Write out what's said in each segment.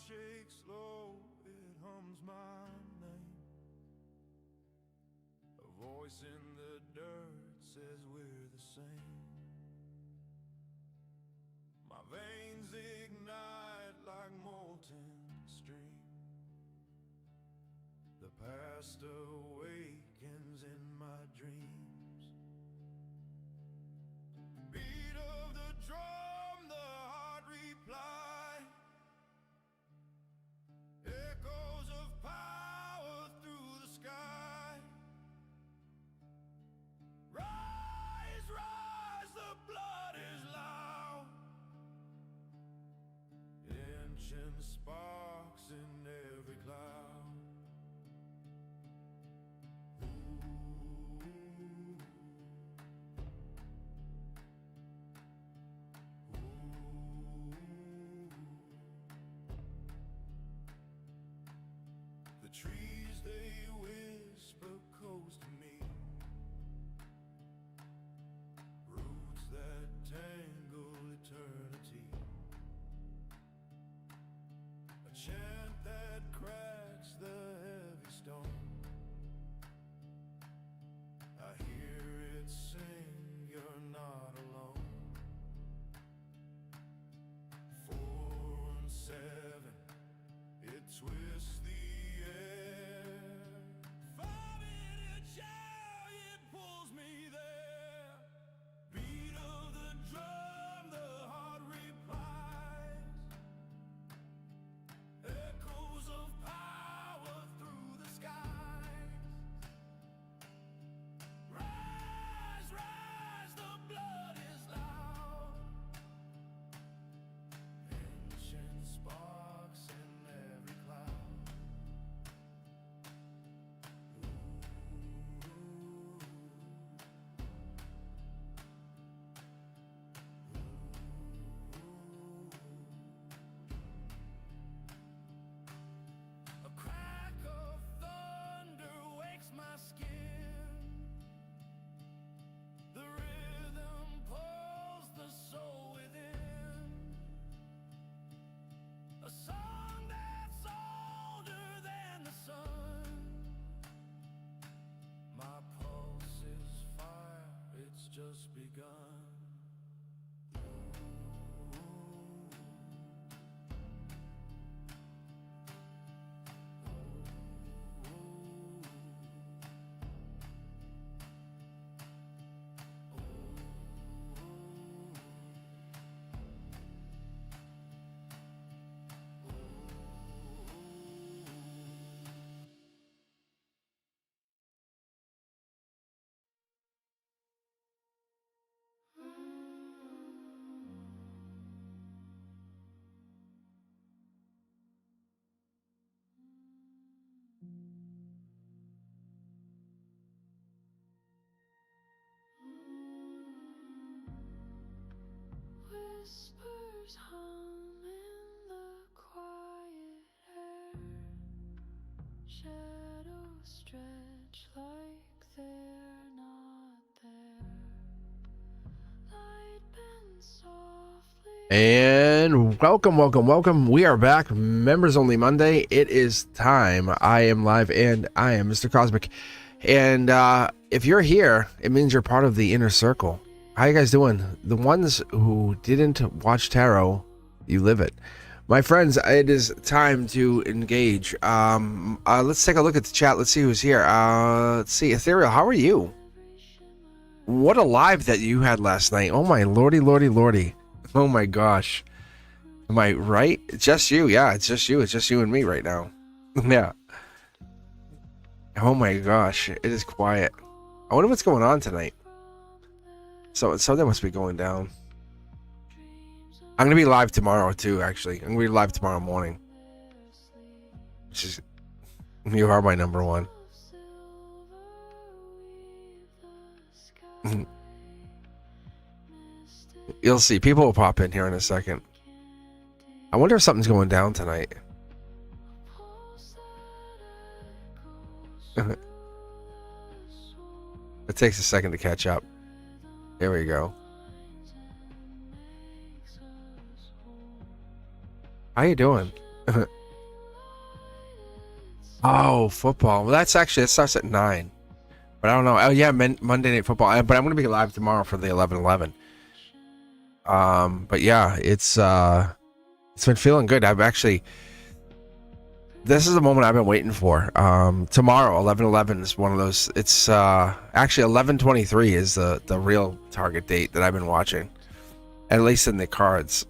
shakes low, it hums my name. A voice in the dirt says we're the same. My veins ignite like molten stream. The past awakens in my dreams. Beat of the drum, the heart reply. Echoes of power through the sky. Rise, rise, the blood is loud. Ancient sparks in every cloud. The trees, they whisper coast to me. Roots that tangle eternity. A chant that cracks the heavy stone. I hear it sing, you're not alone. 4 and 7, it twists the air. 5-minute chariot pulls me there. Beat of the drum, the heart replies. Echoes of power through the skies. Rise, rise, the blood is loud. Ancient sparks in every cloud. A crack of thunder wakes my skin. The rhythm pulls the soul within. A song that's older than the sun. My pulse is fire, it's just begun. Whispers hum in the quiet air. Shadows stretch like they're not there. Light bends softly. And welcome. We are back. Members Only Monday. It is time. I am live and I am Mr. Cosmic. And if you're here, it means you're part of the inner circle. How you guys doing? The ones who didn't watch tarot, you live it. My friends, it is time to engage. Let's take a look at the chat. Let's see who's here. Let's see. Ethereal, how are you? What a live that you had last night. Oh my lordy. Oh my gosh. Am I right? It's just you. Yeah, it's just you. It's just you and me right now. Yeah. Oh my gosh. It is quiet. I wonder what's going on tonight. So something must be going down. I'm going to be live tomorrow too, actually. I'm going to be live tomorrow morning. Which is, you are my number one. You'll see. People will pop in here in a second. I wonder if something's going down tonight. It takes a second to catch up. There we go. How you doing? Oh, football. Well, that's actually, it starts at 9. But I don't know. Oh, yeah, Monday Night Football. But I'm going to be live tomorrow for the 11-11. But yeah, it's been feeling good. I've actually, this is the moment I've been waiting for. Tomorrow, 11-11 is one of those. It's actually 11-23 is the real target date that I've been watching, at least in the cards.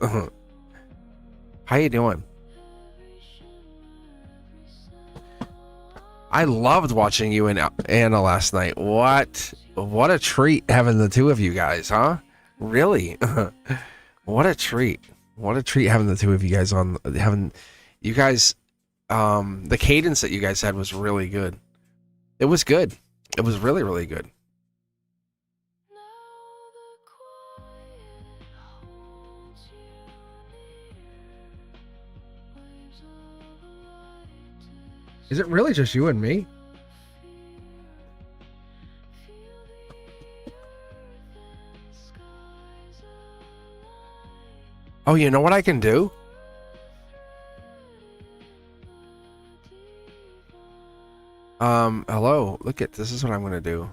How you doing? I loved watching you and Anna last night. What a treat having the two of you guys, huh? Really? What a treat. What a treat having the two of you guys on. Having you guys, the cadence that you guys had was really good. It was good. It was really, really good. Is it really just you and me? Oh, you know what I can do? Hello. Look at this is what I'm gonna do.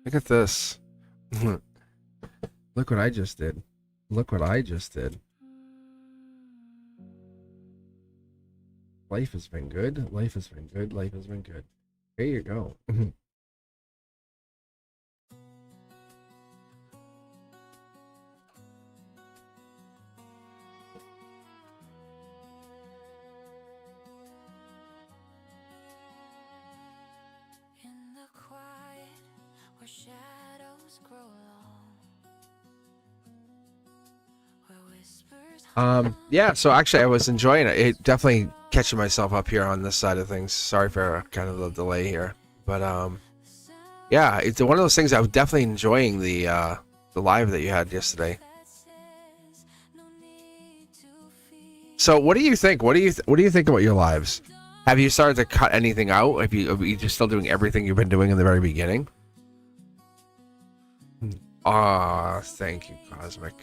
Look at this. Look what I just did. Look what I just did. Life has been good. Life has been good. Life has been good. There you go. Yeah, so actually I was enjoying it. It definitely catching myself up here on this side of things. Sorry for kind of the delay here. But yeah, it's one of those things I was definitely enjoying the live that you had yesterday. So what do you think? What do you think about your lives? Have you started to cut anything out? Are you just still doing everything you've been doing in the very beginning? Ah, thank you, Cosmic.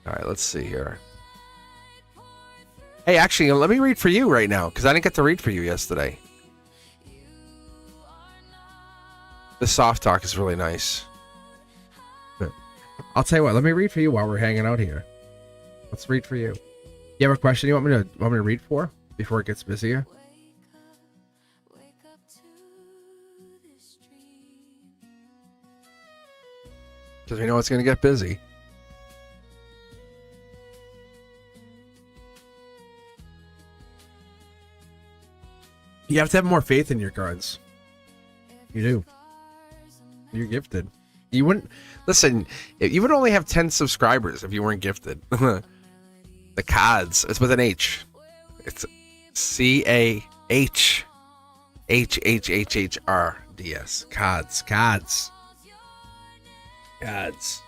All right, let's see here. Hey, actually, let me read for you right now, because I didn't get to read for you yesterday. The soft talk is really nice. I'll tell you what, let me read for you while we're hanging out here. Let's read for you. You have a question you want me to read for before it gets busier? Because we know it's going to get busy. You have to have more faith in your cards. You do. You're gifted. You wouldn't listen. You would only have 10 subscribers if you weren't gifted. The cards. It's with an H. It's CAHHHHRDS. Cards. Cards. Cards.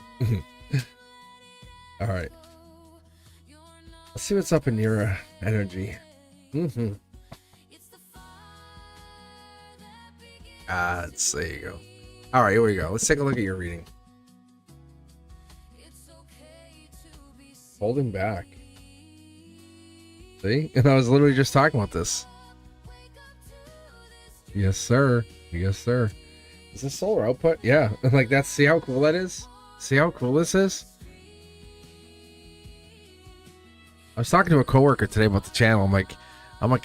All right. Let's see what's up in your energy. Mm-hmm. There you go. All right, here we go. Let's take a look at your reading. Holding back. See? And I was literally just talking about this. Yes, sir. Yes, sir. Is this solar output? Yeah. Like, that's, see how cool that is? See how cool this is? I was talking to a coworker today about the channel. I'm like,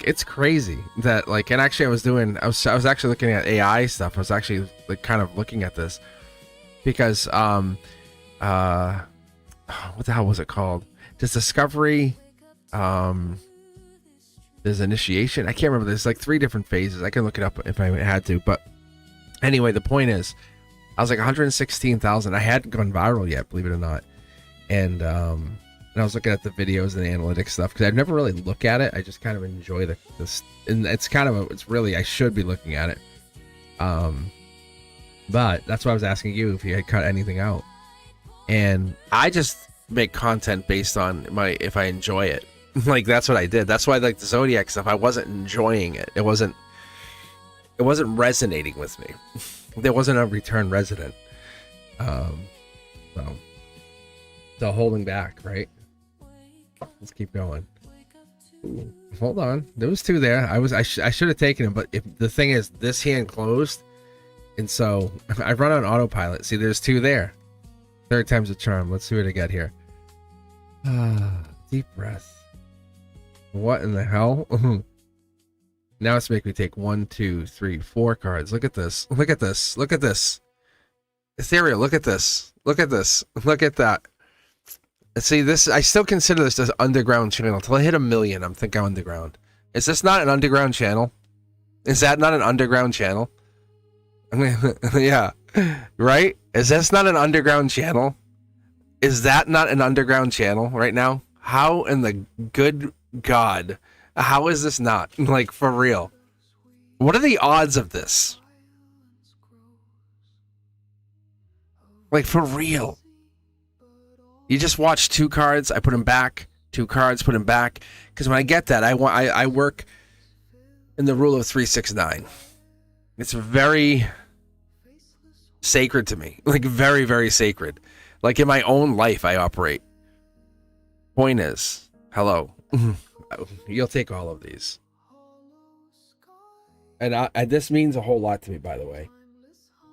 it's crazy that, like, and actually I was actually looking at AI stuff. I was actually like kind of looking at this because what the hell was it called? There's discovery, there's initiation. I can't remember. There's like 3 different phases. I can look it up if I had to. But anyway, the point is, I was like 116,000. I hadn't gone viral yet, believe it or not. And I was looking at the videos and the analytics stuff because I've never really looked at it. I just kind of enjoy this, and it's kind of it's really, I should be looking at it. But that's why I was asking you if you had cut anything out. And I just make content based on if I enjoy it. Like, that's what I did. That's why, like, the Zodiac stuff, I wasn't enjoying it. It wasn't resonating with me. There wasn't a return resident. So holding back, right? Let's keep going. Ooh, hold on. There was 2 there. I should have taken them, but if the thing is, this hand closed, and so I run on autopilot. See, there's 2 there. 3rd time's a charm. Let's see what I got here. Deep breath. What in the hell? Now it's making me take 1, 2, 3, 4 cards. Look at this. Look at this. Look at this. Ethereal, look at this. Look at this. Look at that. See, this, I still consider this as underground channel. Till I hit 1 million, I'm thinking underground. Is this not an underground channel? Is that not an underground channel? I mean, yeah. Right? Is this not an underground channel? Is that not an underground channel right now? How in the good God, how is this not? Like, for real. What are the odds of this? Like, for real. You just watch 2 cards, I put them back. 2 cards, put them back. Because when I get that, I work in the rule of 369. It's very sacred to me. Like, very, very sacred. Like, in my own life, I operate. Point is, hello. You'll take all of these. And this means a whole lot to me, by the way.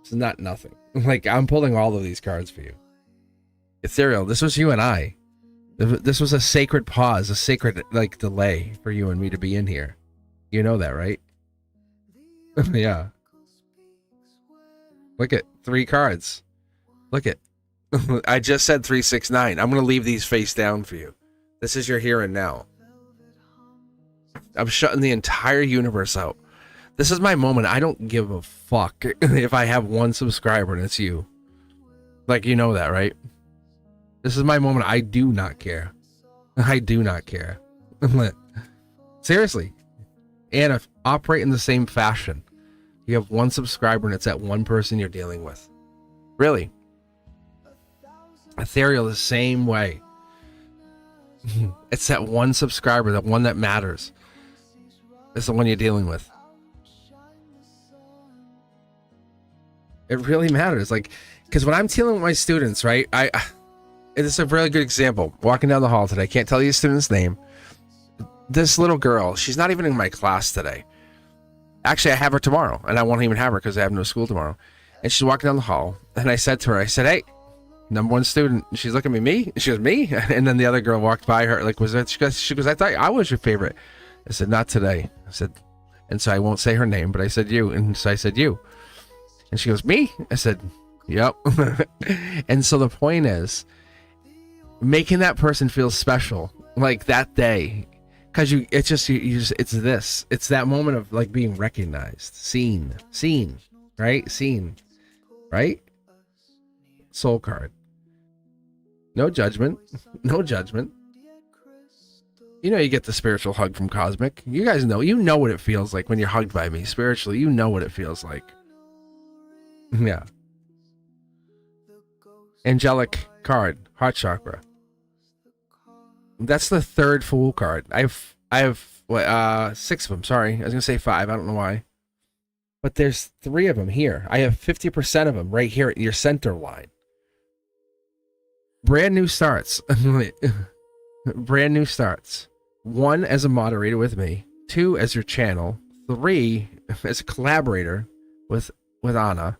It's not nothing. Like, I'm pulling all of these cards for you. Ethereal, this was you and I. This was a sacred pause, a sacred, like, delay for you and me to be in here. You know that, right? Yeah. Look at 3 cards. Look at. I just said 369. I'm going to leave these face down for you. This is your here and now. I'm shutting the entire universe out. This is my moment. I don't give a fuck if I have 1 subscriber and it's you. Like, you know that, right? This is my moment. I do not care. I do not care. Seriously. And if operate in the same fashion. You have 1 subscriber and it's that 1 person you're dealing with. Really. Ethereal the same way. It's that 1 subscriber, that one that matters. It's the one you're dealing with. It really matters. Like, because when I'm dealing with my students, right? This is a really good example. Walking down the hall today, I can't tell you a student's name. This little girl, she's not even in my class today. Actually, I have her tomorrow, and I won't even have her because I have no school tomorrow. And she's walking down the hall, and I said to her, I said, hey, #1 student. And she's looking at me. She goes, me? And then the other girl walked by her, like, was it? She goes, I thought I was your favorite. I said, not today. I said, and so I won't say her name, but I said you. And so I said you. And she goes, me? I said, yep. And so the point is, making that person feel special, like that day, because it's that moment of, like, being recognized, seen, right? Seen, right? Soul card. No judgment. No judgment. You know, you get the spiritual hug from Cosmic. You guys know. You know what it feels like when you're hugged by me spiritually. You know what it feels like. Yeah. Angelic card. Heart chakra. That's the 3rd Fool card. I have what, 6 of them. Sorry. I was going to say 5. I don't know why. But there's 3 of them here. I have 50% of them right here at your center line. Brand new starts. Brand new starts. 1 as a moderator with me. 2 as your channel. 3 as a collaborator with Anna.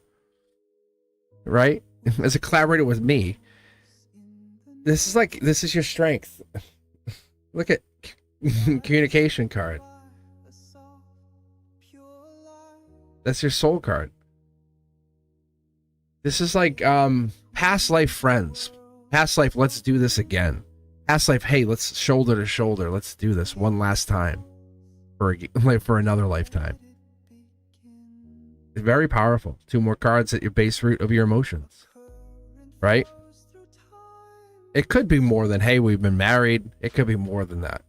Right? As a collaborator with me. This is your strength. Look at communication card. That's your soul card. This is like past life friends. Past life, let's do this again. Past life, hey, let's shoulder to shoulder. Let's do this one last time for another lifetime. It's very powerful. 2 more cards at your base root of your emotions. Right? It could be more than, hey, we've been married. It could be more than that.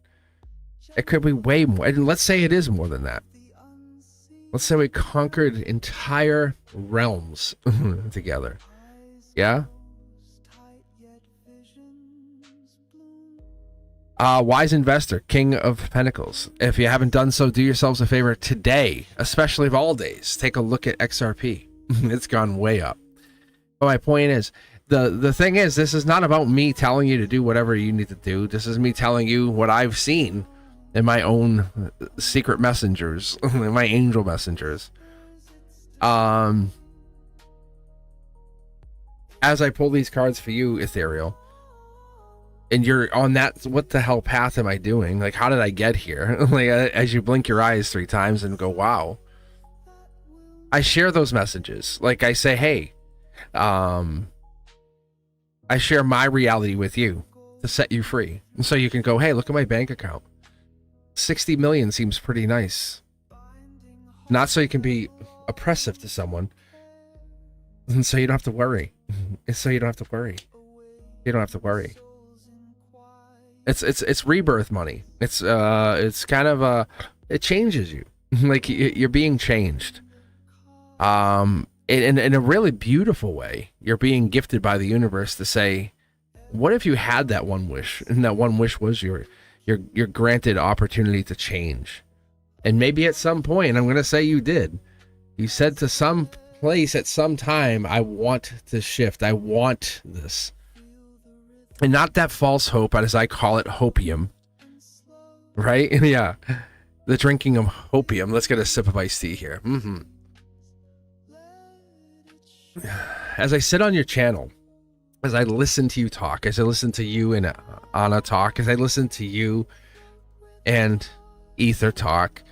It could be way more. And let's say it is more than that. Let's say we conquered entire realms together. Yeah? Wise investor, King of Pentacles. If you haven't done so, do yourselves a favor today, especially of all days. Take a look at XRP. It's gone way up. But my point is, the thing is, this is not about me telling you to do whatever you need to do. This is me telling you what I've seen in my own secret messengers, my angel messengers. As I pull these cards for you, Ethereal, and you're on that, what the hell path am I doing? Like, how did I get here? Like, as you blink your eyes 3 times and go, wow. I share those messages. Like, I say, hey, I share my reality with you to set you free. And so you can go, hey, look at my bank account. 60 million seems pretty nice. Not so you can be oppressive to someone. And so you don't have to worry. It's so you don't have to worry. You don't have to worry. It's rebirth money. It's kind of it changes you. Like you're being changed. In a really beautiful way. You're being gifted by the universe to say, what if you had that one wish, and that one wish was your granted opportunity to change? And maybe at some point, I'm going to say you did. You said to some place at some time, I want to shift. I want this. And not that false hope, as I call it, hopium. Right? Yeah. The drinking of hopium. Let's get a sip of iced tea here. As I sit on your channel, as I listen to you talk, as I listen to you and Anna talk, as I listen to you and Ether talk,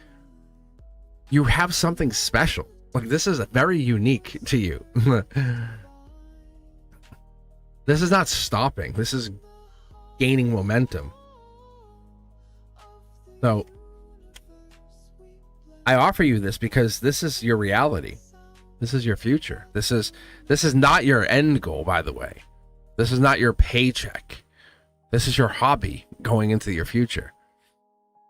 you have something special. Like, this is very unique to you. This is not stopping. This is gaining momentum. So, I offer you this because this is your reality. This is your future. This is not your end goal, by the way. This is not your paycheck. This is your hobby going into your future.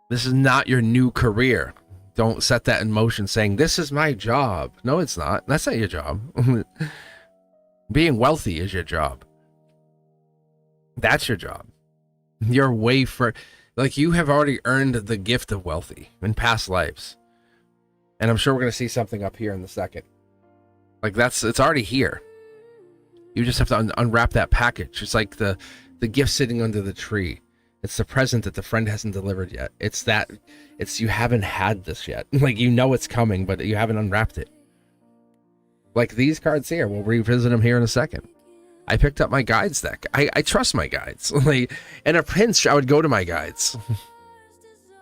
This is not your new career. Don't set that in motion saying, this is my job. No, it's not. That's not your job. Being wealthy is your job. That's your job. You're way for, like, you have already earned the gift of wealthy in past lives. And I'm sure we're going to see something up here in a second. Like, it's already here. You just have to unwrap that package. It's like the gift sitting under the tree. It's the present that the friend hasn't delivered yet. It's you haven't had this yet. Like, you know it's coming, but you haven't unwrapped it. Like these cards here. We'll revisit them here in a second. I picked up my guides deck. I trust my guides. Like, in a pinch, I would go to my guides.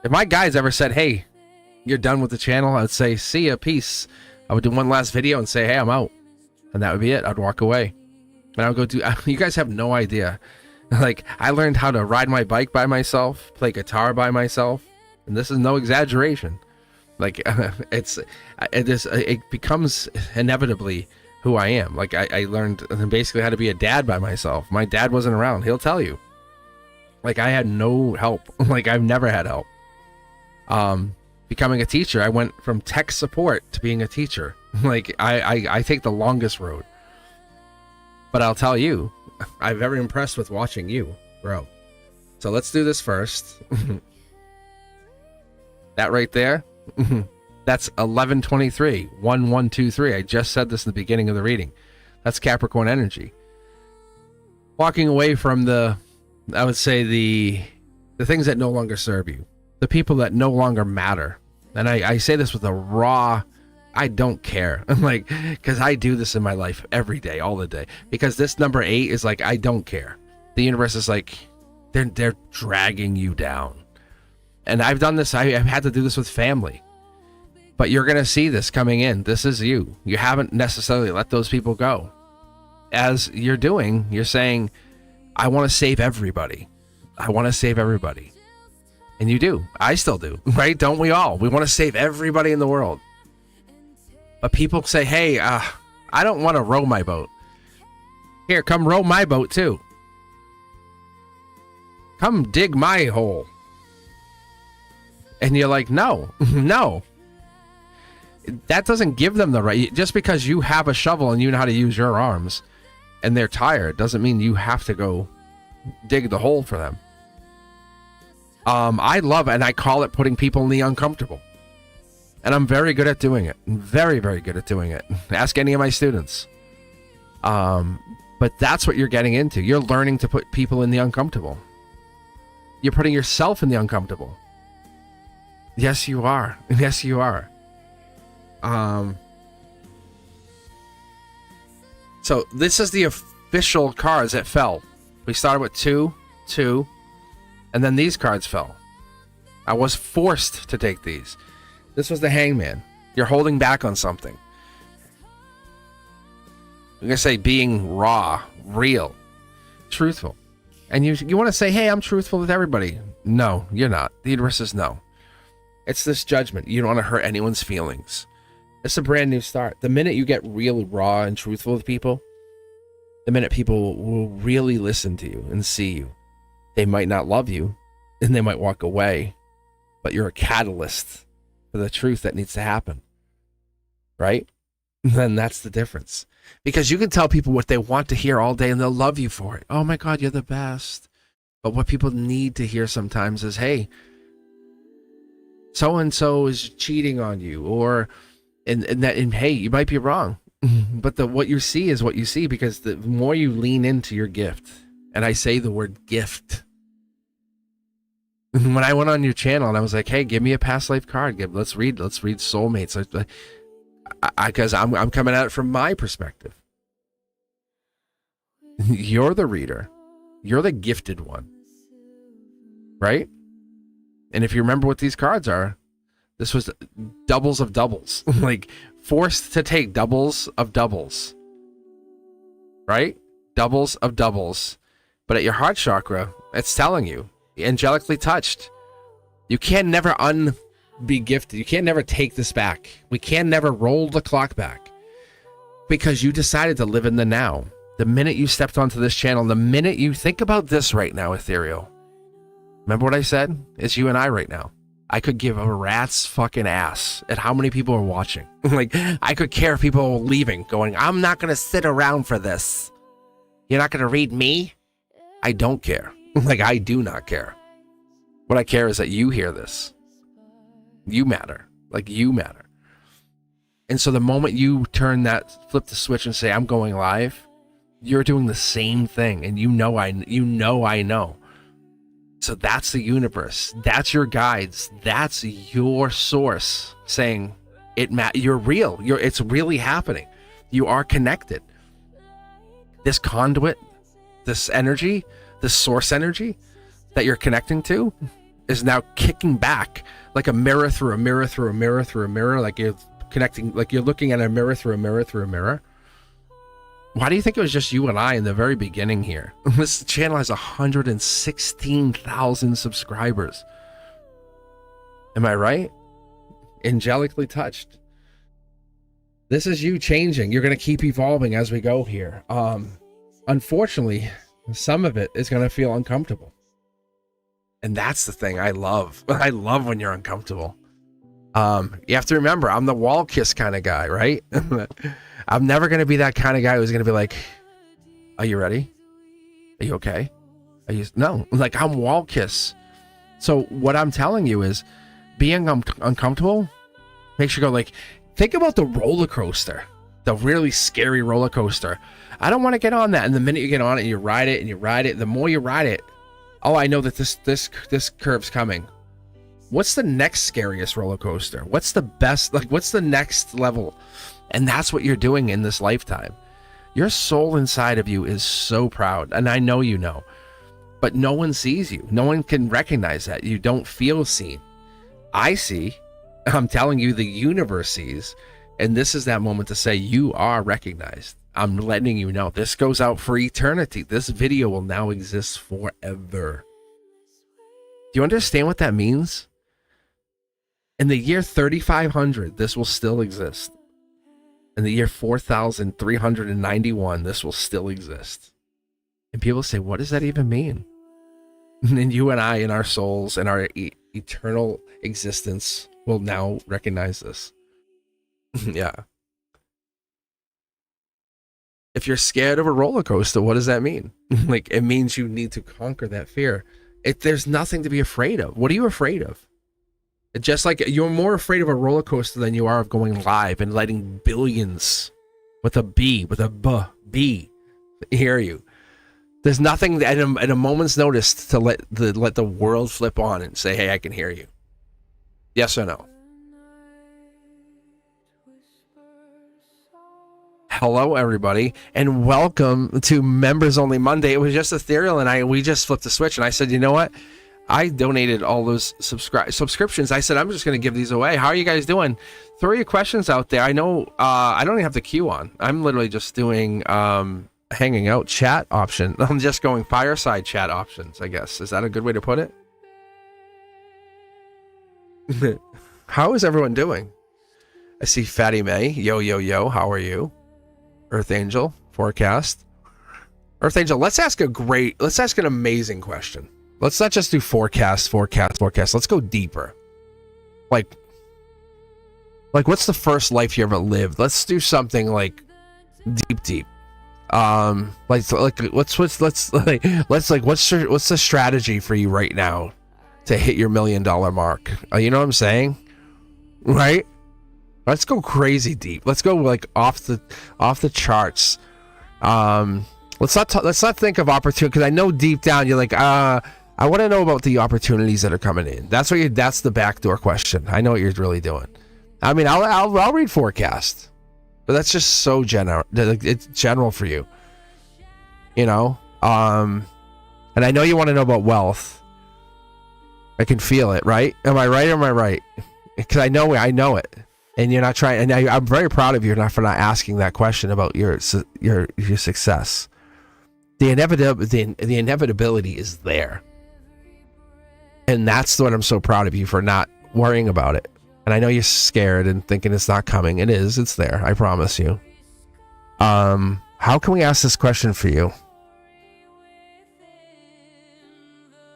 If my guides ever said, hey, you're done with the channel, I would say, see ya, peace. I would do one last video and say, hey, I'm out. And that would be it. I'd walk away. And I would go do, you guys have no idea. Like, I learned how to ride my bike by myself, play guitar by myself. And this is no exaggeration. Like, it becomes inevitably who I am. Like, I learned basically how to be a dad by myself. My dad wasn't around. He'll tell you. Like, I had no help. Like, I've never had help. Becoming a teacher, I went from tech support to being a teacher. Like, I take the longest road. But I'll tell you, I'm very impressed with watching you grow. So let's do this first. That right there, that's 1123, 1123. I just said this in the beginning of the reading. That's Capricorn energy. Walking away from I would say the things that no longer serve you. The people that no longer matter. And I say this with a raw, I don't care. I'm like, because I do this in my life every day, all the day. Because this number 8 is like, I don't care. The universe is like, they're dragging you down. And I've done this, I've had to do this with family. But you're going to see this coming in. This is you. You haven't necessarily let those people go. As you're doing, you're saying, I want to save everybody. I want to save everybody. And you do. I still do, right? Don't we all? We want to save everybody in the world. But people say, hey, I don't want to row my boat. Here, come row my boat too. Come dig my hole. And you're like, no, no. That doesn't give them the right. Just because you have a shovel and you know how to use your arms and they're tired doesn't mean you have to go dig the hole for them. I love, and I call it putting people in the uncomfortable. And I'm very good at doing it. Very, very good at doing it. Ask any of my students. But that's what you're getting into. You're learning to put people in the uncomfortable. You're putting yourself in the uncomfortable. Yes, you are. Yes, you are. So this is the official cards that fell. We started with 2, 2, and then these cards fell. I was forced to take these. This was the Hangman. You're holding back on something. I'm going to say being raw, real, truthful. And you want to say, hey, I'm truthful with everybody. No, you're not. The universe says no. It's this judgment. You don't want to hurt anyone's feelings. It's a brand new start. The minute you get real, raw, and truthful with people, the minute people will really listen to you and see you. They might not love you, and they might walk away, but you're a catalyst for the truth that needs to happen. Right? Then that's the difference. Because you can tell people what they want to hear all day, and they'll love you for it. Oh my God, you're the best. But what people need to hear sometimes is, hey, so-and-so is cheating on you, or and hey, you might be wrong, but what you see is what you see, because the more you lean into your gift, and I say the word gift. When I went on your channel and I was like, hey, give me a past life card, let's read soulmates, because I'm coming at it from my perspective. You're the reader, you're the gifted one, right? And if you remember what these cards are, this was doubles of doubles. Like, forced to take doubles of doubles. Right? Doubles of doubles. But at your heart chakra, it's telling you, angelically touched. You can never be gifted. You can't never take this back. We can never roll the clock back. Because you decided to live in the now. The minute you stepped onto this channel, the minute you think about this right now, Ethereal. Remember what I said? It's you and I right now. I could give a rat's fucking ass at how many people are watching. Like, I could care if people are leaving, going, I'm not going to sit around for this. You're not going to read me? I don't care. Like, I do not care. What I care is that you hear this. You matter. Like, you matter. And so the moment you flip the switch and say, I'm going live, you're doing the same thing. And you know I know. So that's the universe. That's your guides. That's your source saying you're real. It's really happening. You are connected. This conduit, this energy, this source energy that you're connecting to is now kicking back like a mirror through a mirror through a mirror through a mirror, like you're connecting, like you're looking at a mirror through a mirror through a mirror. Why do you think it was just you and I in the very beginning here? This channel has 116,000 subscribers. Am I right? Angelically touched. This is you changing. You're going to keep evolving as we go here. Unfortunately, some of it is going to feel uncomfortable. And that's the thing I love. I love when you're uncomfortable. You have to remember, I'm the wall kiss kind of guy, right? I'm never going to be that kind of guy who's going to be like, are you ready? Are you okay? No, like, I'm wall kiss. So what I'm telling you is, being uncomfortable makes you go like, think about the roller coaster, the really scary roller coaster. I don't want to get on that. And the minute you get on it and you ride it, the more you ride it, oh, I know that this curve's coming. What's the next scariest roller coaster? What's the best, like, what's the next level? And that's what you're doing in this lifetime. Your soul inside of you is so proud. And I know you know. But no one sees you. No one can recognize that. You don't feel seen. I see. I'm telling you, the universe sees. And this is that moment to say you are recognized. I'm letting you know. This goes out for eternity. This video will now exist forever. Do you understand what that means? In the year 3500, this will still exist. In the year 4391, this will still exist. And people say, what does that even mean? And you and I, in our souls and our eternal existence, will now recognize this. Yeah. If you're scared of a roller coaster, what does that mean? Like, it means you need to conquer that fear. There's nothing to be afraid of. What are you afraid of? Just like you're more afraid of a roller coaster than you are of going live and letting billions with a B hear you. There's nothing at a moment's notice to let the world flip on and say, hey, I can hear you. Yes or no? Hello, everybody, and welcome to Members Only Monday. It was just Ethereal, and we just flipped the switch, and I said, you know what? I donated all those subscriptions. I said, I'm just going to give these away. How are you guys doing? Throw your questions out there. I know I don't even have the queue on. I'm literally just doing hanging out chat option. I'm just going fireside chat options, I guess. Is that a good way to put it? How is everyone doing? I see Fatty May. Yo. How are you? Earth Angel forecast. Earth Angel, let's ask an amazing question. Let's not just do forecast. Let's go deeper. Like what's the first life you ever lived? Let's do something like deep. What's the strategy for you right now to hit your $1 million mark? You know what I'm saying? Right? Let's go crazy deep. Let's go like off the charts. Let's not think of opportunity, because I know deep down you're like, I want to know about the opportunities that are coming in. That's the backdoor question. I know what you're really doing. I mean, I'll read forecast, but that's just so general. It's general for you, you know. And I know you want to know about wealth. I can feel it, right? Am I right or am I right? Because I know it. And you're not trying, and I'm very proud of you for not asking that question about your success. The inevitability is there, and that's what I'm so proud of you for not worrying about it. And I know you're scared and thinking it's not coming. It is. It's there. I promise you. How can we ask this question for you?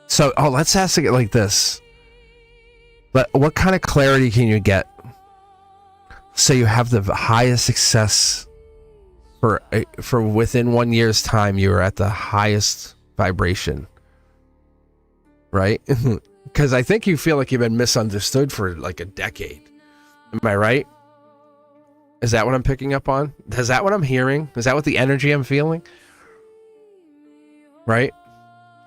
So, let's ask it like this. What kind of clarity can you get? So you have the highest success for within 1 year's time, you were at the highest vibration, right? Because I think you feel like you've been misunderstood for like a decade. Am I right? Is that what I'm picking up on? Is that what I'm hearing? Is that what the energy I'm feeling? Right?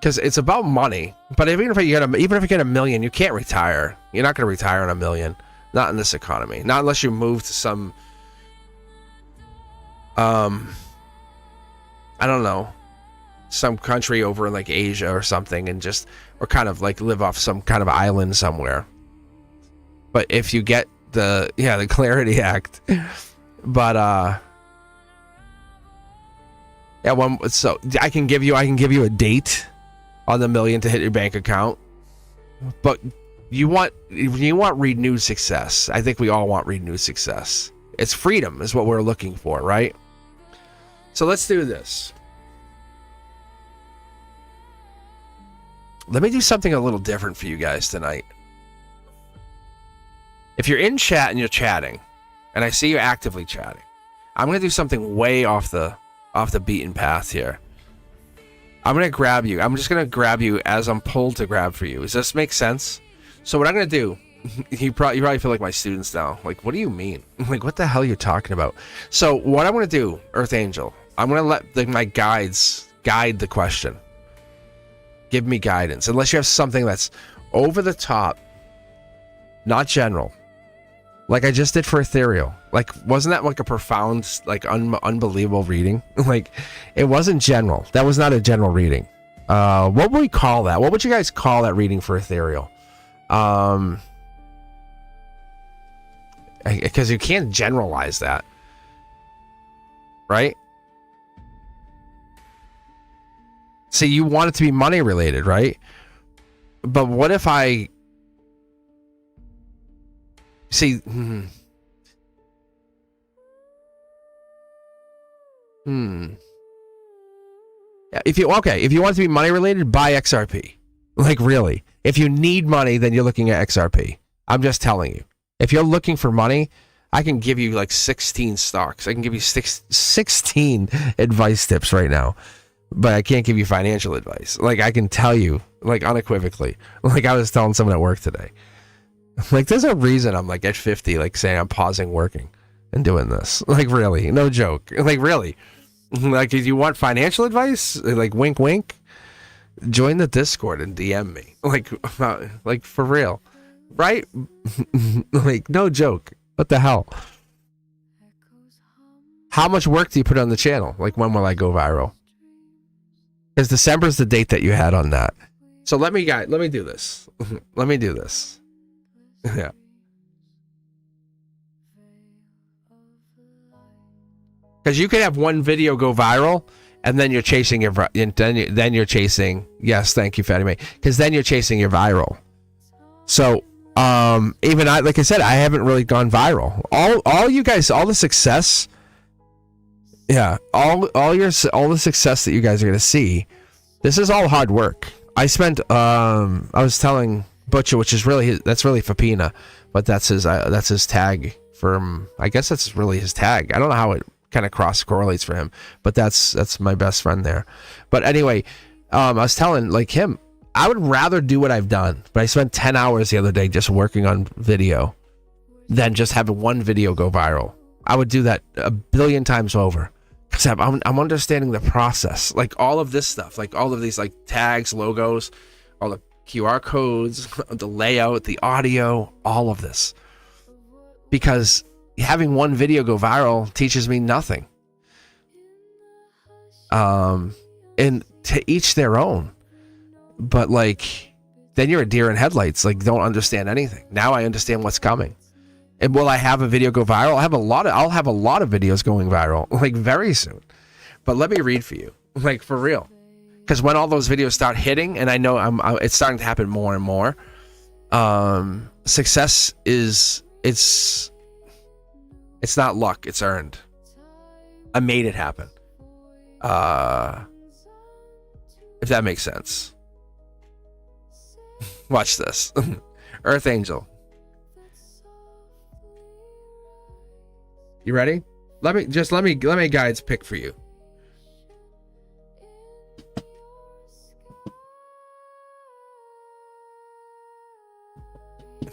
Because it's about money. But even if you get $1 million, you can't retire. You're not going to retire on $1 million. Not in this economy. Not unless you move to some, I don't know, some country over in like Asia or something, and or kind of like live off some kind of island somewhere. But if you get the Clarity Act, but so I can give you a date on the $1 million to hit your bank account, but. You want renewed success. I think we all want renewed success. It's freedom is what we're looking for, right? So let's do this. Let me do something a little different for you guys tonight. If you're in chat and you're chatting, and I see you actively chatting, I'm going to do something way off the beaten path here. I'm going to grab you. I'm just going to grab you as I'm pulled to grab for you. Does this make sense? So what I'm going to do, you probably feel like my students now. Like, what do you mean? Like, what the hell are you talking about? So what I'm going to do, Earth Angel, I'm going to let my guides guide the question. Give me guidance. Unless you have something that's over the top, not general. Like I just did for Ethereal. Like, wasn't that like a profound, like unbelievable reading? Like, it wasn't general. That was not a general reading. What would we call that? What would you guys call that reading for Ethereal? Because you can't generalize that, right? See, you want it to be money related, right? But what if I see? Yeah, if you want it to be money related, buy XRP. Like, really. If you need money, then you're looking at XRP. I'm just telling you. If you're looking for money, I can give you like 16 stocks. I can give you 16 advice tips right now. but I can't give you financial advice. Like, I can tell you, like, unequivocally. Like, I was telling someone at work today. Like, there's a reason I'm, like, at 50, like, saying I'm pausing working and doing this. Like, really. No joke. Like, really. Like, if you want financial advice, like, wink, wink, join the Discord and DM me. Like for real. Right? Like, no joke. What the hell? How much work do you put on the channel? Like, when will I go viral? Because December's the date that you had on that. So let me do this. Let me do this. Yeah. Because you could have one video go viral, and then you're chasing then you're chasing. Yes, thank you, Fatty May. Because then you're chasing your viral. So, even like I said, I haven't really gone viral. All you guys, all the success. Yeah, all the success that you guys are gonna see, this is all hard work. I spent I was telling Butcher, which is really that's really Fapina, but that's his tag from, I guess that's really his tag. I don't know how it kind of cross correlates for him, but that's my best friend there. But anyway, I was telling like him, I would rather do what I've done, but I spent 10 hours the other day just working on video than just having one video go viral. I would do that a billion times over. Because I'm understanding the process, like all of this stuff, like all of these like tags, logos, all the QR codes, the layout, the audio, all of this. Because having one video go viral teaches me nothing. And to each their own. But like, then you're a deer in headlights, like don't understand anything. Now I understand what's coming. And will I have a video go viral? I'll have a lot of videos going viral, like very soon. But let me read for you, like for real. Because when all those videos start hitting, and I know it's starting to happen more and more, success is, it's not luck, it's earned. I made it happen. If that makes sense. Watch this. Earth Angel. You ready? Let me guides pick for you.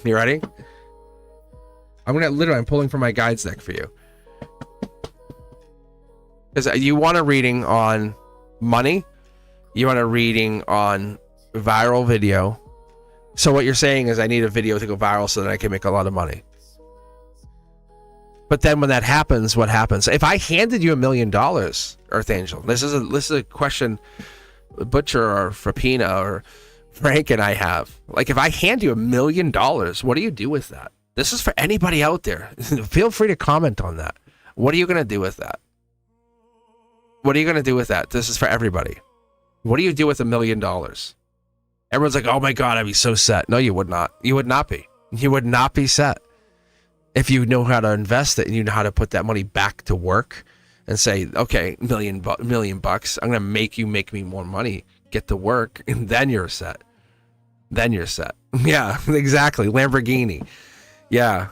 You ready? I'm pulling from my guides deck for you. Because you want a reading on money, you want a reading on viral video. So what you're saying is I need a video to go viral so that I can make a lot of money. But then when that happens, what happens? If I handed you $1 million, Earth Angel, this is a question Butcher or Frapina or Frank and I have. Like, if I hand you $1 million, what do you do with that? This is for anybody out there. Feel free to comment on that. What are you going to do with that? What are you going to do with that? This is for everybody. What do you do with $1 million? Everyone's like, oh my God, I'd be so set. No, you would not. You would not be. You would not be set. If you know how to invest it and you know how to put that money back to work and say, okay, million bucks, I'm going to make me more money, get to work, and then you're set. Then you're set. Yeah, exactly. Lamborghini. Yeah.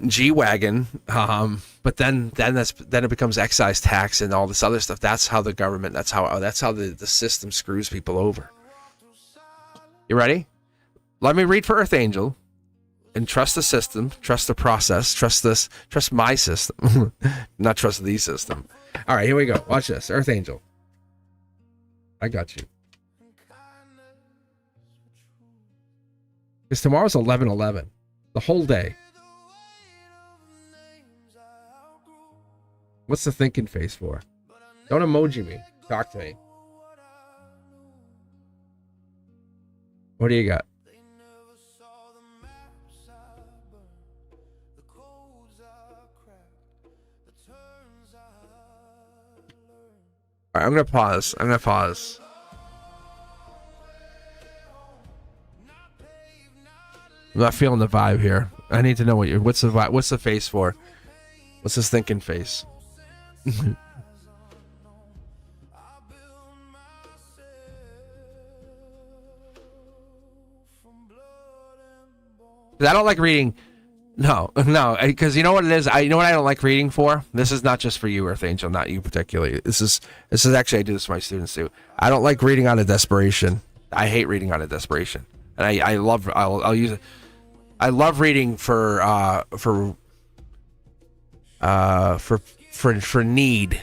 G-Wagon. But then it becomes excise tax and all this other stuff. That's how the government, that's how the system screws people over. You ready? Let me read for Earth Angel. And trust the system, trust the process, trust my system, not trust the system. All right, here we go. Watch this. Earth Angel. I got you. Because tomorrow's 11/11. The whole day. What's the thinking face for? Don't emoji me. Talk to me. What do you got? All right, I'm gonna pause. I'm not feeling the vibe here. I need to know what's the vibe. What's the face for? What's this thinking face? I don't like reading No, because you know what it is. You know what I don't like reading for. This is not just for you, Earth Angel, not you particularly. This is actually, I do this for my students too. I don't like reading out of desperation. I hate reading out of desperation, and I'll use it. I love reading for need,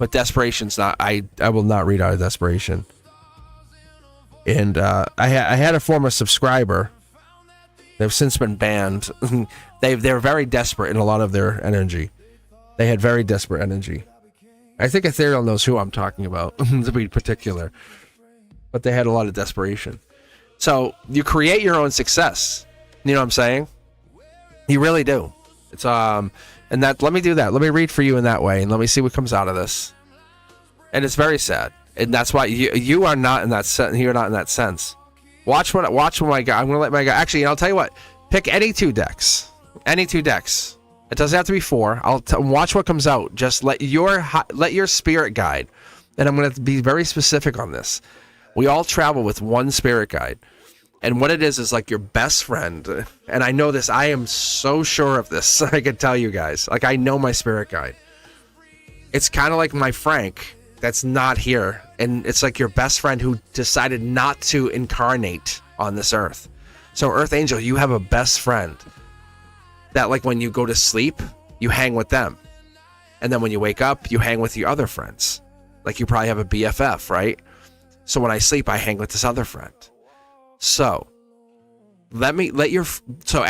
but desperation's not. I will not read out of desperation. And I had a former subscriber. They've since been banned. They're very desperate in a lot of their energy. They had very desperate energy. I think Ethereal knows who I'm talking about, to be particular. But they had a lot of desperation. So you create your own success. You know what I'm saying? You really do. It's and that. Let me do that. Let me read for you in that way, and let me see what comes out of this. And it's very sad, and that's why you are not in that sense. You're not in that sense. Watch what my guy. I'm gonna let my guy. Actually, I'll tell you what. Pick any two decks. Any two decks. It doesn't have to be four. Watch what comes out. Just let your spirit guide. And I'm gonna be very specific on this. We all travel with one spirit guide, and what it is like your best friend. And I know this. I am so sure of this. I can tell you guys. Like, I know my spirit guide. It's kind of like my Frank. That's not here, and it's like your best friend who decided not to incarnate on this earth. So Earth Angel, you have a best friend that, like, when you go to sleep, you hang with them, and then when you wake up, you hang with your other friends. Like, you probably have a BFF, right? So when I sleep, I hang with this other friend. So so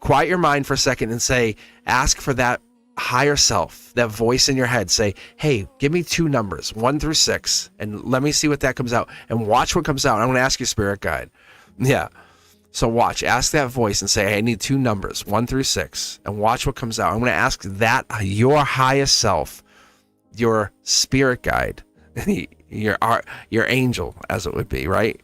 quiet your mind for a second and ask for that higher self, that voice in your head. Say, hey, give me 2 numbers, 1 through 6, and let me see what that comes out, and watch what comes out. I'm going to ask you spirit guide. Yeah. So watch, ask that voice and say, hey, I need 2 numbers, 1 through 6, and watch what comes out. I'm going to ask that your highest self, your spirit guide, your angel, as it would be, right?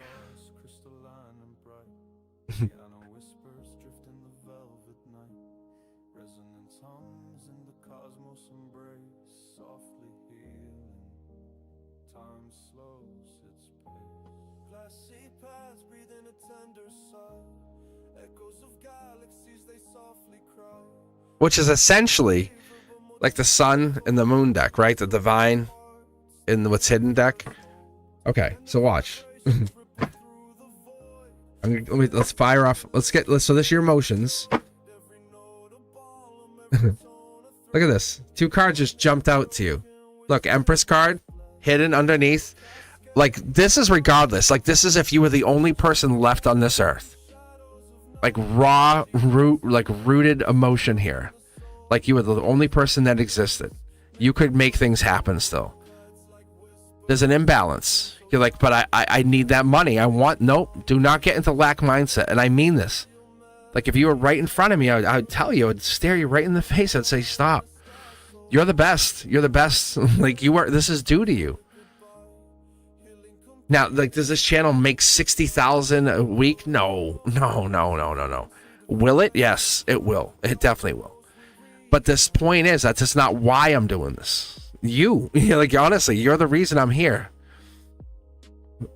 Which is essentially like the sun and the moon deck, right? The divine in what's hidden deck. Okay, so watch. Let's fire off. So this is your emotions. Look at this. 2 cards just jumped out to you. Look, Empress card hidden underneath. Like, this is regardless. Like, this is if you were the only person left on this earth. Like, rooted emotion here. Like, you were the only person that existed. You could make things happen still. There's an imbalance. You're like, but I need that money. Nope. Do not get into lack mindset. And I mean this. Like, if you were right in front of me, I would tell you, I would stare you right in the face. I'd say, stop. You're the best. You're the best. Like, this is due to you. Now, like, does this channel make 60,000 a week? No. Will it? Yes, it will. It definitely will. But this point is, that's just not why I'm doing this. Like, honestly, you're the reason I'm here.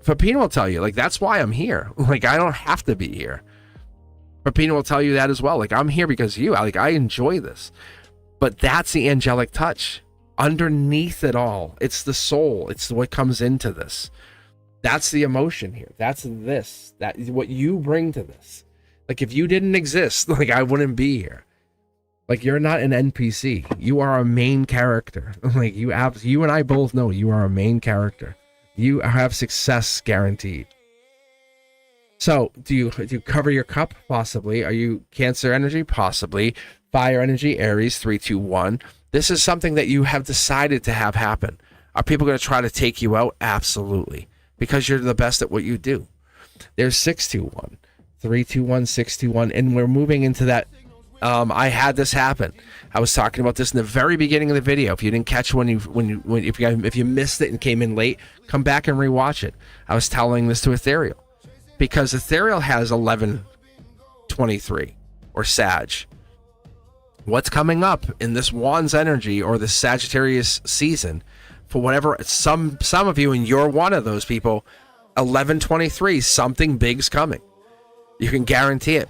Pepino will tell you, like, that's why I'm here. Like, I don't have to be here. Pepino will tell you that as well. Like, I'm here because of you. Like, I enjoy this. But that's the angelic touch. Underneath it all, it's the soul. It's what comes into this. That's the emotion here. That's this. That is what you bring to this. Like, if you didn't exist, like, I wouldn't be here. Like, you're not an NPC. You are a main character. Like, you and I both know you are a main character. You have success guaranteed. So, do you cover your cup? Possibly. Are you Cancer energy? Possibly. Fire energy, Aries, 3, 2, 1. This is something that you have decided to have happen. Are people going to try to take you out? Absolutely. Because you're the best at what you do. There's 6, 2, 1. 3, 2, 1, 6, 2, 1. And we're moving into that. I had this happen. I was talking about this in the very beginning of the video. If you didn't catch if you missed it and came in late, come back and rewatch it. I was telling this to Ethereal because Ethereal has 11/23 or Sag. What's coming up in this Wands energy or the Sagittarius season for whatever some of you, and you're one of those people, 11/23, something big's coming. You can guarantee it.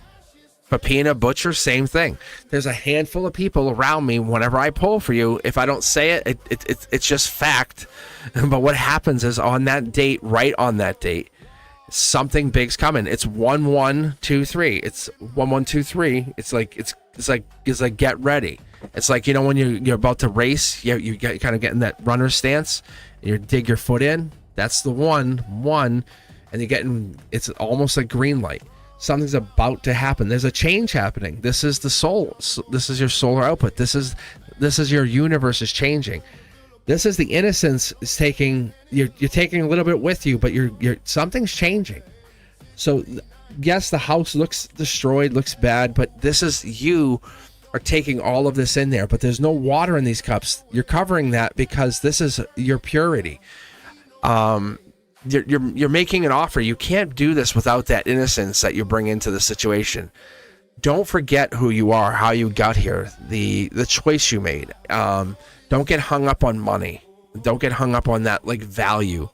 Papina Butcher, same thing. There's a handful of people around me whenever I pull for you. If I don't say it, it's just fact. But what happens is on that date, right on that date, something big's coming. It's 1123. It's 1123. It's like get ready. It's like, you know, when you're about to race, you kind of get in that runner stance, and you dig your foot in. That's the one, and you're getting. It's almost like green light. Something's about to happen. There's a change happening. This is the soul. This is your solar output. This is your universe is changing. This is the innocence is taking. You're taking a little bit with you, but you're something's changing. So yes, the house looks destroyed, looks bad, but this is you are taking all of this in there. But there's no water in these cups. You're covering that because this is your purity. You're making an offer. You can't do this without that innocence that you bring into the situation. Don't forget who you are, how you got here, the choice you made. Don't get hung up on money. Don't get hung up on that like value.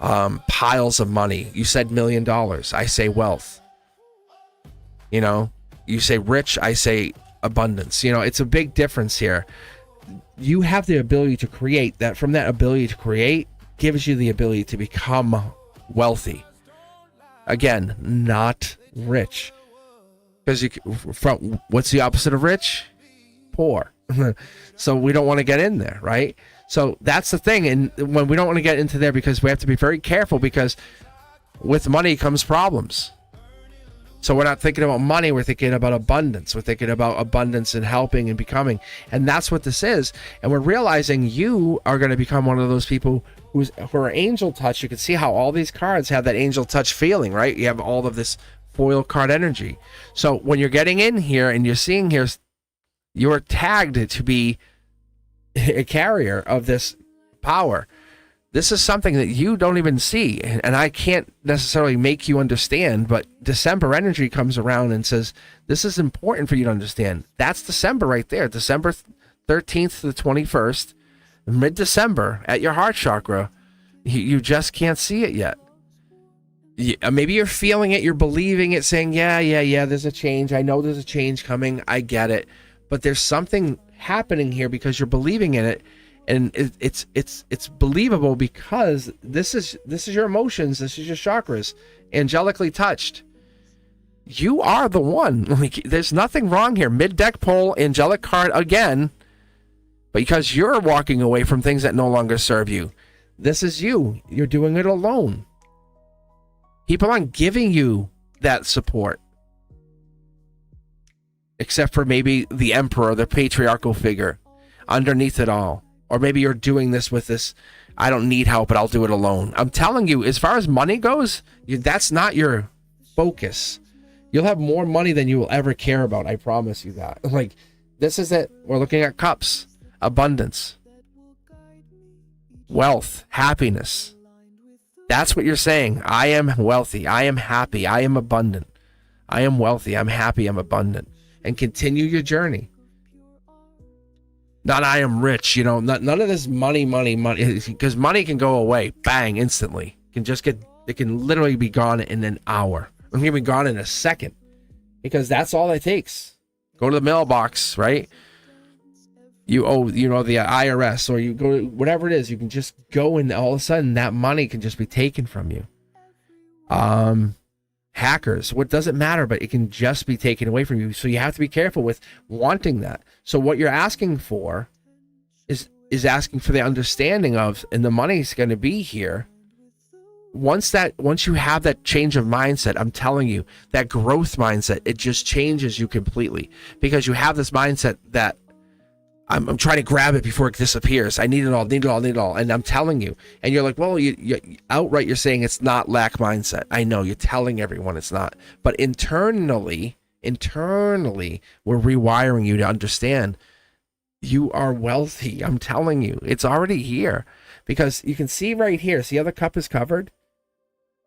Piles of money. You said $1 million. I say wealth. You know, you say rich. I say abundance. You know, it's a big difference here. You have the ability to create that. From that ability to create gives you the ability to become wealthy. Again, not rich. Because from what's the opposite of rich? Poor. So we don't want to get in there, right? So that's the thing. And when we don't want to get into there, because we have to be very careful, because with money comes problems. So we're not thinking about money, we're thinking about abundance. We're thinking about abundance and helping and becoming. And that's what this is. And we're realizing you are going to become one of those people who are angel touch. You can see how all these cards have that angel touch feeling, right? You have all of this foil card energy. So when you're getting in here and you're seeing here, you're tagged to be a carrier of this power. This is something that you don't even see, and I can't necessarily make you understand, but December energy comes around and says, this is important for you to understand. That's December right there, December 13th to the 21st, mid-December at your heart chakra. You just can't see it yet. Maybe you're feeling it, you're believing it, saying, yeah, there's a change. I know there's a change coming. I get it. But there's something happening here because you're believing in it. And it's believable because this is your emotions, this is your chakras, angelically touched. You are the one. Like, there's nothing wrong here. Mid-deck pull, angelic card again, because you're walking away from things that no longer serve you. This is you. You're doing it alone. People aren't giving you that support, except for maybe the emperor, the patriarchal figure underneath it all. Or maybe you're doing this with this, I don't need help, but I'll do it alone. I'm telling you, as far as money goes, that's not your focus. You'll have more money than you will ever care about. I promise you that. Like, this is it. We're looking at cups, abundance, wealth, happiness. That's what you're saying. I am wealthy. I am happy. I am abundant. I am wealthy. I'm happy. I'm abundant. And continue your journey. Not I am rich, none of this money, because money can go away, bang, instantly. It can literally be gone in an hour. It can be gone in a second, because that's all it takes. Go to the mailbox, right? You owe, the IRS, or you go to whatever it is, you can just go, and all of a sudden that money can just be taken from you. Hackers, what doesn't matter, but it can just be taken away from you. So you have to be careful with wanting that. So what you're asking for is asking for the understanding of, and the money's going to be here. Once you have that change of mindset, I'm telling you, that growth mindset, it just changes you completely, because you have this mindset that I'm trying to grab it before it disappears. I need it all. And I'm telling you, and you're like, well, you outright, you're saying it's not lack mindset. I know you're telling everyone it's not, but internally, we're rewiring you to understand you are wealthy. I'm telling you, it's already here, because you can see right here. See how the cup is covered?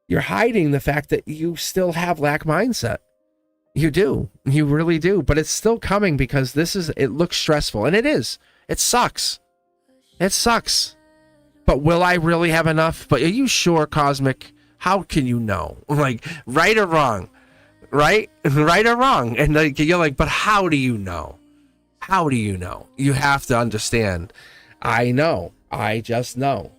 You're hiding the fact that you still have lack mindset. You do. You really do. But it's still coming, because it looks stressful. And it is. It sucks. But will I really have enough? But are you sure, Cosmic? How can you know? Like, right or wrong? right? Right or wrong. And like, you're like, but how do you know? How do you know? You have to understand. I know. I just know.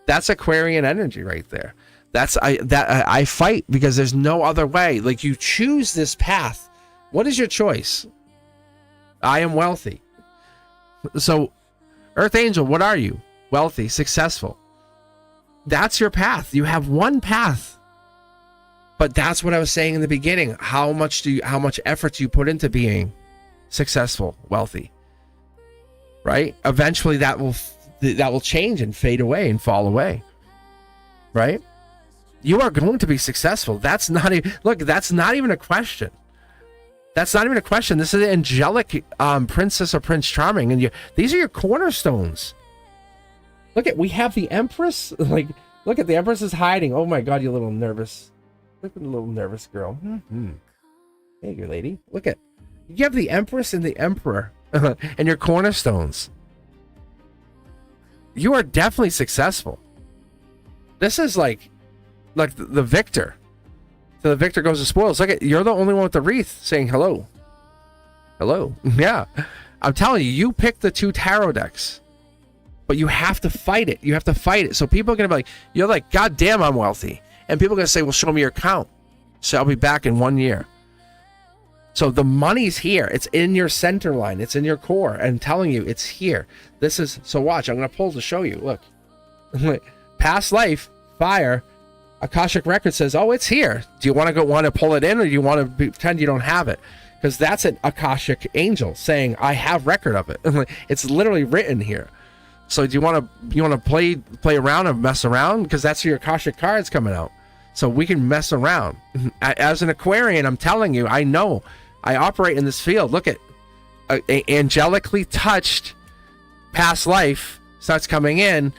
That's Aquarian energy right there. I fight because there's no other way. Like, you choose this path. What is your choice? I am wealthy. So, Earth Angel, what are you? Wealthy, successful. That's your path. You have one path. But that's what I was saying in the beginning. How much effort do you put into being successful, wealthy? Right? Eventually that will change and fade away and fall away. Right? You are going to be successful. That's not even a question. That's not even a question. This is an angelic princess or prince charming, and these are your cornerstones. We have the Empress. Like, look at the Empress is hiding. Oh my God, you little nervous. Look at the little nervous girl. Hey, you lady. You have the Empress and the Emperor and your cornerstones. You are definitely successful. This is like the victor. So the victor goes to spoils. You're the only one with the wreath saying hello. Hello. Yeah. I'm telling you, you pick the 2 tarot decks. But you have to fight it. You have to fight it. So people are going to be like, you're like, God damn, I'm wealthy. And people are going to say, well, show me your account. So I'll be back in 1 year. So the money's here. It's in your center line. It's in your core. And I'm telling you, it's here. So watch. I'm going to pull to show you. Look. Past life, fire. Akashic record says, oh, it's here. Do you want to pull it in, or do you want to pretend you don't have it? Because that's an Akashic angel saying, I have record of it. It's literally written here. So do you want to play around and mess around? Because that's your Akashic cards coming out. So we can mess around. As an Aquarian, I'm telling you, I know. I operate in this field. Look at angelically touched past life starts coming in.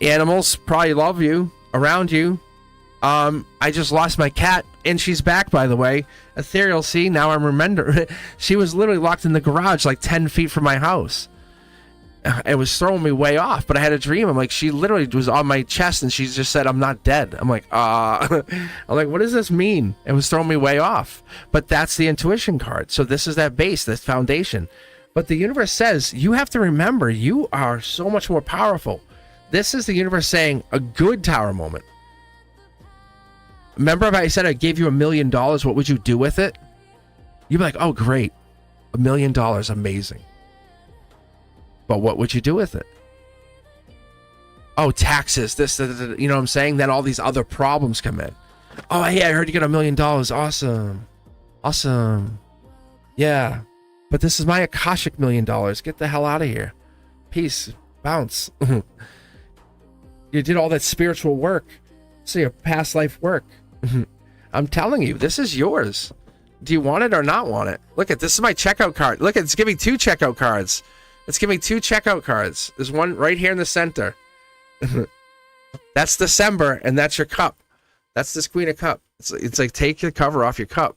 Animals probably love you, around you. I just lost my cat, and she's back, by the way. Ethereal, see, now I'm remembering. She was literally locked in the garage like 10 feet from my house. It was throwing me way off, but I had a dream. I'm like, she literally was on my chest, and she just said, I'm not dead. I'm like, I'm like, what does this mean? It was throwing me way off. But that's the intuition card. So this is that base, this foundation. But the universe says, you have to remember, you are so much more powerful. This is the universe saying, a good tower moment. Remember if I said I gave you $1 million, what would you do with it? You'd be like, oh, great. $1 million, amazing. But what would you do with it? Oh, taxes, this, you know what I'm saying? Then all these other problems come in. Oh, hey, I heard you got $1 million. Awesome. Awesome. Yeah. But this is my Akashic $1 million. Get the hell out of here. Peace. Bounce. You did all that spiritual work. So your past life work. I'm telling you, this is yours. Do you want it or not want it? Look at this is my checkout card. Look, it's giving 2 checkout cards. It's giving 2 checkout cards. There's one right here in the center. That's December, and that's your cup. That's this Queen of Cup. It's like, take the cover off your cup.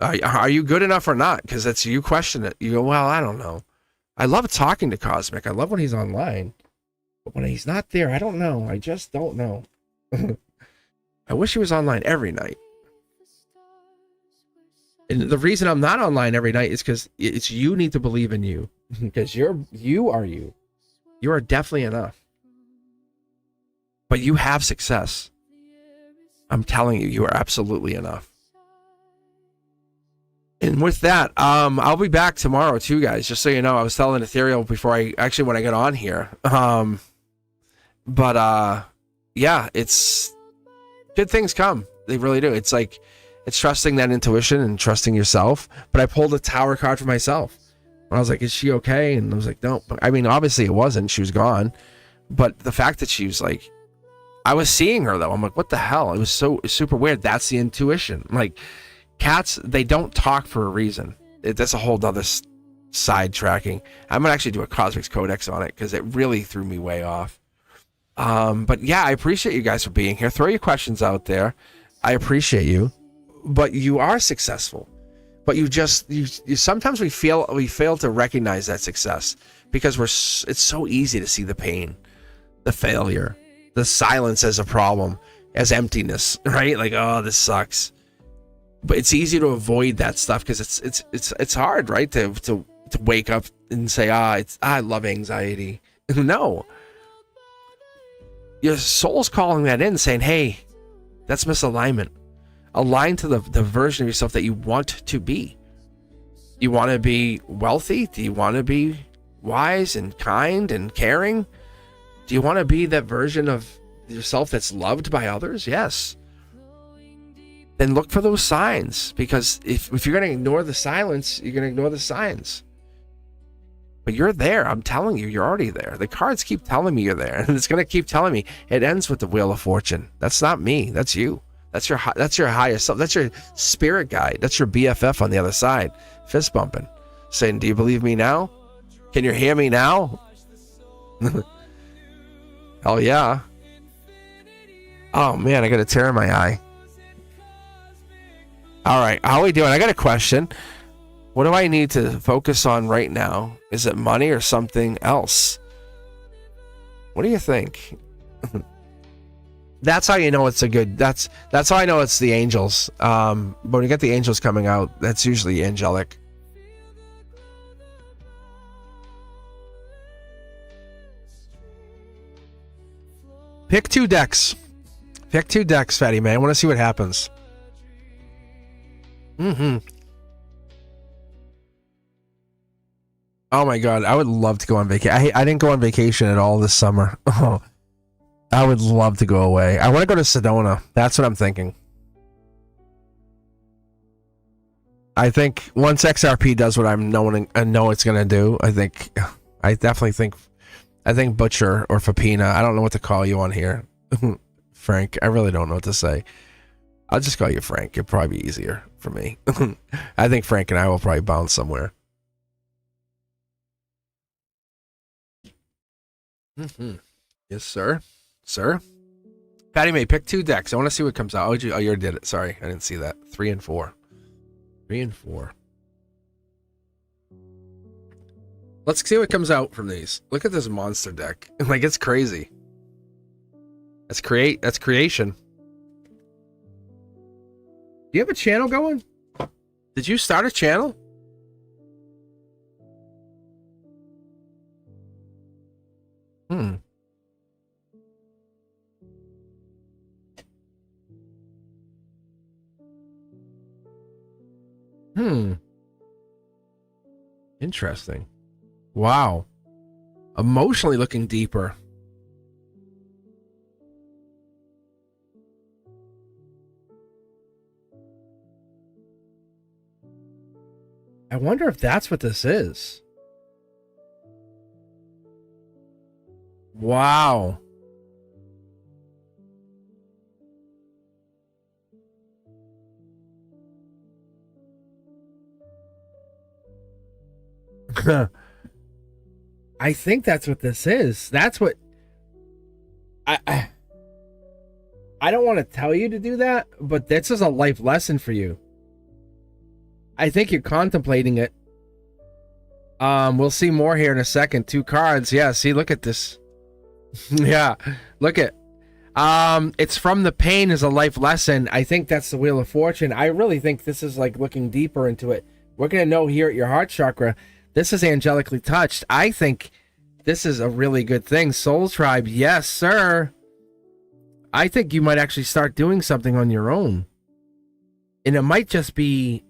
Are you good enough or not? Because that's you question it. You go, well, I don't know. I love talking to Cosmic. I love when he's online. But when he's not there, I don't know. I just don't know. I wish he was online every night. And the reason I'm not online every night is because it's you need to believe in you. Because you are you. You are definitely enough. But you have success. I'm telling you, you are absolutely enough. And with that, I'll be back tomorrow too, guys. Just so you know, I was telling Ethereal before when I got on here. Yeah, it's good things come. They really do. It's like, it's trusting that intuition and trusting yourself. But I pulled a tower card for myself. I was like, is she okay? And I was like, no. I mean, obviously it wasn't. She was gone. But the fact that she was like, I was seeing her though. I'm like, what the hell? It was so super weird. That's the intuition. Like, cats, they don't talk for a reason. That's a whole other sidetracking. I'm gonna actually do a Cosmic Codex on it because it really threw me way off. But yeah, I appreciate you guys for being here. Throw your questions out there. I appreciate you. But you are successful. But you sometimes we fail to recognize that success because it's so easy to see the pain, the failure, the silence as a problem, as emptiness, right? Like, oh, this sucks. But it's easy to avoid that stuff because it's hard, right? To wake up and say, I love anxiety. No. Your soul's calling that in, saying, hey, that's misalignment. Align to the version of yourself that you want to be. You want to be wealthy? Do you want to be wise and kind and caring? Do you want to be that version of yourself that's loved by others? Yes. Then look for those signs, because if you're going to ignore the silence, you're going to ignore the signs. But you're there. I'm telling you, you're already there. The cards keep telling me you're there, and it's going to keep telling me. It ends with the Wheel of Fortune. That's not me. That's you. That's your higher self. That's your spirit guide. That's your BFF on the other side, fist bumping, saying, "Do you believe me now? Can you hear me now?" Hell yeah. Oh man, I got a tear in my eye. All right, how are we doing? I got a question. What do I need to focus on right now? Is it money or something else? What do you think? That's how you know it's a good. That's how I know it's the angels. But when you get the angels coming out, that's usually angelic. Pick 2 decks. Pick 2 decks, Fatty Man. I want to see what happens. Oh my god, I would love to go on vacation. I didn't go on vacation at all this summer. Oh, I would love to go away. I want to go to Sedona. That's what I'm thinking. I think once XRP does what I know it's gonna do, I definitely think Butcher or Fapina. I don't know what to call you on here. Frank. I really don't know what to say. I'll just call you Frank. It'll probably be easier for me. I think Frank and I will probably bounce somewhere. Yes, sir. Sir? Patty May, pick 2 decks. I want to see what comes out. Oh, you already did it. Sorry, I didn't see that. 3 and 4. 3 and 4. Let's see what comes out from these. Look at this monster deck. Like, it's crazy. That's creation. Do you have a channel going? Did you start a channel? Interesting. Wow. Emotionally looking deeper. I wonder if that's what this is. Wow. I think that's what this is. That's what I don't want to tell you to do that, but this is a life lesson for you. I think you're contemplating it. We'll see more here in a second. 2 cards. Yeah, see, look at this. Yeah, look at. It's from the pain is a life lesson. I think that's the Wheel of Fortune. I really think this is like looking deeper into it. We're gonna know here at your heart chakra. This is angelically touched. I think this is a really good thing. Soul Tribe, yes, sir. I think you might actually start doing something on your own. And it might just be...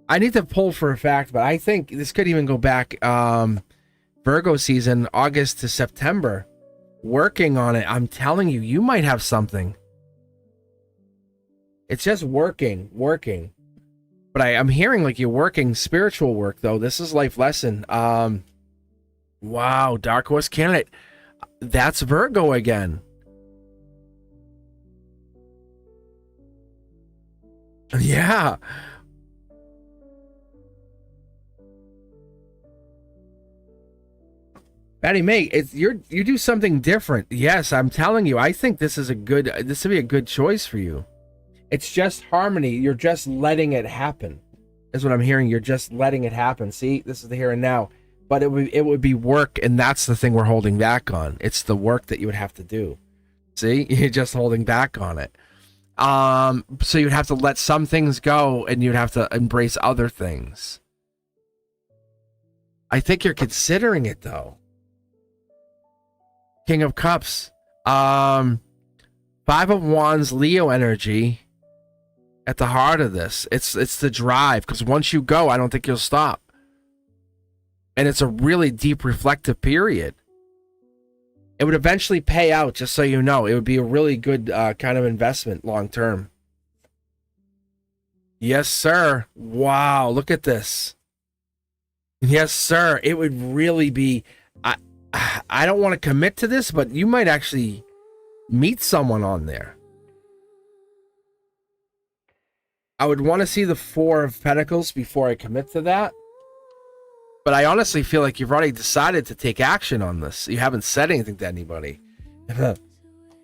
I need to pull for a fact, but I think this could even go back Virgo season, August to September. Working on it. I'm telling you, you might have something. It's just working. But I'm hearing like you're working spiritual work, though. This is life lesson. Wow, Dark Horse Candidate. That's Virgo again. Yeah. Patty May, you do something different. Yes, I'm telling you. I think this would be a good choice for you. It's just harmony. You're just letting it happen. Is what I'm hearing. You're just letting it happen. See, this is the here and now. But it would be work, and that's the thing we're holding back on. It's the work that you would have to do. See, you're just holding back on it. So you'd have to let some things go and you'd have to embrace other things. I think you're considering it though. King of Cups. Five of Wands, Leo energy at the heart of this. It's the drive, because once you go, I don't think you'll stop. And it's a really deep reflective period. It would eventually pay out, just so you know. It would be a really good kind of investment long term. Yes, sir. Wow, look at this. Yes, sir. It would really be... I don't want to commit to this, but you might actually meet someone on there. I would want to see the Four of Pentacles before I commit to that. But I honestly feel like you've already decided to take action on this. You haven't said anything to anybody.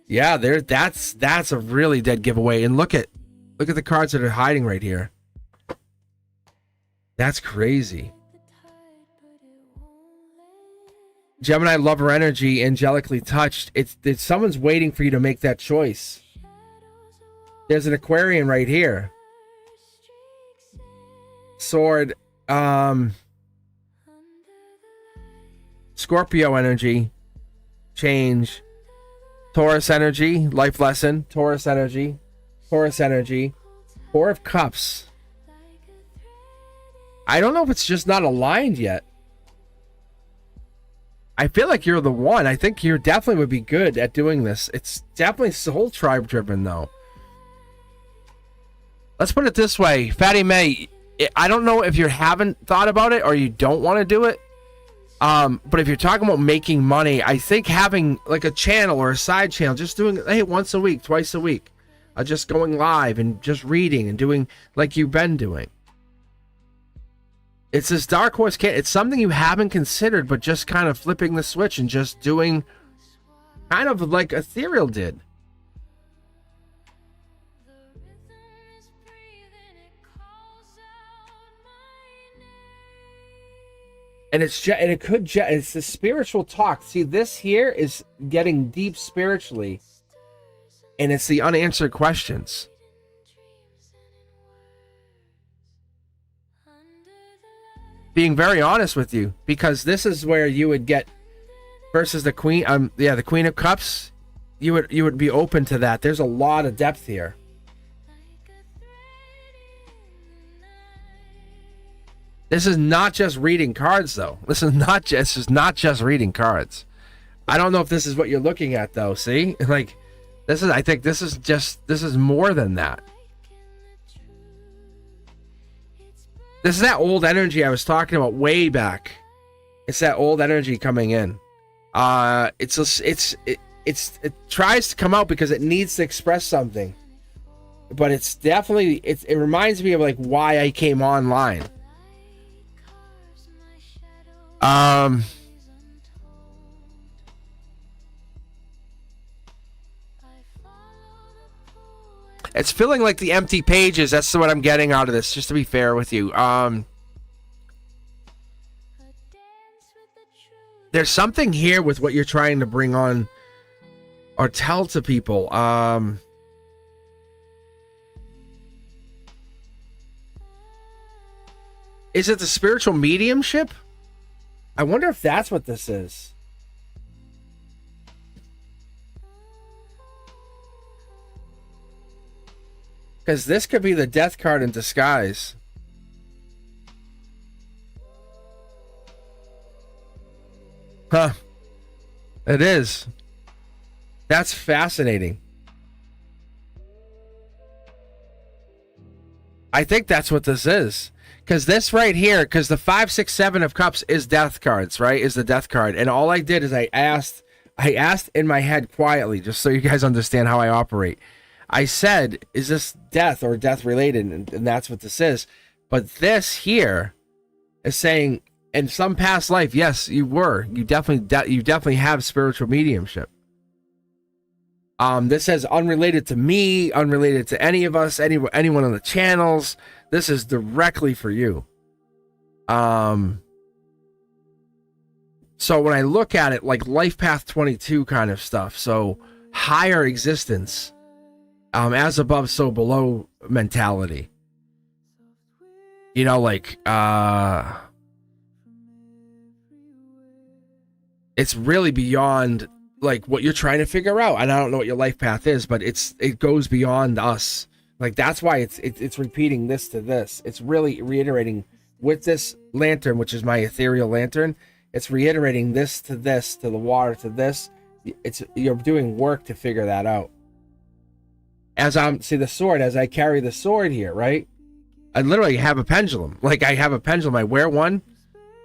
Yeah, that's a really dead giveaway. And look at the cards that are hiding right here. That's crazy. Gemini lover energy, angelically touched. It's someone's waiting for you to make that choice. There's an Aquarian right here. Sword, Scorpio energy, change. Taurus energy, life lesson. Taurus energy, Taurus energy. Four of Cups. I don't know if it's just not aligned yet. I feel like you're the one. I think you definitely would be good at doing this. It's definitely soul tribe driven though. Let's put it this way, Fatty May. I don't know if you haven't thought about it or you don't want to do it. But if you're talking about making money, I think having like a channel or a side channel, just doing it once a week, twice a week, just going live and just reading and doing like you've been doing. It's this dark horse can't. It's something you haven't considered, but just kind of flipping the switch and just doing kind of like Ethereal did. And it's the spiritual talk. See, this here is getting deep spiritually, and it's the unanswered questions. Being very honest with you, because this is where you would get versus the Queen. The Queen of Cups. You would be open to that. There's a lot of depth here. This is not just reading cards, though. This is not just reading cards. I don't know if this is what you're looking at, though. See, like this is. I think this is more than that. This is that old energy I was talking about way back. It's that old energy coming in. It tries to come out because it needs to express something. But it's definitely it reminds me of like why I came online. It's feeling like the empty pages. That's what I'm getting out of this, just to be fair with you. There's something here with what you're trying to bring on or tell to people. Is it the spiritual mediumship? I wonder if that's what this is. Because this could be the death card in disguise. Huh. It is. That's fascinating. I think that's what this is. Because this right here, because the 5, 6, 7 of Cups is death cards, right? Is the death card. And all I did is I asked in my head quietly, just so you guys understand how I operate. I said, is this death or death related? And that's what this is. But this here is saying, in some past life, yes, you were. You definitely have spiritual mediumship. This says unrelated to me, unrelated to any of us, anyone on the channels. This is directly for you. So when I look at it, like Life Path 22 kind of stuff, so higher existence. as above, so below mentality. You know, like, it's really beyond like what you're trying to figure out. And I don't know what your life path is, but it goes beyond us. Like, that's why it's repeating this to this. It's really reiterating with this lantern, which is my ethereal lantern. It's reiterating this to the water to this. You're doing work to figure that out. As see the sword, as I carry the sword here, right? I literally have a pendulum. Like, I have a pendulum. I wear one,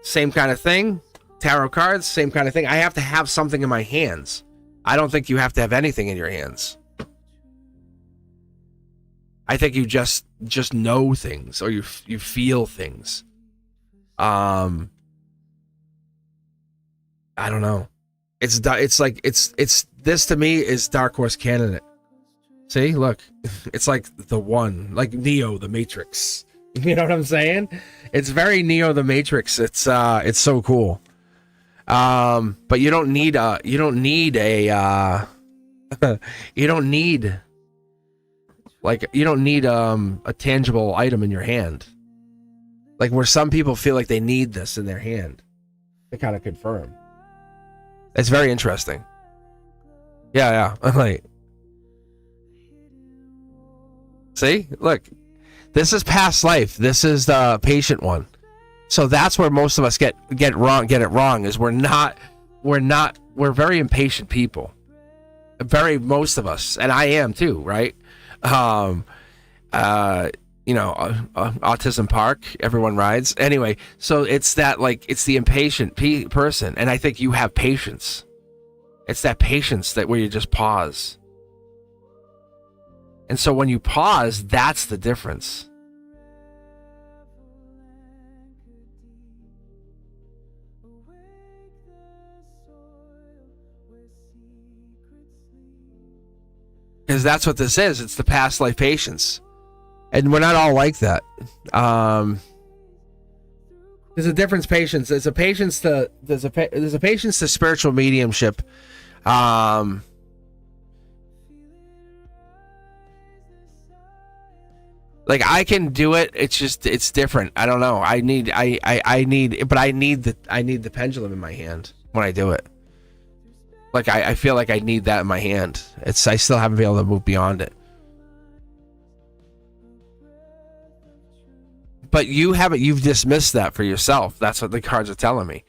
same kind of thing. Tarot cards, same kind of thing. I have to have something in my hands. I don't think you have to have anything in your hands. I think you just know things, or you feel things. I don't know. It's like this to me is Dark Horse candidate. See, look, it's like the one, like Neo the Matrix. You know what I'm saying? It's very Neo the Matrix. It's so cool. But you don't need a you don't need a tangible item in your hand. Like, where some people feel like they need this in their hand to kind of confirm. It's very interesting. Yeah. Like, see, look, this is past life. This is the patient one. So that's where most of us get it wrong, is we're very impatient people. Most of us, and I am too, right? Autism Park, everyone rides. Anyway, so it's that, like, it's the impatient person, and I think you have patience. It's that patience that where you just pause. And so when you pause, that's the difference. Because that's what this is. It's the past life patience. And we're not all like that. There's a difference patience. There's a patience to spiritual mediumship. Like, I can do it. It's different. I don't know. I need the pendulum in my hand when I do it. Like, I feel like I need that in my hand. I still haven't been able to move beyond it. But you've dismissed that for yourself. That's what the cards are telling me.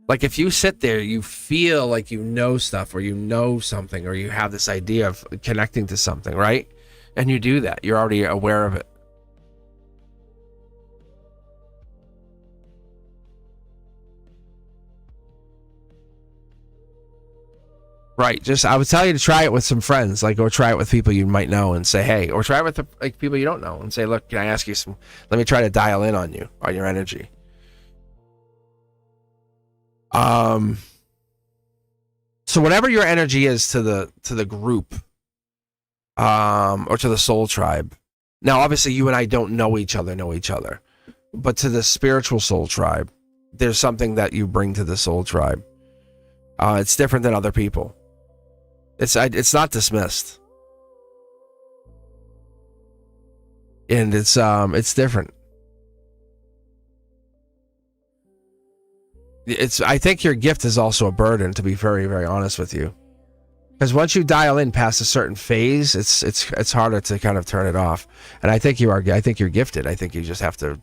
Like, if you sit there, you feel like you know stuff, or you know something, or you have this idea of connecting to something, right? And you do that. You're already aware of it. Right. I would tell you to try it with some friends, like, or try it with people you might know and say, hey, or try it with people you don't know and say, look, can I ask you let me try to dial in on you, on your energy. So whatever your energy is to the group, or to the soul tribe. Now, obviously you and I don't know each other, but to the spiritual soul tribe, there's something that you bring to the soul tribe. It's different than other people. It's not dismissed, and it's different. I think your gift is also a burden, to be very, very honest with you, because once you dial in past a certain phase, it's harder to kind of turn it off. And I think you're gifted. I think you just have to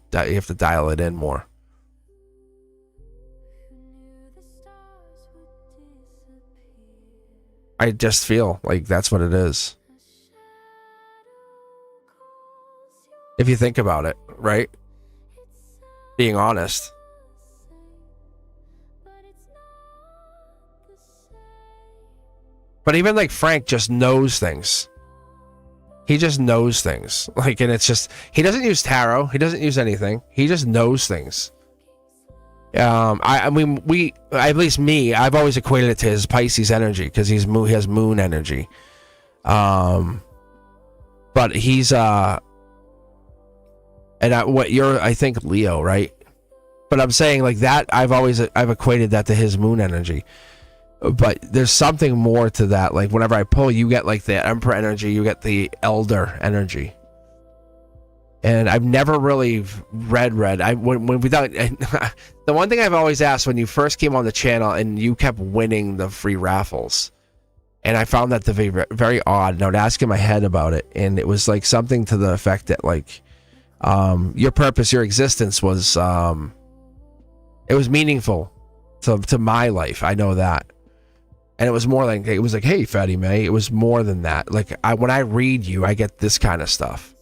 dial it in more. I just feel like that's what it is. If you think about it, right? Being honest. But even like Frank just knows things. He just knows things. Like, and it's just, he doesn't use tarot. He doesn't use anything. He just knows things. At least me, I've always equated it to his Pisces energy, because he has moon energy. But he's I think Leo, right? But I'm saying, like, that I've equated that to his moon energy. But there's something more to that. Like whenever I pull, you get like the Emperor energy, you get the Elder energy. And I've never really read. When without the one thing I've always asked when you first came on the channel and you kept winning the free raffles, and I found that to be very odd. And I would ask in my head about it, and it was like something to the effect that like your purpose, your existence was it was meaningful to my life. I know that. And it was more like, it was like, hey, Fatty May. It was more than that. Like when I read you, I get this kind of stuff.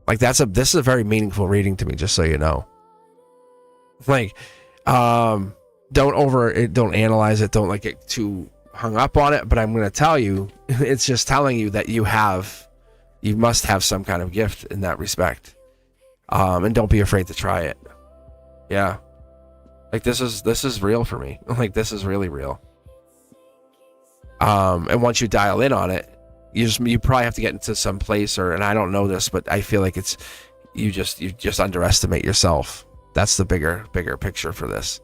Like this is a very meaningful reading to me, just so you know. Like, don't analyze it. Don't like get too hung up on it. But I'm going to tell you, it's just telling you that you must have some kind of gift in that respect. And don't be afraid to try it. Yeah. Like this is real for me. Like this is really real. And once you dial in on it, you probably have to get into some place and I don't know this, but I feel like it's you just underestimate yourself. That's the bigger picture for this.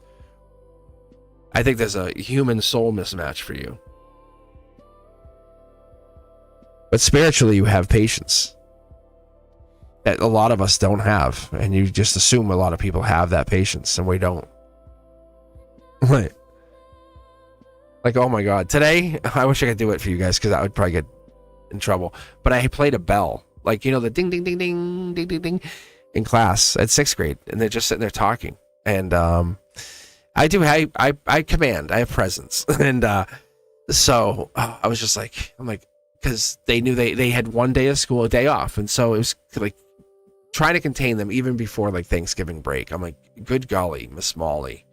I think there's a human soul mismatch for you. But spiritually you have patience that a lot of us don't have, and you just assume a lot of people have that patience and we don't. Like, oh my God, today I wish I could do it for you guys because I would probably get in trouble. But I played a bell, like, you know, the ding ding ding ding ding ding ding in class at 6th grade, and they're just sitting there talking. And I command, I have presence. And so I was just like, I'm like, because they knew they had one day of school, a day off, and so it was like trying to contain them even before like Thanksgiving break. I'm like, good golly, Miss Molly.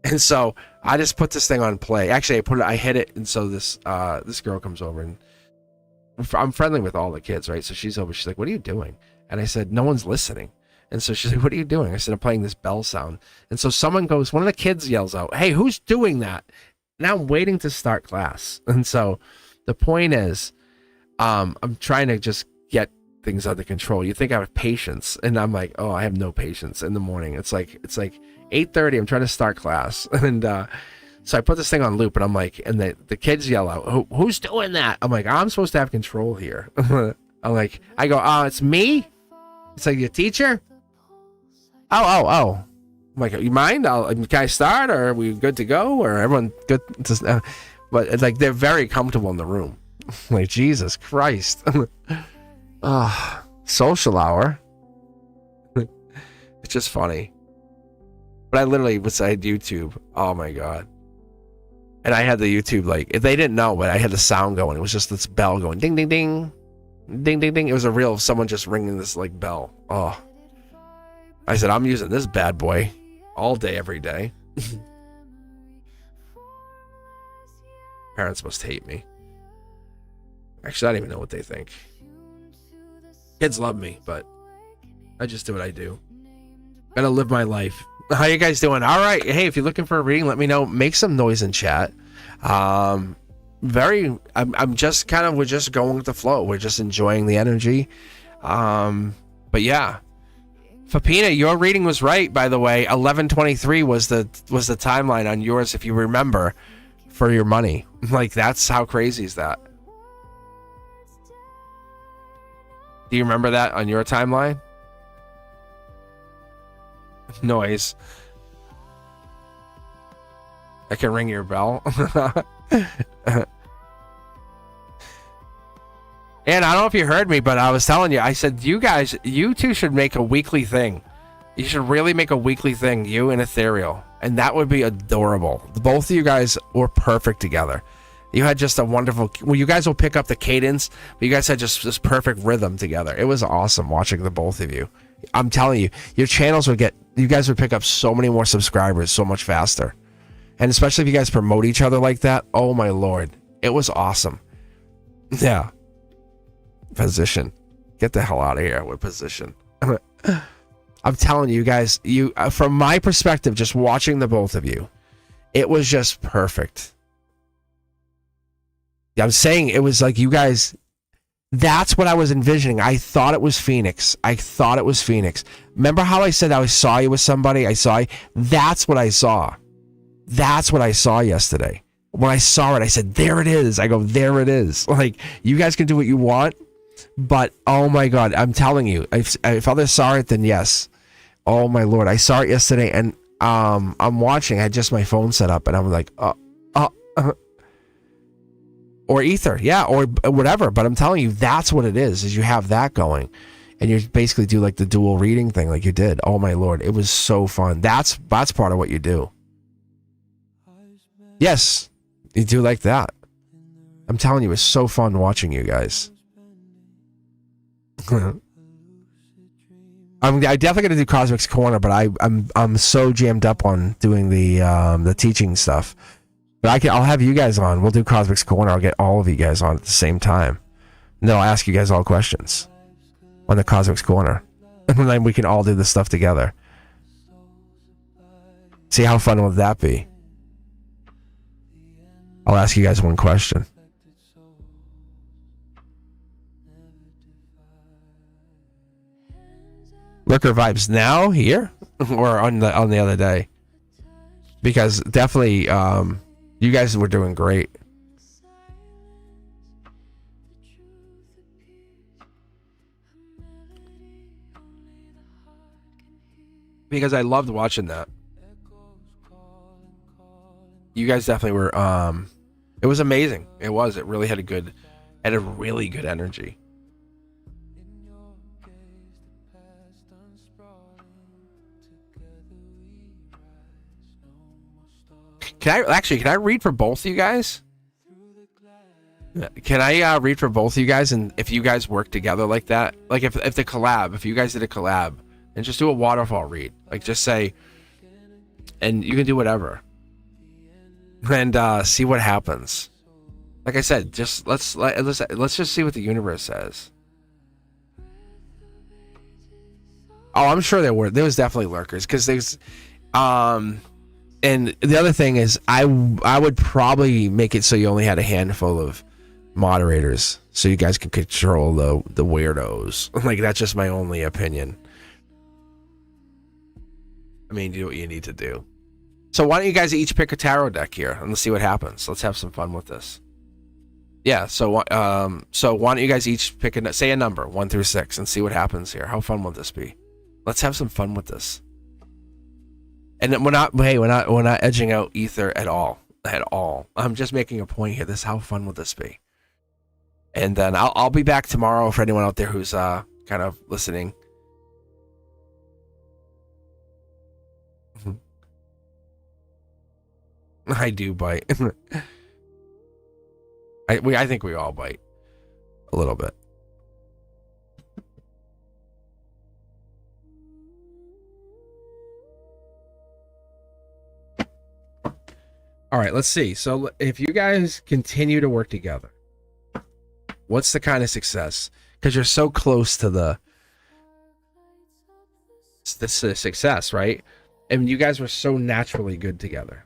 And so I just put this thing on play. Actually, I hit it, and so this girl comes over, and I'm friendly with all the kids, right? So she's over. She's like, "What are you doing?" And I said, "No one's listening." And so she's like, "What are you doing?" I said, "I'm playing this bell sound." And so someone goes, one of the kids yells out, "Hey, who's doing that?" Now I'm waiting to start class. And so the point is, I'm trying to just get things under control. You think I have patience, and I'm like, oh, I have no patience in the morning. It's like 8:30. I'm trying to start class, and so I put this thing on loop, and I'm like, and the kids yell out, "Who's doing that?" I'm like, I'm supposed to have control here. I go, it's me. It's like your teacher. Oh. I'm like, you mind? Can I start, or are we good to go, or everyone good? But it's like they're very comfortable in the room. Like, Jesus Christ. Social hour. It's just funny. But I literally beside YouTube. Oh my God. And I had the YouTube, like, if they didn't know, but I had the sound going. It was just this bell going ding ding ding. Ding ding ding. It was a real someone just ringing this like bell. Oh. I said, I'm using this bad boy all day, every day. Parents must hate me. Actually, I don't even know what they think. Kids love me, but I just do what I do. Gotta live my life. How you guys doing? All right. Hey, if you're looking for a reading, let me know. Make some noise in chat. I'm just kind of, we're just going with the flow. We're just enjoying the energy. But yeah. Fapina, your reading was right, by the way. 11:23 was the timeline on yours, if you remember, for your money. Like, that's how crazy is that? Do you remember that on your timeline? Noise. I can ring your bell. And I don't know if you heard me, but I was telling you, I said, you two should make a weekly thing. You should really make a weekly thing, you and Ethereal. And that would be adorable. Both of you guys were perfect together. You had just a wonderful, well, you guys will pick up the cadence, but you guys had just this perfect rhythm together. It was awesome watching the both of you. I'm telling you, your channels you guys would pick up so many more subscribers so much faster. And especially if you guys promote each other like that, oh my Lord, it was awesome. Yeah. Position. Get the hell out of here with position. I'm telling you guys, from my perspective, just watching the both of you, it was just perfect. I'm saying it was like you guys, that's what I was envisioning. I thought it was Phoenix. Remember how I said I saw you with somebody? That's what I saw. That's what I saw yesterday. When I saw it, I said, there it is. I go, there it is. Like, you guys can do what you want, but oh my God, I'm telling you, if others saw it, then yes. Oh my Lord. I saw it yesterday, and I'm watching. I had just my phone set up, and I'm like, or ether. Yeah, or whatever. But I'm telling you, that's what it is you have that going. And you basically do like the dual reading thing like you did. Oh my Lord. It was so fun. That's part of what you do. Yes. You do like that. I'm telling you, it's so fun watching you guys. I'm definitely gonna do Cosmic's Corner, but I'm so jammed up on doing the teaching stuff. But I'll have you guys on. We'll do Cosmic's Corner. I'll get all of you guys on at the same time. And then I'll ask you guys all questions on the Cosmic's Corner. And then we can all do this stuff together. See how fun would that be? I'll ask you guys one question. Lurker vibes now here or on the other day? Because definitely you guys were doing great. Because I loved watching that. You guys definitely were it was amazing. It really had a really good energy. Can I read for both of you guys? Can I read for both of you guys, and if you guys work together like that, like if you guys did a collab and just do a waterfall read, like just say, and you can do whatever. And see what happens. Like I said, just let's just see what the universe says. Oh, I'm sure there was definitely lurkers, because there's and the other thing is I would probably make it so you only had a handful of moderators, so you guys can control the weirdos. Like, that's just my only opinion. I mean, do what you need to do. So why don't you guys each pick a tarot deck here, and let's see what happens. Let's have some fun with this. Yeah, so why don't you guys each pick say a number 1 through 6 and see what happens here. How fun will this be? Let's have some fun with this. And we're not edging out ether at all. I'm just making a point here. How fun will this be? And then I'll be back tomorrow for anyone out there who's kind of listening. I do bite. I think we all bite a little bit. All right, let's see. So if you guys continue to work together, what's the kind of success? Because you're so close to the success, right? And you guys were so naturally good together.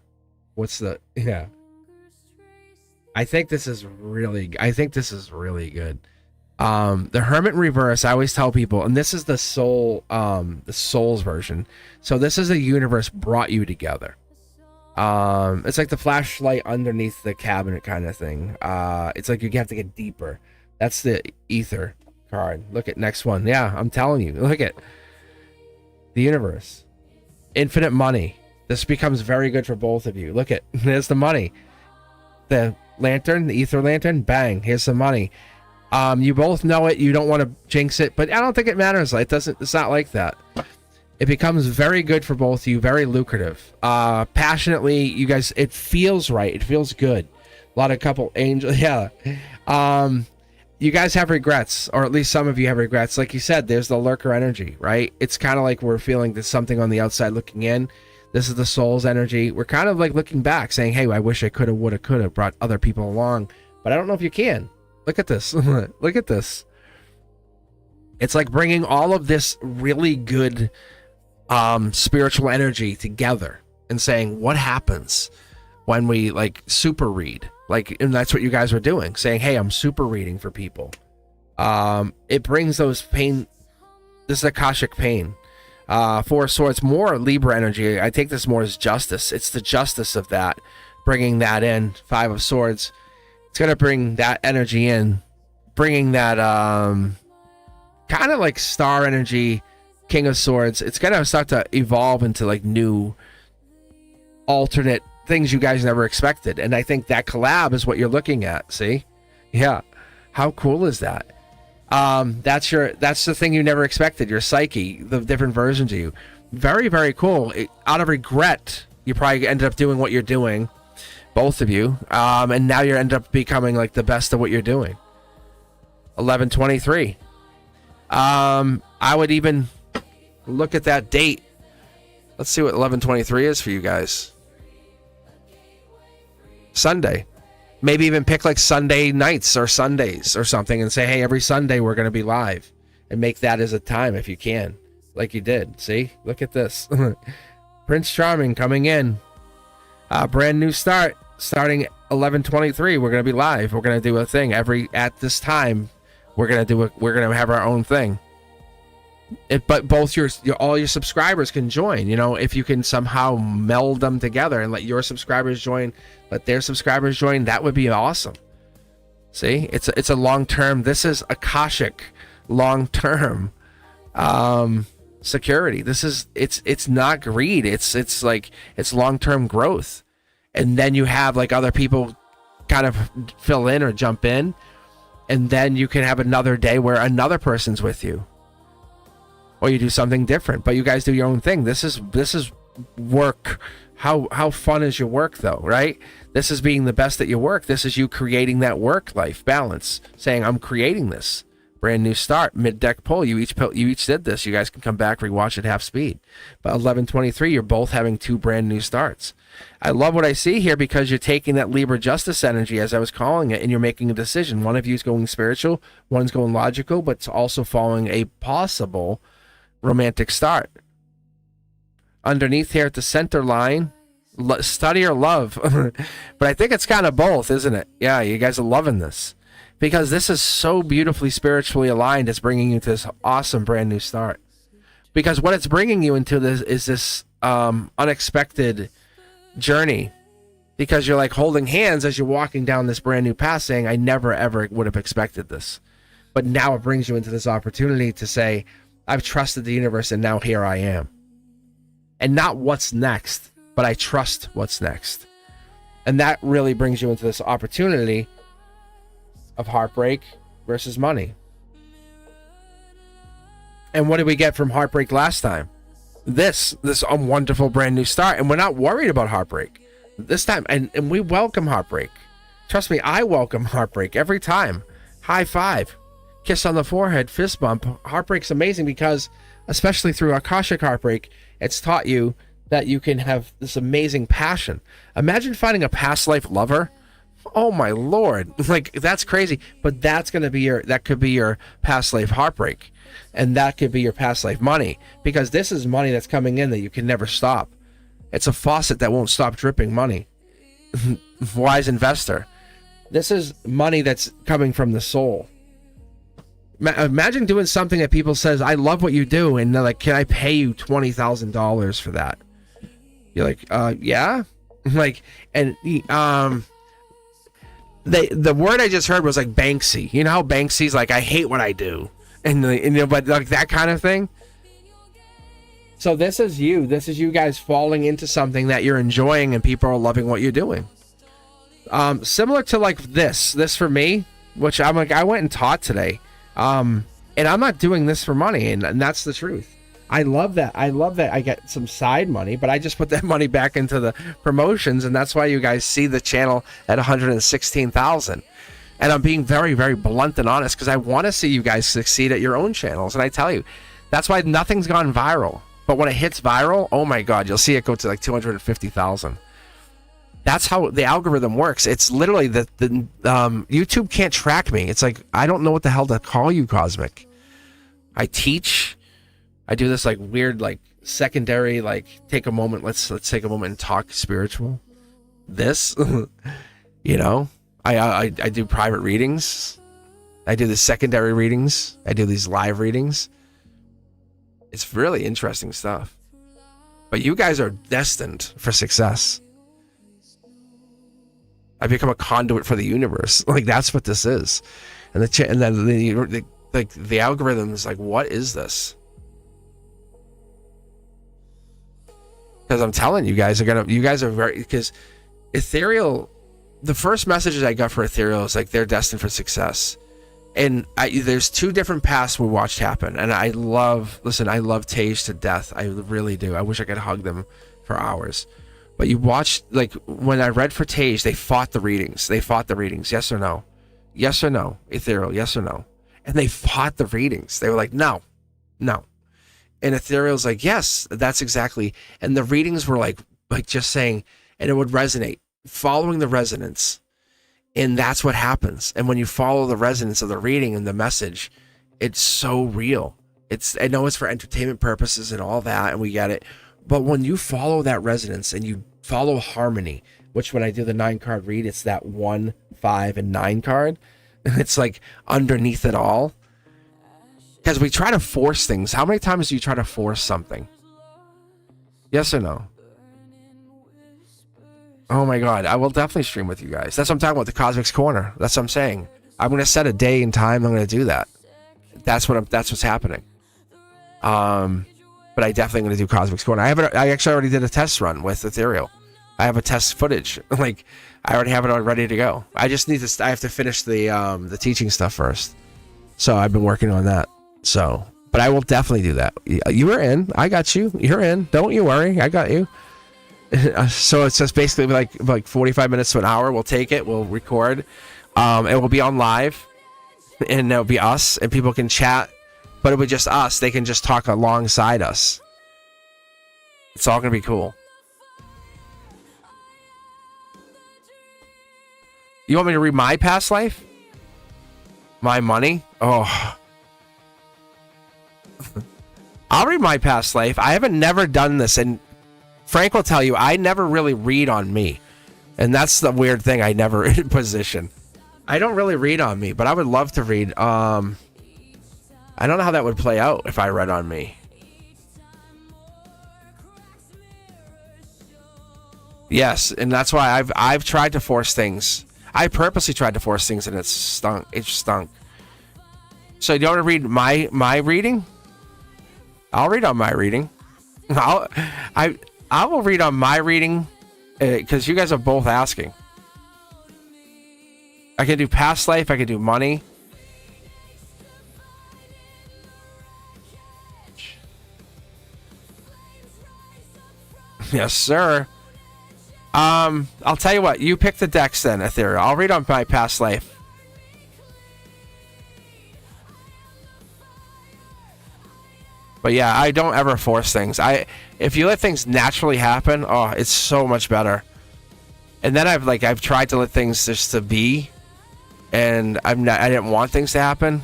I think this is really good. The Hermit in Reverse, I always tell people, and this is the soul's version. So this is the universe brought you together. It's like the flashlight underneath the cabinet kind of thing. It's like you have to get deeper. That's the ether card. Look at next one. Yeah, I'm telling you. Look at the universe. Infinite money. This becomes very good for both of you. Look at, there's the money. The lantern, the ether lantern, bang, here's some money. You both know it. You don't want to jinx it, but I don't think it matters. It's not like that. It becomes very good for both of you, very lucrative. Passionately, you guys, it feels right. It feels good. A lot of couple angels, yeah. You guys have regrets, or at least some of you have regrets. Like you said, there's the lurker energy, right? It's kind of like we're feeling there's something on the outside looking in. This is the soul's energy. We're kind of like looking back, saying, hey, I wish I could have, would have, could have brought other people along, but I don't know if you can. Look at this. Look at this. It's like bringing all of this really good spiritual energy together and saying, what happens when we like super read? Like, and that's what you guys are doing, saying, hey, I'm super reading for people. It brings those pain. This is Akashic pain. Four of Swords, more Libra energy. I take this more as justice. It's the justice of that, bringing that in. Five of Swords. It's going to bring that energy in, bringing that kind of like star energy, King of Swords. It's going to start to evolve into like new alternate things you guys never expected. And I think that collab is what you're looking at. See? Yeah. How cool is that? That's the thing you never expected. Your psyche, the different versions of you. Very, very cool. Out of regret, you probably ended up doing what you're doing, both of you. And now you end up becoming like the best of what you're doing. 11/23. I would even look at that date. Let's see what 11/23 is for you guys. Sunday. Maybe even pick like Sunday nights or Sundays or something and say, hey, every Sunday we're going to be live, and make that as a time if you can, like you did. See, look at this. Prince Charming coming in. Brand new start, starting 11/23. We're going to be live. We're going to do a thing at this time. We're going to have our own thing. But both all your subscribers can join. If you can somehow meld them together and let your subscribers join, let their subscribers join, that would be awesome. See, it's a long term. This is Akashic long term security. It's not greed. It's long term growth, and then you have like other people kind of fill in or jump in, and then you can have another day where another person's with you. Or you do something different, but you guys do your own thing. This is work. How fun is your work though, right? This is being the best at your work. This is you creating that work-life balance, saying, I'm creating this. Brand new start, mid-deck pull. You each did this. You guys can come back, rewatch at half speed. But 11/23, you're both having two brand new starts. I love what I see here because you're taking that Libra justice energy, as I was calling it, and you're making a decision. One of you is going spiritual, one's going logical, but it's also following a possible romantic start. Underneath here at the center line, study or love. But I think it's kind of both, isn't it? Yeah, you guys are loving this because this is so beautifully spiritually aligned. It's bringing you to this awesome brand new start, because what it's bringing you into is this unexpected journey, because you're like holding hands as you're walking down this brand new path, saying, I never ever would have expected this, but now it brings you into this opportunity to say, I've trusted the universe, and now here I am. And not what's next, but I trust what's next. And that really brings you into this opportunity of heartbreak versus money. And what did we get from heartbreak last time? This wonderful brand new start. And we're not worried about heartbreak this time. And we welcome heartbreak. Trust me, I welcome heartbreak every time. High five. Kiss on the forehead, fist bump. Heartbreak's amazing because, especially through Akashic heartbreak, it's taught you that you can have this amazing passion. Imagine finding a past life lover. Oh my Lord. Like, that's crazy. But that could be your past life heartbreak. And that could be your past life money. Because this is money that's coming in that you can never stop. It's a faucet that won't stop dripping money. Wise investor. This is money that's coming from the soul. Imagine doing something that people says, I love what you do, and they're like, can I pay you $20,000 for that? You're like, yeah. Like, and the word I just heard was like Banksy. You know how Banksy's like, I hate what I do, and but like that kind of thing. So this is you. This is you guys falling into something that you're enjoying, and people are loving what you're doing. Similar to like this for me, which I'm like, I went and taught today. And I'm not doing this for money, and that's the truth. I love that. I get some side money, but I just put that money back into the promotions, and that's why you guys see the channel at 116,000. And I'm being very, very blunt and honest because I want to see you guys succeed at your own channels. And I tell you, that's why nothing's gone viral. But when it hits viral, oh my God, you'll see it go to like 250,000. That's how the algorithm works. It's literally the YouTube can't track me. It's like, I don't know what the hell to call you, Cosmic. I teach. I do this like weird, like secondary, like take a moment. Let's take a moment and talk spiritual. This, I do private readings. I do the secondary readings. I do these live readings. It's really interesting stuff. But you guys are destined for success. I become a conduit for the universe. Like, that's what this is. And then the algorithm is like, what is this? Because I'm telling you guys are very, because Ethereal, the first messages I got for Ethereal is like, they're destined for success. And there's two different paths we watched happen. And I love Tage to death. I really do. I wish I could hug them for hours. But you watch, like, when I read for Tage, they fought the readings. Yes or no? Yes or no? Ethereal, yes or no? And they fought the readings. They were like, no. And Ethereal's like, yes, that's exactly. And the readings were like just saying, and it would resonate, following the resonance. And that's what happens. And when you follow the resonance of the reading and the message, it's so real. I know it's for entertainment purposes and all that, and we get it. But when you follow that resonance and you follow harmony, which when I do the 9-card read, it's that 1, 5, and 9 card. And it's like underneath it all. Because we try to force things. How many times do you try to force something? Yes or no? Oh my God, I will definitely stream with you guys. That's what I'm talking about, the Cosmic's Corner. That's what I'm saying. I'm going to set a day and time. I'm going to do that. That's what's happening. But I definitely going to do Cosmic's Corner. I actually already did a test run with Ethereal. I have a test footage. Like, I already have it all ready to go. I just need to. I have to finish the teaching stuff first. So I've been working on that. So, but I will definitely do that. You are in. I got you. You're in. Don't you worry. I got you. So it's just basically like 45 minutes to an hour. We'll take it. We'll record. It will be on live, and it'll be us, and people can chat. But it'll be just us. They can just talk alongside us. It's all gonna be cool. You want me to read my past life? My money? Oh. I'll read my past life. I haven't never done this, and Frank will tell you, I never really read on me. And that's the weird thing, I never position. I don't really read on me, but I would love to read. I don't know how that would play out if I read on me. Yes, and that's why I've tried to force things. I purposely tried to force things, and it stunk. It stunk. So you want to read my reading? I'll read on my reading. I will read on my reading because you guys are both asking. I can do past life. I can do money. Yes, sir. I'll tell you what. You pick the decks then, Ethereal. I'll read on my past life. But yeah, I don't ever force things. If you let things naturally happen, oh, it's so much better. And then I've tried to let things just to be, and I didn't want things to happen.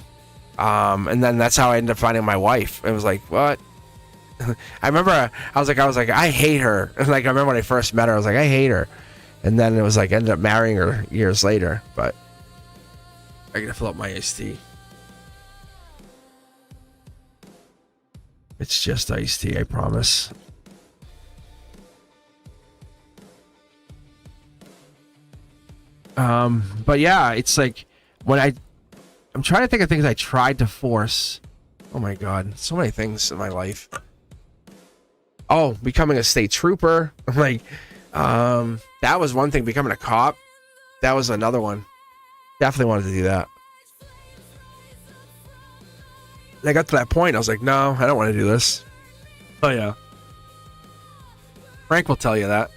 And then that's how I ended up finding my wife. It was like, what? I remember I was like, I hate her. Like, I remember when I first met her, I was like, I hate her. And then it was like, I ended up marrying her years later. But I gotta fill up my iced tea. It's just iced tea, I promise. But yeah, it's like when I'm trying to think of things I tried to force. Oh my God, so many things in my life. Oh, becoming a state trooper. Like, that was one thing. Becoming a cop, that was another one. Definitely wanted to do that. I got to that point. I was like, no, I don't want to do this. Oh yeah. Frank will tell you that.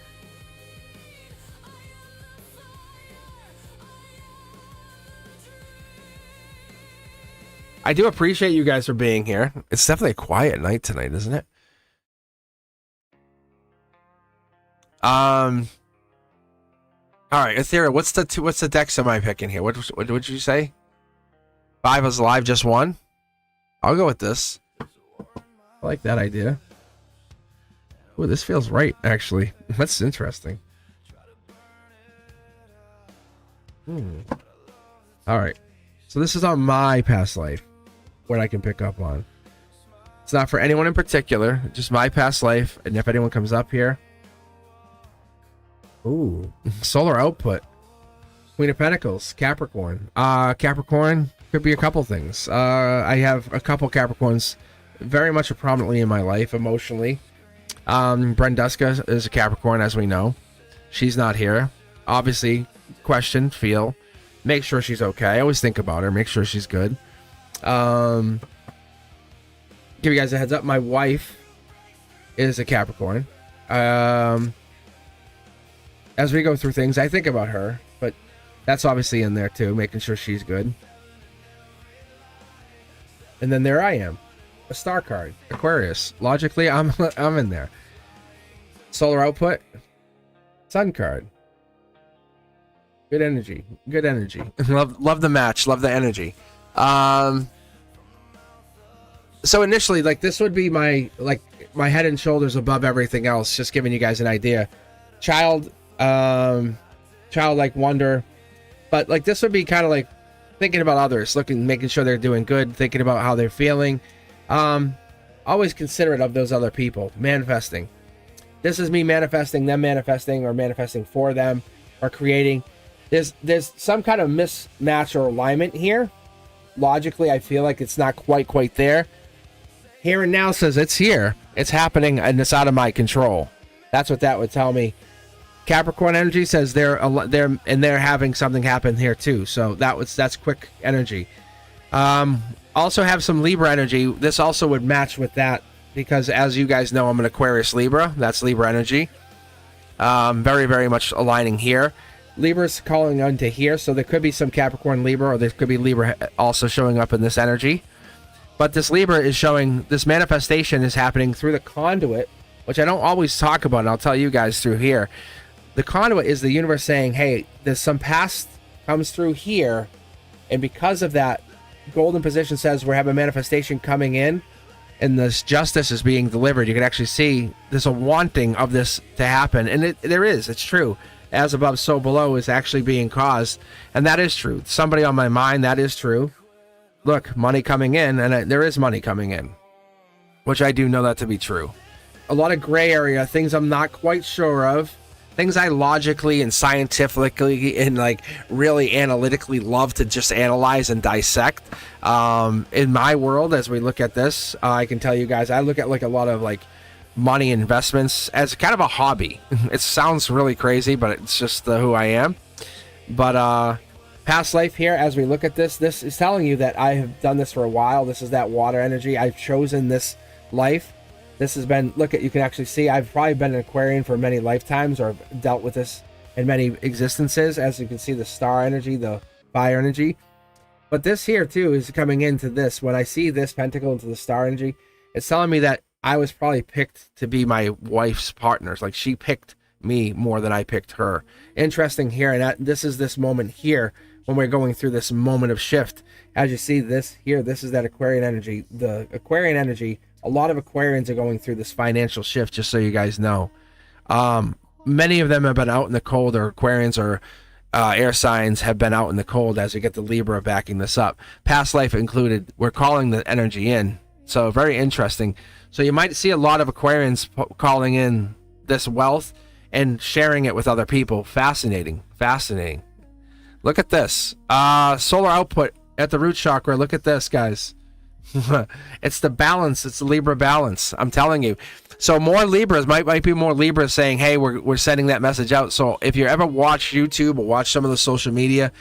I do appreciate you guys for being here. It's definitely a quiet night tonight, isn't it? All right, Ethereal, what's the decks am I picking here? What would you say? 5 is alive, just 1? I'll go with this. I like that idea. Oh, this feels right, actually. That's interesting. All right. So this is on my past life. What I can pick up on. It's not for anyone in particular, just my past life. And if anyone comes up here. Ooh, solar output. Queen of Pentacles, Capricorn. Capricorn could be a couple things. I have a couple Capricorns very much prominently in my life emotionally. Brenduska is a Capricorn, as we know. She's not here. Obviously, question, feel, make sure she's okay. I always think about her, make sure she's good. Give you guys a heads up, my wife is a Capricorn. As we go through things, I think about her, but that's obviously in there too, making sure she's good. And then there I am, a star card, Aquarius. Logically, I'm in there. Solar output, sun card. Good energy, good energy. love the match, love the energy. So initially, like, this would be my head and shoulders above everything else, just giving you guys an idea. Childlike wonder, but like this would be kind of like thinking about others, making sure they're doing good, thinking about how they're feeling. Always considerate of those other people. Manifesting. This is me manifesting, them manifesting, or manifesting for them, or creating. There's some kind of mismatch or alignment here. Logically, I feel like it's not quite there. Here and now says it's here, it's happening, and it's out of my control. That's what that would tell me. Capricorn energy says they're having something happen here too. So that's quick energy. Also have some Libra energy. This also would match with that because, as you guys know, I'm an Aquarius Libra. That's Libra energy. Very, very much aligning here. Libra's calling onto here, so there could be some Capricorn Libra, or there could be Libra also showing up in this energy. But this Libra is showing, this manifestation is happening through the conduit, which I don't always talk about, and I'll tell you guys through here. The conduit is the universe saying, hey, there's some past comes through here, and because of that, golden position says we're having a manifestation coming in, and this justice is being delivered. You can actually see there's a wanting of this to happen, and it's true. As above, so below is actually being caused, and that is true. Somebody on my mind, that is true. Look, money coming in, and there is money coming in, which I do know that to be true. A lot of gray area, things I'm not quite sure of, things I logically and scientifically and like really analytically love to just analyze and dissect. In my world, as we look at this, I can tell you guys, I look at like a lot of like money investments as kind of a hobby. It sounds really crazy, but it's just who I am. But past life here, as we look at this is telling you that I have done this for a while. This is that water energy. I've chosen this life. This has been, you can actually see I've probably been an Aquarian for many lifetimes, or I've dealt with this in many existences. As you can see, the star energy, the fire energy. But this here too is coming into this. When I see this pentacle into the star energy, it's telling me that I was probably picked to be my wife's partners. Like, she picked me more than I picked her. Interesting here, and this is this moment here when we're going through this moment of shift. As you see this here, this is that Aquarian energy. The Aquarian energy, a lot of Aquarians are going through this financial shift, just so you guys know. Many of them have been out in the cold, or Aquarians or air signs have been out in the cold, as we get the Libra backing this up. Past life included, we're calling the energy in. So very interesting. So you might see a lot of Aquarians calling in this wealth and sharing it with other people. Fascinating. Look at this. Solar output at the root chakra. Look at this, guys. It's the balance. It's the Libra balance. I'm telling you. So more Libras, might be more Libras saying, hey, we're sending that message out. So if you ever watch YouTube or watch some of the social media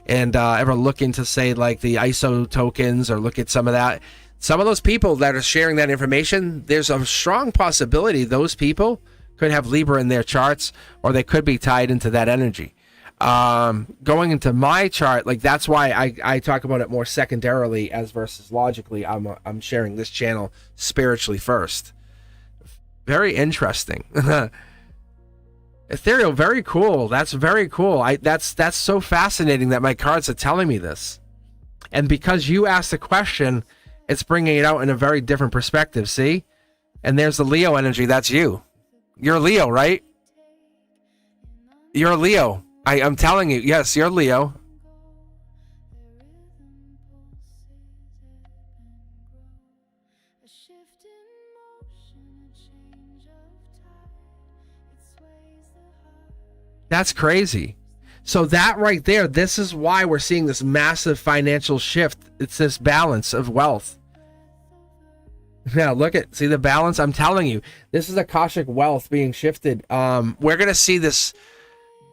and ever look into, say, like the ISO tokens, or look at some of that, some of those people that are sharing that information, there's a strong possibility those people could have Libra in their charts, or they could be tied into that energy. Going into my chart, like, that's why I talk about it more secondarily as versus logically. I'm sharing this channel spiritually first. Very interesting. Ethereal, very cool. That's very cool. That's so fascinating that my cards are telling me this. And because you asked the question, it's bringing it out in a very different perspective, see? And there's the Leo energy. That's you. You're Leo, right? You're Leo. I'm telling you, yes, you're Leo. That's crazy. So that right there, this is why we're seeing this massive financial shift. It's this balance of wealth. Yeah, see the balance. I'm telling you, this is Akashic wealth being shifted. We're gonna see this.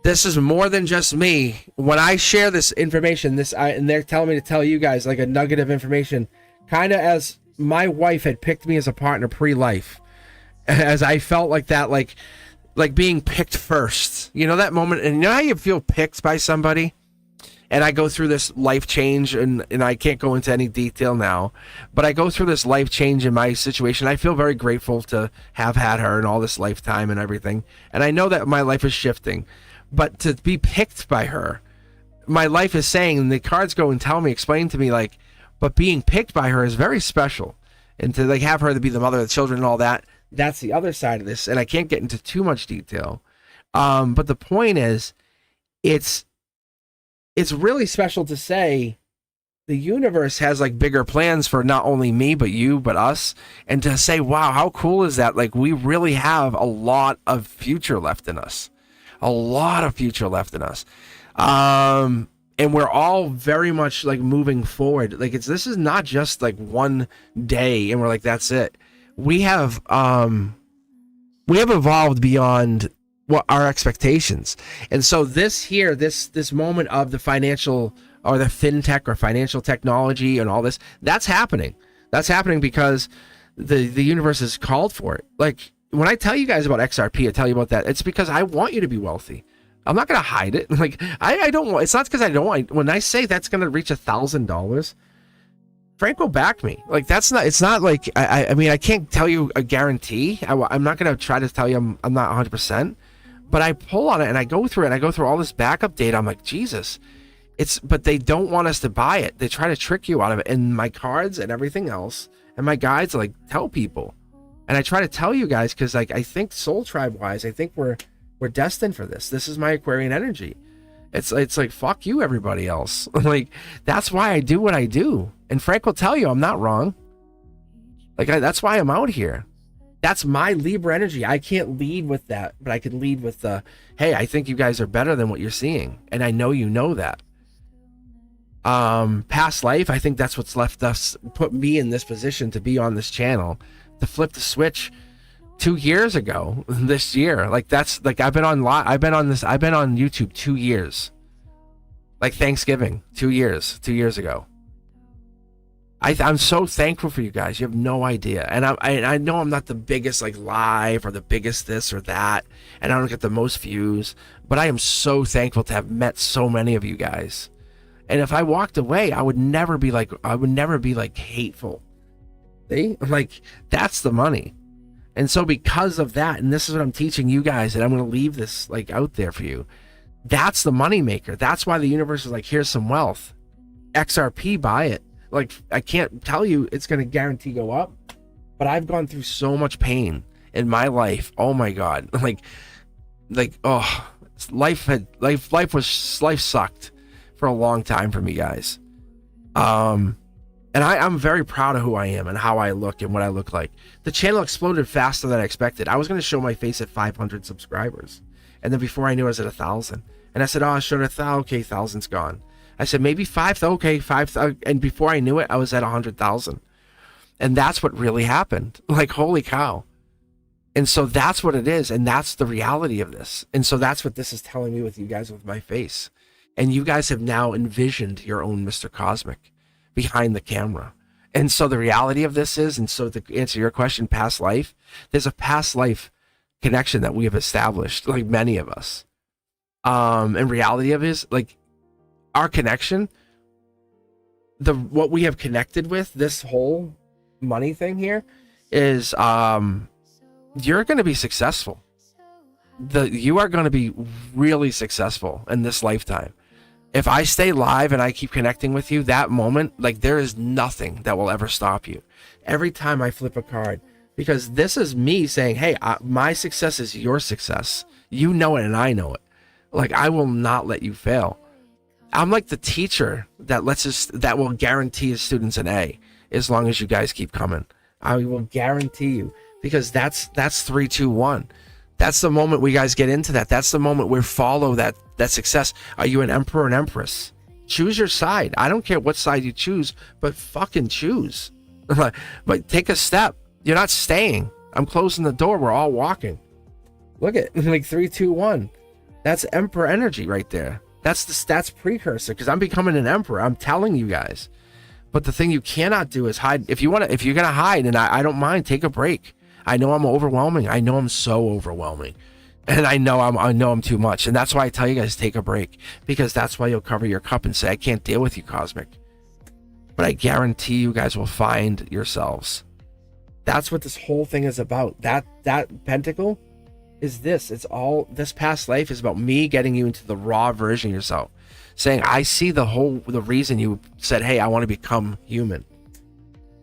This is more than just me. When I share this information, and they're telling me to tell you guys like a nugget of information, kind of as my wife had picked me as a partner pre-life, as I felt like that, like being picked first. You know that moment, and you know how you feel picked by somebody? And I go through this life change, and I can't go into any detail now, but I go through this life change in my situation. I feel very grateful to have had her and all this lifetime and everything. And I know that my life is shifting, but to be picked by her, my life is saying, and the cards go and explain to me, like, but being picked by her is very special. And to like have her to be the mother of the children and all that, that's the other side of this. And I can't get into too much detail. But the point is, it's really special to say the universe has like bigger plans for not only me, but you, but us. And to say, wow, how cool is that? Like, we really have a lot of future left in us. A lot of future left in us. And we're all very much like moving forward. Like, this is not just like one day and we're like, that's it. We have evolved beyond what our expectations. And so this moment of the financial or the fintech or financial technology and all this, that's happening. That's happening because the universe has called for it. Like, when I tell you guys about XRP, I tell you about that, it's because I want you to be wealthy. I'm not going to hide it. Like, I don't want, it's not because I don't want, when I say that's going to reach $1,000, Frank will back me. Like, it's not like, I mean, I can't tell you a guarantee. I'm not going to try to tell you I'm not 100%, but I pull on it and I go through it and I go through all this backup data. I'm like, Jesus, but they don't want us to buy it. They try to trick you out of it. And my cards and everything else and my guides, like, tell people. And I try to tell you guys, because like, I think soul tribe wise, I think we're destined for this. This is my Aquarian energy. It's like, fuck you, everybody else. Like, that's why I do what I do. And Frank will tell you I'm not wrong. Like, that's why I'm out here. That's my Libra energy. I can't lead with that, but I can lead with hey, I think you guys are better than what you're seeing. And I know you know that. Past life, I think that's what's put me in this position to be on this channel, to flip the switch 2 years ago, this year. Like, that's like, I've been on YouTube 2 years. Like Thanksgiving, 2 years ago. I'm so thankful for you guys. You have no idea. And I know I'm not the biggest like live or the biggest this or that, and I don't get the most views, but I am so thankful to have met so many of you guys. And if I walked away, I would never be like hateful. See? Like, that's the money. And so because of that, and this is what I'm teaching you guys, and I'm going to leave this like out there for you. That's the money maker. That's why the universe is like, here's some wealth. XRP, buy it. Like, I can't tell you it's going to guarantee go up, but I've gone through so much pain in my life. Oh my God. Life sucked for a long time for me, guys. And I'm very proud of who I am and how I look and what I look like. The channel exploded faster than I expected. I was going to show my face at 500 subscribers. And then before I knew, I was at 1,000. And I said, oh, I showed 1,000. Okay, 1,000's gone. I said, maybe 5,000. Okay, 5,000. And before I knew it, I was at 100,000. And that's what really happened. Like, holy cow. And so that's what it is. And that's the reality of this. And so that's what this is telling me with you guys with my face. And you guys have now envisioned your own Mr. Cosmic behind the camera. And so the reality of this is, and so to answer your question, past life, there's a past life connection that we have established, like many of us. And reality of it is, like, our connection, what we have connected with, this whole money thing here, is you're going to be successful. You are going to be really successful in this lifetime. If I stay live and I keep connecting with you, that moment, like, there is nothing that will ever stop you. Every time I flip a card, because this is me saying, hey, my success is your success. You know it and I know it. Like, I will not let you fail. I'm like the teacher that will guarantee his students an A as long as you guys keep coming. I will guarantee you, because that's 3, 2, 1. That's the moment we guys get into that. That's the moment we follow that success. Are you an emperor and empress? Choose your side. I don't care what side you choose, but fucking choose. But take a step. You're not staying. I'm closing the door. We're all walking. Look at like 3, 2, 1. That's emperor energy right there. That's the stats precursor, because I'm becoming an emperor. I'm telling you guys. But the thing you cannot do is hide. If you're gonna hide, and I don't mind, take a break. I know I'm overwhelming. I know I'm so overwhelming. And I know I'm too much. And that's why I tell you guys, take a break. Because that's why you'll cover your cup and say, I can't deal with you, Cosmic. But I guarantee you guys will find yourselves. That's what this whole thing is about. That pentacle is this. It's all, this past life is about me getting you into the raw version of yourself. Saying, I see the reason you said, hey, I want to become human.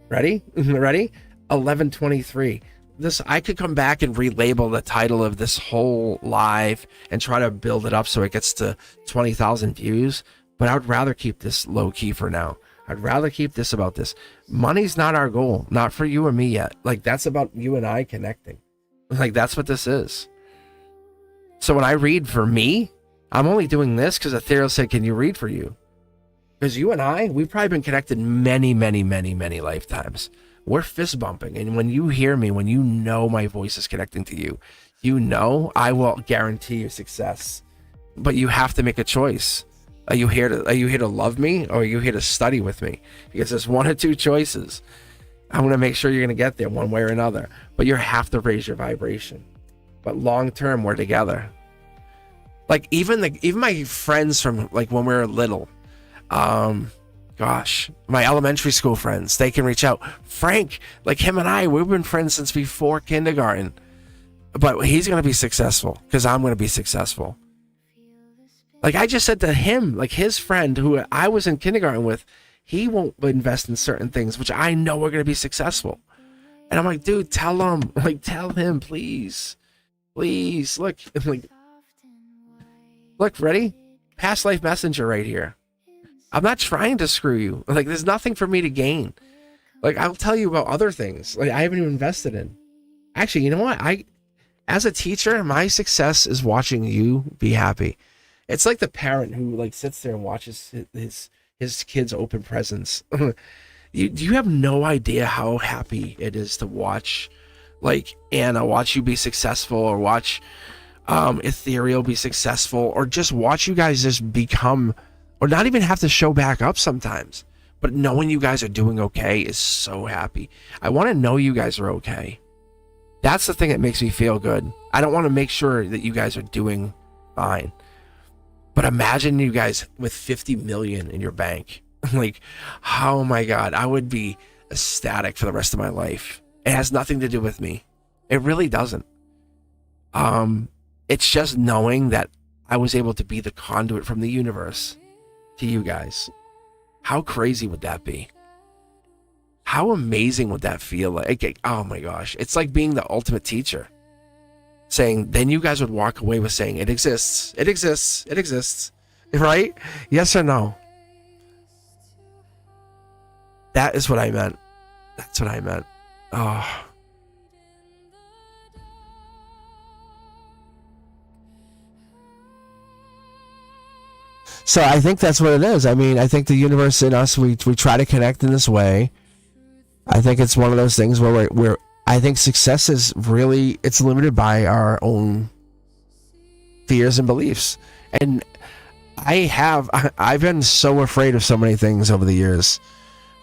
Ready? Ready? 1123. This, I could come back and relabel the title of this whole live and try to build it up so it gets to 20,000 views, but I would rather keep this low key for now. I'd rather keep this about this. Money's not our goal, not for you or me yet. Like, that's about you and I connecting. Like, that's what this is. So when I read for me, I'm only doing this because Ethereal said, can you read for you? Because you and I, we've probably been connected many, many, many, many lifetimes. We're fist bumping. And when you hear me, when you know my voice is connecting to you, you know I will guarantee you success. But you have to make a choice. Are you here to love me, or are you here to study with me? Because there's one or two choices. I'm going to make sure you're going to get there one way or another. But you have to raise your vibration. But long term, we're together. Like even my friends from like when we were little, gosh, my elementary school friends, they can reach out. Frank, like him and I, we've been friends since before kindergarten. But he's going to be successful because I'm going to be successful. Like I just said to him, like his friend who I was in kindergarten with, he won't invest in certain things, which I know are going to be successful. And I'm like, dude, tell him, please. Please, look, look, ready? Past life messenger right here. I'm not trying to screw you. Like, there's nothing for me to gain. Like, I'll tell you about other things. Like, I haven't even invested in. Actually, you know what? As a teacher, my success is watching you be happy. It's like the parent who like sits there and watches his kids open presents. You have no idea how happy it is to watch, like Anna, watch you be successful, or watch Ethereal be successful, or just watch you guys just become, or not even have to show back up sometimes. But knowing you guys are doing okay is so happy. I want to know you guys are okay. That's the thing that makes me feel good. I don't want to make sure that you guys are doing fine. But imagine you guys with 50 million in your bank. Like, oh my God, I would be ecstatic for the rest of my life. It has nothing to do with me. It really doesn't. It's just knowing that I was able to be the conduit from the universe to you guys. How crazy would that be? How amazing would that feel like? Oh my gosh. It's like being the ultimate teacher. Saying, then you guys would walk away with saying, it exists, it exists, it exists. Right? Yes or no? That is what I meant. That's what I meant. Oh. So I think that's what it is. I mean, I think the universe in us, we try to connect in this way. I think it's one of those things where I think success is really, it's limited by our own fears and beliefs. And I've been so afraid of so many things over the years.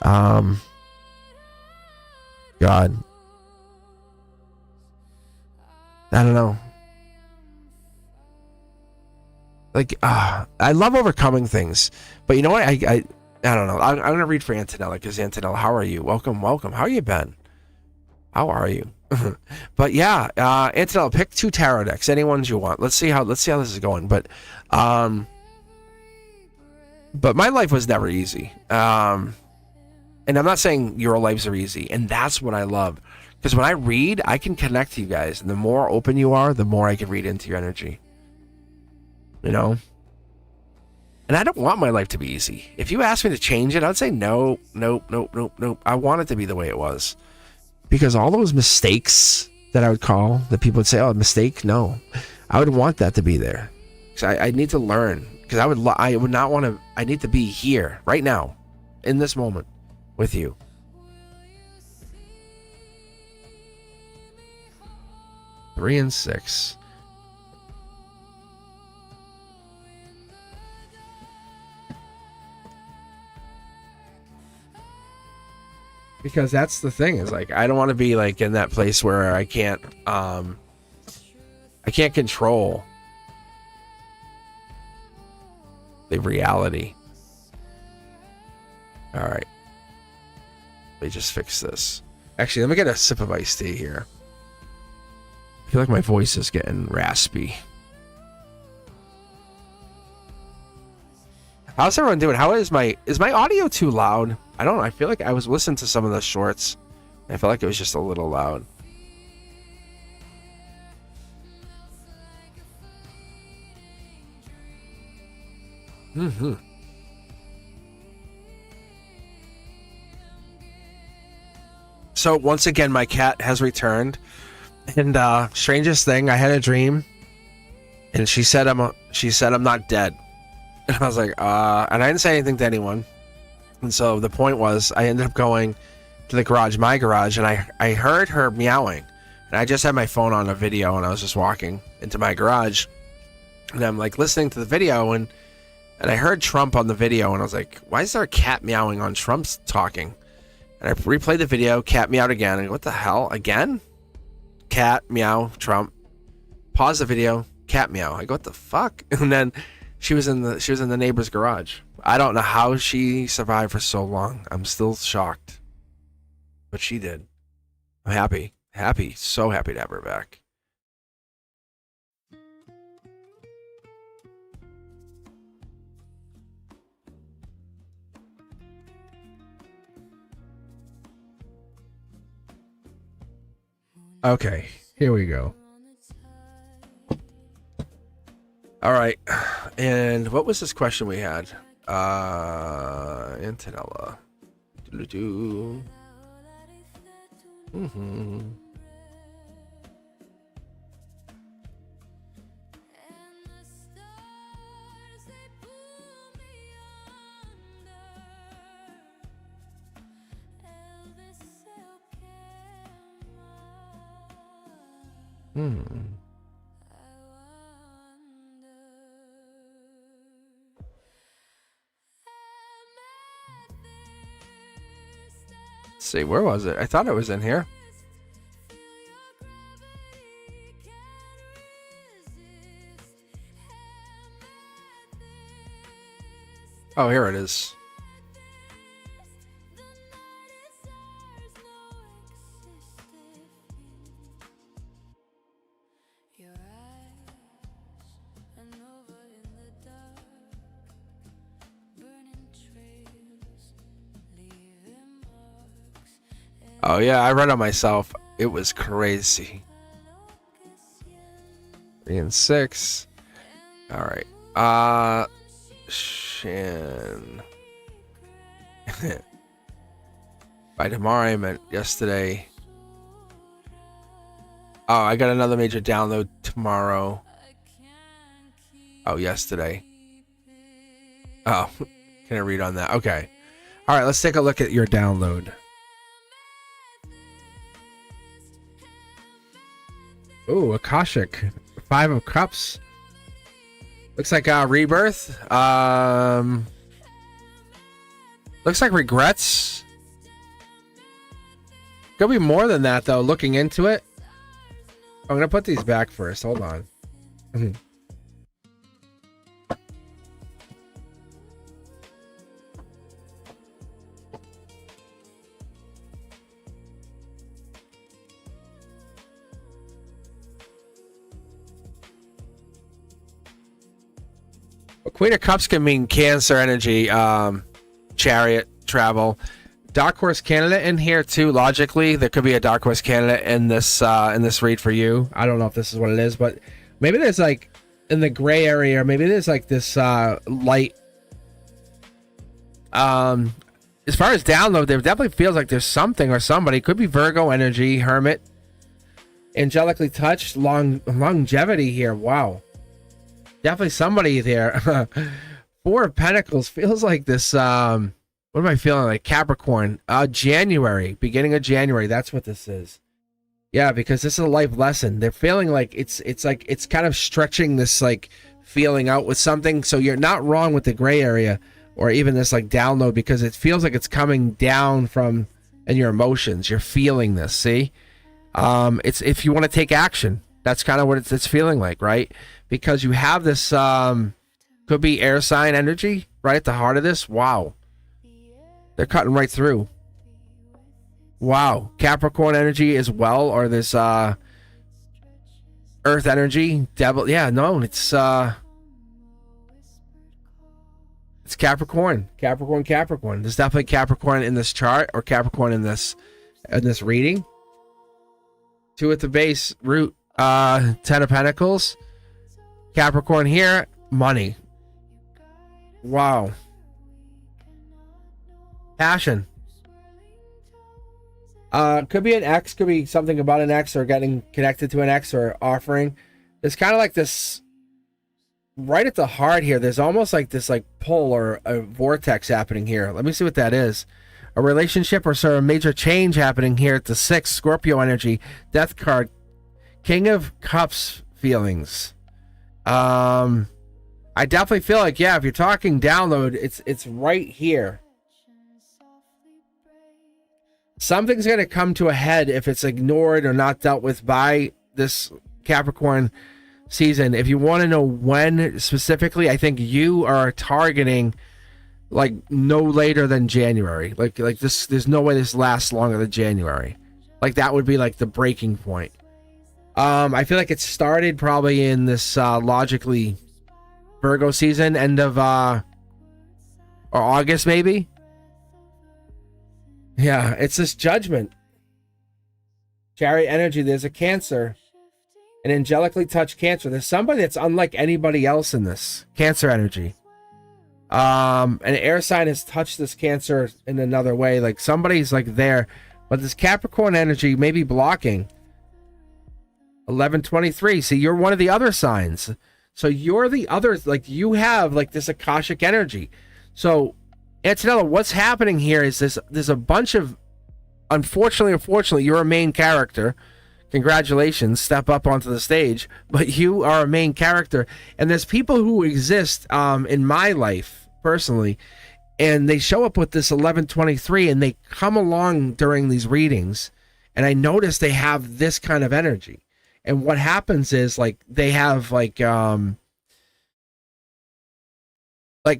God. I don't know. Like, I love overcoming things. But you know what? I don't know. I'm going to read for Antonella, because Antonella, how are you? Welcome. How you been? How are you? But yeah, Antonella, pick 2 tarot decks, any ones you want. Let's see how this is going. But my life was never easy. And I'm not saying your lives are easy, and that's what I love. Because when I read, I can connect to you guys, and the more open you are, the more I can read into your energy. You know? And I don't want my life to be easy. If you asked me to change it, I'd say nope. I want it to be the way it was. Because all those mistakes that I would call that people would say, oh, mistake. No, I would want that to be there. Because I need to learn. Because I would not want to. I need to be here right now, in this moment, with you. Three and 6. Because that's the thing, is like I don't want to be like in that place where I can't control the reality. All right, let me just fix this. Actually, let me get a sip of iced tea here. I feel like my voice is getting raspy. How's everyone doing? How is my audio too loud? I don't know. I feel like I was listening to some of the shorts. I felt like it was just a little loud. So once again, my cat has returned. And strangest thing, I had a dream, and she said I'm not dead. And I was like, and I didn't say anything to anyone. And so the point was, I ended up going to the garage, my garage, and I heard her meowing. And I just had my phone on a video, and I was just walking into my garage, and I'm like listening to the video, and I heard Trump on the video, and I was like, why is there a cat meowing on Trump's talking? And I replayed the video, cat meowed again, and what the hell, again? Cat meow, Trump. Pause the video, cat meow. I go, what the fuck? And then she was in the neighbor's garage. I don't know how she survived for so long. I'm still shocked, but she did. I'm happy, so happy to have her back. Okay, here we go. All right, and what was this question we had? Antonella. Let's see, where was it? I thought it was in here. Oh, here it is. Oh yeah, I read it myself. It was crazy. 3 and 6. All right. Shan. By tomorrow, I meant yesterday. Oh, I got another major download tomorrow. Oh, yesterday. Oh, can I read on that? Okay. All right, let's take a look at your download. Ooh, Akashic. 5 of Cups. Looks like rebirth. Looks like regrets. Could be more than that, though, looking into it. I'm going to put these back first. Hold on. Queen of Cups can mean Cancer energy, chariot, travel. Dark Horse candidate in here too. Logically, there could be a Dark Horse candidate in this read for you. I don't know if this is what it is, but maybe there's like in the gray area, maybe there's like this light. As far as download, there definitely feels like there's something or somebody. Could be Virgo energy, Hermit. Angelically touched, longevity here. Wow. Definitely somebody there. Four of Pentacles feels like this. What am I feeling like? Capricorn. January, beginning of January. That's what this is. Yeah, because this is a life lesson. They're feeling like it's kind of stretching this like feeling out with something. So you're not wrong with the gray area or even this like download, because it feels like it's coming down from in your emotions. You're feeling this. See, it's if you want to take action. That's kind of what it's feeling like, right? Because you have this could be air sign energy right at the heart of this. Wow. They're cutting right through. Wow. Capricorn energy as well, or this earth energy. Devil. Yeah, no, it's Capricorn. Capricorn. There's definitely Capricorn in this chart, or Capricorn in this reading. 2 at the base, root, 10 of Pentacles. Capricorn here, money. Wow. Passion. Could be an ex, could be something about an ex, or getting connected to an ex, or offering. There's kind of like this right at the heart here. There's almost like this like pull or a vortex happening here. Let me see what that is. A relationship or sort of major change happening here at the 6, Scorpio energy, death card, King of Cups feelings. I definitely feel like, yeah, if you're talking download, it's right here. Something's going to come to a head if it's ignored or not dealt with by this Capricorn season. If you want to know when specifically, I think you are targeting like no later than January. Like this, there's no way this lasts longer than January. Like that would be like the breaking point. I feel like it started probably in this logically Virgo season, end of or August maybe. Yeah, it's this Judgment. Chariot energy, there's a Cancer. An angelically touched Cancer. There's somebody that's unlike anybody else in this. Cancer energy. An air sign has touched this Cancer in another way. Like somebody's like there. But this Capricorn energy may be blocking. 1123. See, you're one of the other signs. So you're the other, like you have like this Akashic energy. So Antonella, what's happening here is there's a bunch of, unfortunately, you're a main character. Congratulations, step up onto the stage. But you are a main character. And there's people who exist in my life, personally, and they show up with this 1123, and they come along during these readings, and I notice they have this kind of energy. And what happens is, like, they have, like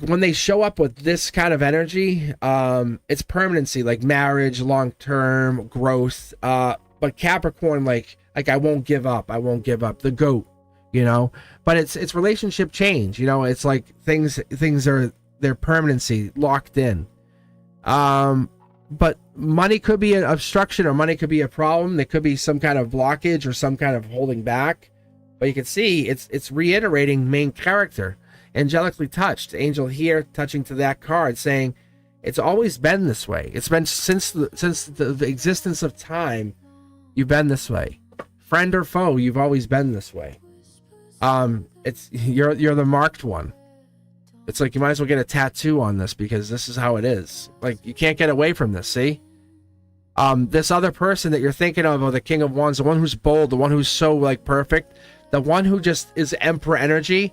when they show up with this kind of energy, it's permanency, like marriage, long-term growth. But Capricorn, like I won't give up. The goat, you know. But it's relationship change, you know. It's like things are their permanency locked in. But money could be an obstruction, or money could be a problem. There could be some kind of blockage or some kind of holding back. But you can see it's reiterating main character. Angelically touched, angel here touching to that card, saying it's always been this way. It's been since the existence of time. You've been this way. Friend or foe, you've always been this way. It's you're the marked one. It's like you might as well get a tattoo on this, because this is how it is. Like you can't get away from this. See, this other person that you're thinking of, or the King of Wands, the one who's bold, the one who's so like perfect, the one who just is Emperor energy.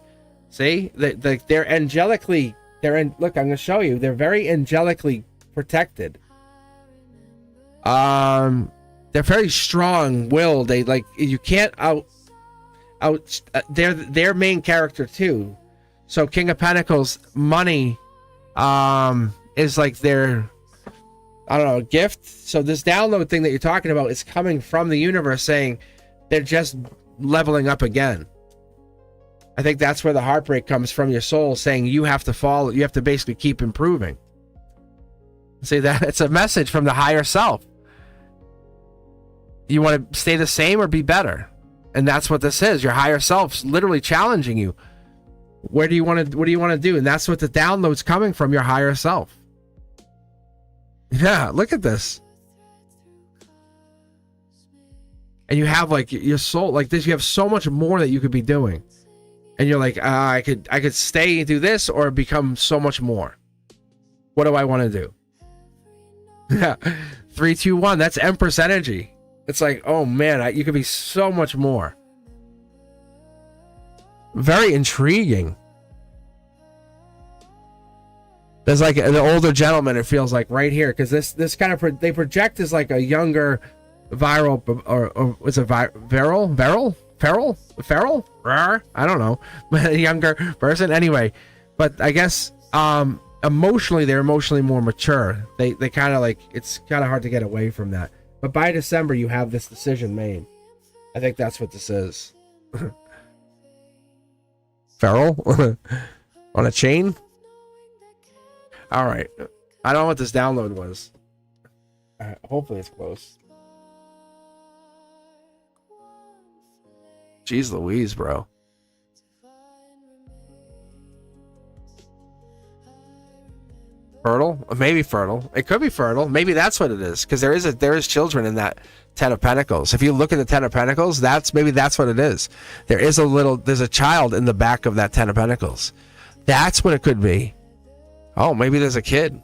See, they're angelically. Look, I'm gonna show you. They're very angelically protected. They're very strong-willed. They like you can't they're their main character too. So King of Pentacles, money, is like their, I don't know, gift. So this download thing that you're talking about is coming from the universe, saying they're just leveling up again. I think that's where the heartbreak comes from, your soul saying you have to follow, you have to basically keep improving. See, that it's a message from the higher self. You want to stay the same or be better? And that's what this is. Your higher self's literally challenging you. What do you want to do? And that's what the download's coming from, your higher self. Yeah, look at this. and you have like your soul like this. You have so much more that you could be doing, and you're like, I could stay and do this or become so much more. What do I want to do? Yeah, 3, 2, 1. That's Empress energy. It's like, oh man, you could be so much more. Very intriguing. There's like the older gentleman, it feels like right here, because this kind of they project as like a younger viral or was it feral? I don't know, a younger person anyway. But I guess emotionally they're emotionally more mature. They kind of like, it's kind of hard to get away from that. But by December you have this decision made. I think that's what this is. Feral on a chain. All right, I don't know what this download was. Hopefully it's close. Jeez Louise, bro. Fertile? Maybe fertile. It could be fertile. Maybe that's what it is, because there is children in that Ten of Pentacles. If you look at the Ten of Pentacles, that's what it is. There's a child in the back of that Ten of Pentacles. That's what it could be. Oh, maybe there's a kid.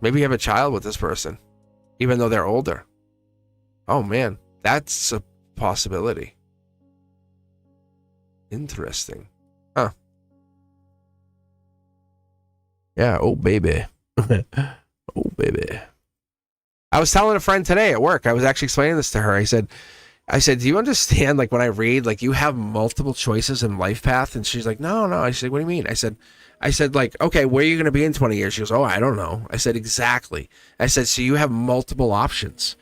Maybe you have a child with this person, even though they're older. Oh man, that's a possibility. Interesting. Huh. Yeah, oh baby. Oh baby. I was telling a friend today at work, I was actually explaining this to her. I said, do you understand, like when I read, like you have multiple choices in life path? And she's like, no. I said, what do you mean? I said, like, okay, where are you going to be in 20 years? She goes, oh, I don't know. I said, exactly. I said, so you have multiple options.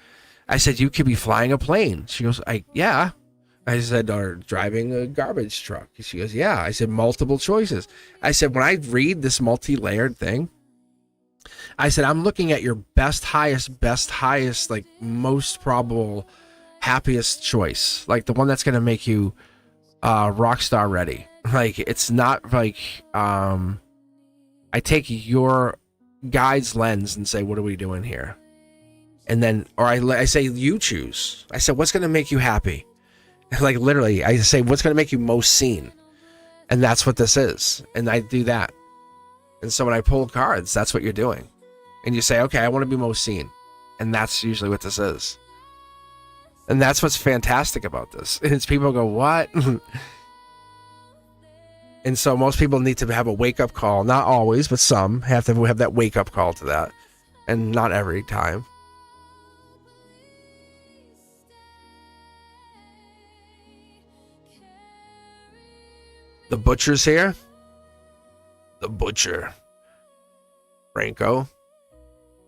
I said, you could be flying a plane. She goes, yeah. I said, or driving a garbage truck. She goes, yeah. I said, multiple choices. I said, when I read this multi-layered thing, I said, I'm looking at your best, highest, like most probable, happiest choice. Like the one that's going to make you rock star ready. Like it's not like I take your guide's lens and say, what are we doing here? And then, or I say, you choose. I said, what's going to make you happy? Like literally, I say, what's going to make you most seen? And that's what this is. And I do that. And so when I pull cards, that's what you're doing. And you say, okay, I want to be most seen. And that's usually what this is. And that's what's fantastic about this. It's people go, what? And so most people need to have a wake-up call. Not always, but some have to have that wake-up call to that. And not every time. The butcher's here. The butcher. Franco.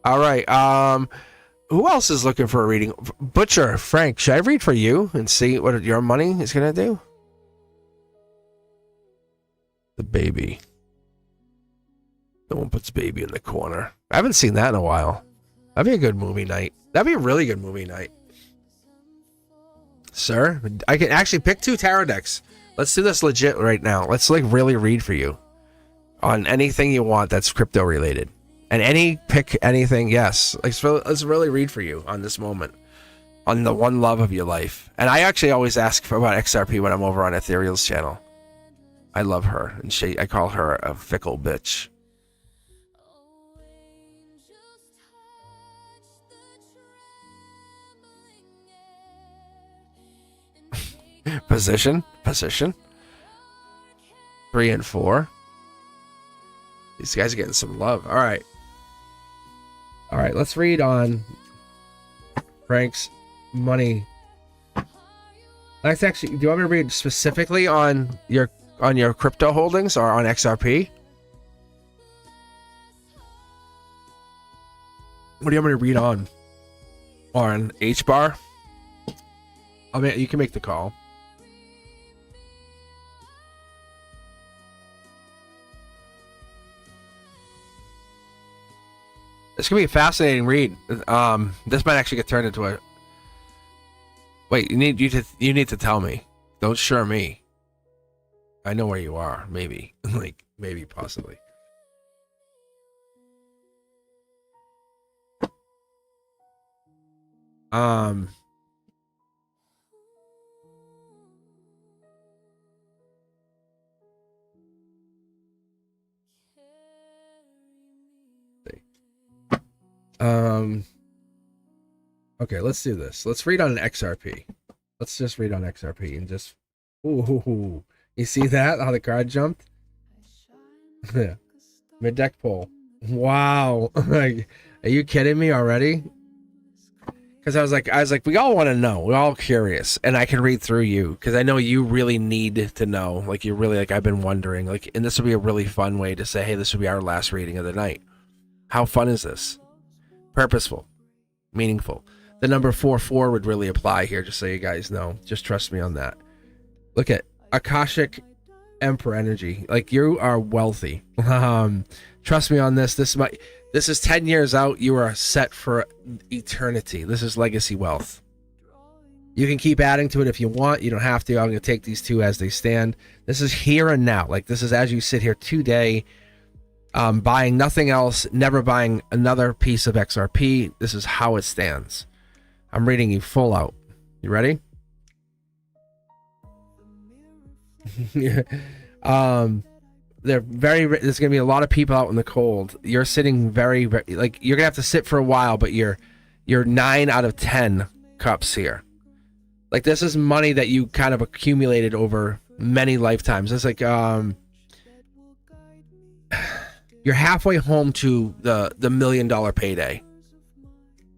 All right. Who else is looking for a reading? Butcher, Frank, should I read for you and see what your money is going to do? The baby. No one puts baby in the corner. I haven't seen that in a while. That'd be a good movie night. That'd be a really good movie night. Sir, I can actually pick 2 tarot decks. Let's do this legit right now. Let's like really read for you on anything you want that's crypto related. And pick anything, yes. Let's really read for you on this moment. On the one love of your life. And I actually always ask about XRP when I'm over on Ethereal's channel. I love her. And I call her a fickle bitch. Position. 3 and 4. These guys are getting some love. All right, let's read on Frank's money. Let's actually, do you want me to read specifically on your crypto holdings or on XRP? What do you want me to read on? On H bar? I mean, you can make the call. It's gonna be a fascinating read. This might actually get turned into a. Wait, you need to tell me. Don't sure me. I know where you are. Maybe, maybe, possibly. Okay, let's do this. Let's read on an XRP. Let's just read on XRP and just. Ooh, you see that? How the card jumped? Yeah. Mid deck pull. Wow. Like, are you kidding me already? Because I was like, we all want to know. We're all curious, and I can read through you because I know you really need to know. Like, you're really like, I've been wondering. Like, and this would be a really fun way to say, hey, this would be our last reading of the night. How fun is this? Purposeful, meaningful. The number 44 would really apply here, just so you guys know. Just trust me on that. Look at Akashic Emperor energy. Like, you are wealthy. Trust me on this. This is 10 years out. You are set for eternity. This is legacy wealth. You can keep adding to it if you want. You don't have to. I'm going to take these two as they stand. This is here and now. Like, this is as you sit here today, buying nothing else, never buying another piece of XRP. This is how it stands. I'm reading you full out. You ready? There's gonna be a lot of people out in the cold. You're sitting very, like, you're gonna have to sit for a while, but you're 9 out of 10 cups here. Like, this is money that you kind of accumulated over many lifetimes. It's like you're halfway home to the $1 million payday.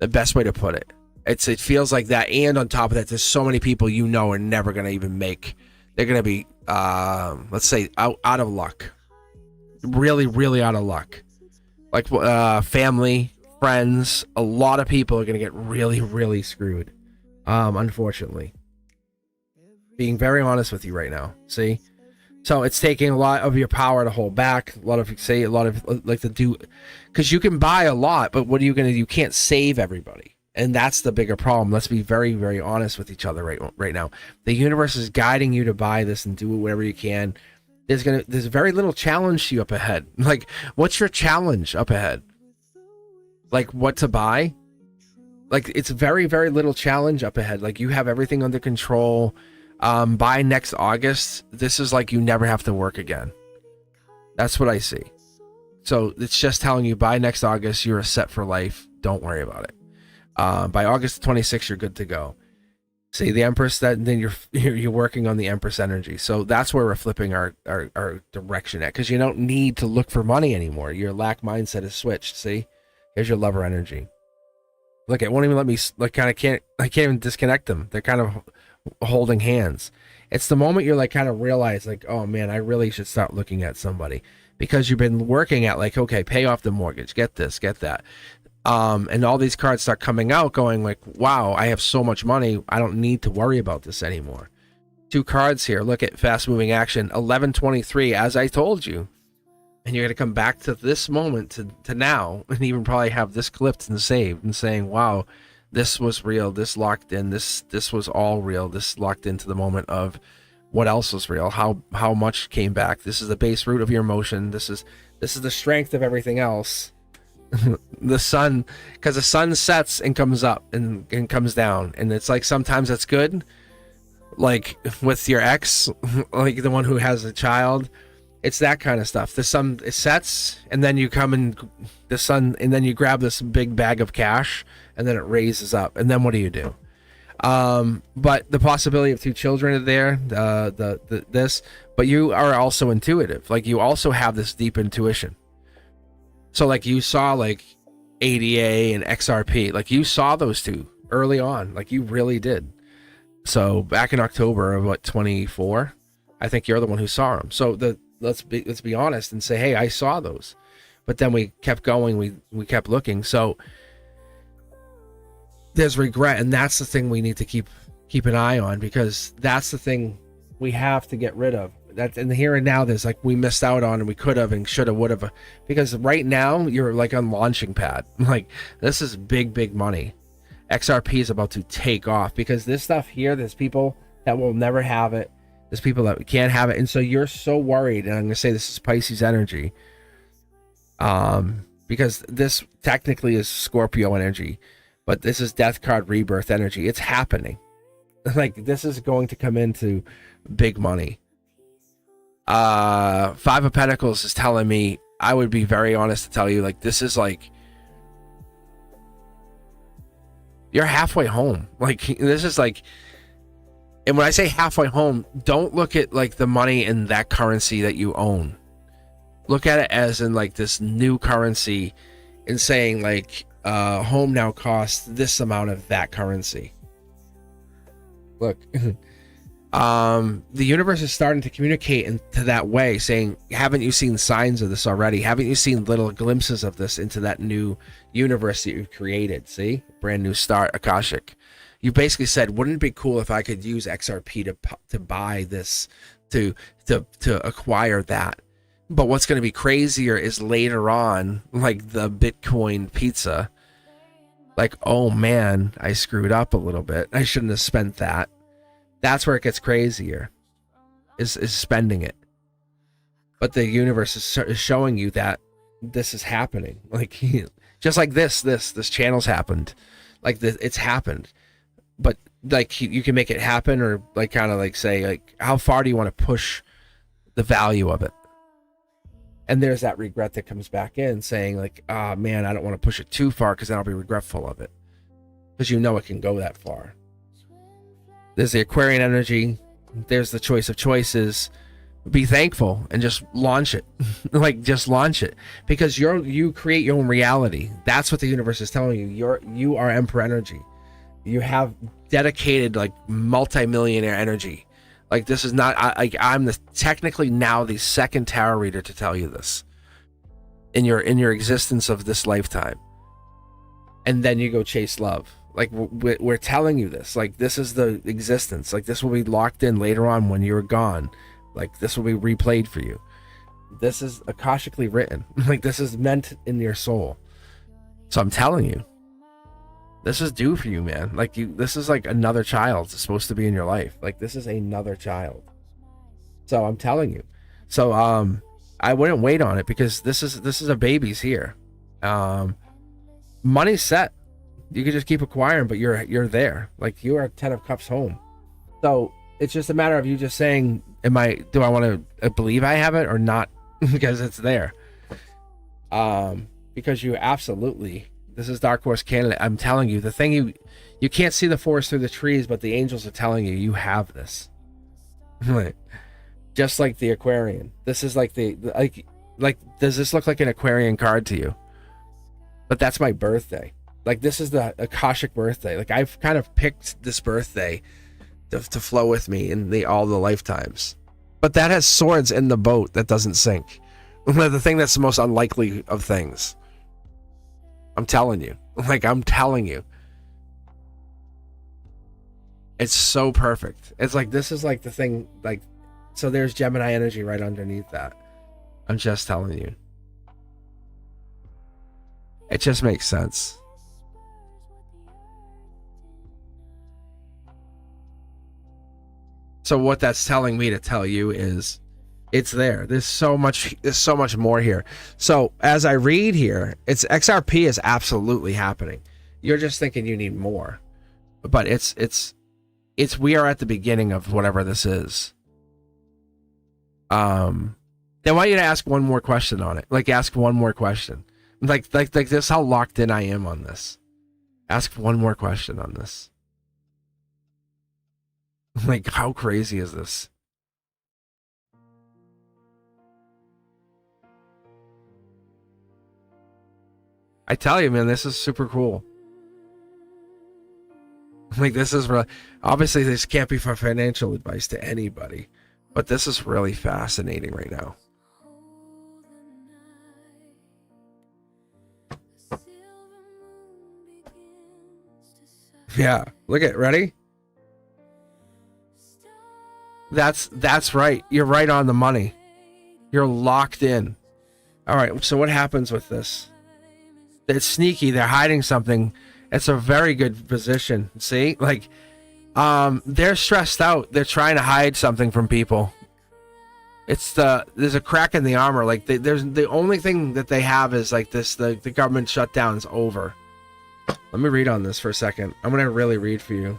The best way to put it. It feels like that, and on top of that, there's so many people you know are never gonna even make. They're gonna be let's say out of luck. Really, really out of luck. Like family, friends, a lot of people are gonna get really, really screwed. Unfortunately. Being very honest with you right now. See? So it's taking a lot of your power to hold back. A lot of like to do, because you can buy a lot, but what are you gonna do? You can't save everybody. And that's the bigger problem. Let's be very, very honest with each other right now. The universe is guiding you to buy this and do whatever you can. There's very little challenge to you up ahead. Like, what's your challenge up ahead? Like, what to buy? Like, it's very, very little challenge up ahead. Like, you have everything under control. By next August, this is like you never have to work again. That's what I see. So it's just telling you by next August, you're set for life. Don't worry about it. By August 26th, you're good to go. See the Empress, then you're working on the Empress energy. So that's where we're flipping our direction at, because you don't need to look for money anymore. Your lack mindset is switched. See, here's your Lover energy. Look, it won't even let me. Like, I can't even disconnect them. They're kind of holding hands. It's the moment you're like kind of realize, like, oh man, I really should start looking at somebody, because you've been working at, like, okay, pay off the mortgage, get this, get that. And all these cards start coming out going like, wow, I have so much money. I don't need to worry about this anymore. 2 cards here. Look at fast moving action. 1123, as I told you. And you're going to come back to this moment, to now, and even probably have this clipped and saved and saying, wow, this was real. This locked in. This was all real. This locked into the moment of what else was real. How much came back. This is the base root of your emotion. This is the strength of everything else. The sun, because the sun sets and comes up and comes down, and it's like sometimes it's good, like with your ex, like the one who has a child. It's that kind of stuff. The sun, it sets, and then you come and the sun, and then you grab this big bag of cash, and then it raises up, and then what do you do? But the possibility of 2 children are there, this, but you are also intuitive. Like, you also have this deep intuition. So, like, you saw, like, ADA and XRP. Like, you saw those 2 early on. Like, you really did. So, back in October of, 24, I think you're the one who saw them. So, let's be honest and say, hey, I saw those. But then we kept going. We kept looking. So, there's regret. And that's the thing we need to keep an eye on, because that's the thing we have to get rid of. That in the here and now, there's like, we missed out on, and we could have and should have, would have, because right now you're like on launching pad. Like, this is big money. XRP is about to take off, because this stuff here, there's people that will never have it. There's people that can't have it. And so you're so worried. And I'm going to say this is Pisces energy. Because this technically is Scorpio energy, but this is Death card rebirth energy. It's happening. Like, this is going to come into big money. 5 of Pentacles is telling me, I would be very honest to tell you, like, this is like, You're halfway home. Like, this is like, and when I say halfway home, don't look at like the money in that currency that you own. Look at it as in like this new currency and saying like, home now costs this amount of that currency. Look, the universe is starting to communicate into that way, saying, haven't you seen signs of this already? Haven't you seen little glimpses of this into that new universe that you've created? See, brand new start, Akashic. You basically said, wouldn't it be cool if I could use XRP to buy this, to acquire that? But what's going to be crazier is later on, like the Bitcoin pizza, like, oh man, I screwed up a little bit. I shouldn't have spent that. That's where it gets crazier, is spending it. But the universe is showing you that this is happening. Like, just like this channel's happened. Like, it's happened. But, like, you can make it happen, or, like, kind of, like, say, like, how far do you want to push the value of it? And there's that regret that comes back in, saying, like, ah, man, I don't want to push it too far because then I'll be regretful of it. Because you know it can go that far. There's the Aquarian energy. There's the choice of choices. Be thankful and just launch it. Like, just launch it. Because you create your own reality. That's what the universe is telling you. You are Emperor energy. You have dedicated, like, multi-millionaire energy. Like, this is not, I'm technically now the second tarot reader to tell you this in your existence of this lifetime. And then you go chase love. Like, we're telling you this. Like, this is the existence. Like, this will be locked in later on when you're gone. Like, this will be replayed for you. This is akashically written. Like, this is meant in your soul. So I'm telling you, this is due for you, man. Like, this is like another child that's supposed to be in your life. Like, this is another child. So I'm telling you. So I wouldn't wait on it, because this is a baby's here. Money's set. You can just keep acquiring, but you're there. Like, you are 10 of cups home. So it's just a matter of you just saying, do I want to believe I have it or not? Because it's there. Because you absolutely, this is Dark Horse Candidate. I'm telling you, the thing you can't see the forest through the trees, but the angels are telling you have this. Just like the Aquarian. This is like like, does this look like an Aquarian card to you? But that's my birthday. Like, this is the Akashic birthday. Like, I've kind of picked this birthday to flow with me in all the lifetimes. But that has swords in the boat that doesn't sink. The thing that's the most unlikely of things. I'm telling you. Like, I'm telling you. It's so perfect. It's like, this is like the thing, like, so there's Gemini energy right underneath that. I'm just telling you. It just makes sense. So what that's telling me to tell you is, it's there. There's so much more here. So as I read here, it's XRP is absolutely happening. You're just thinking you need more, but it's we are at the beginning of whatever this is. Then I want you to ask one more question on it. Like, ask one more question. Like this, how locked in I am on this. Ask one more question on this. Like, how crazy is this? I tell you, man, this is super cool. Like, this is really, obviously this can't be for financial advice to anybody, but this is really fascinating right now. Yeah, look at, ready? That's right. You're right on the money. You're locked in. All right, so what happens with this? It's sneaky. They're hiding something. It's a very good position. See? Like, they're stressed out. They're trying to hide something from people. There's a crack in the armor. Like, there's the only thing that they have is like this, the government shutdown's over. Let me read on this for a second. I'm going to really read for you.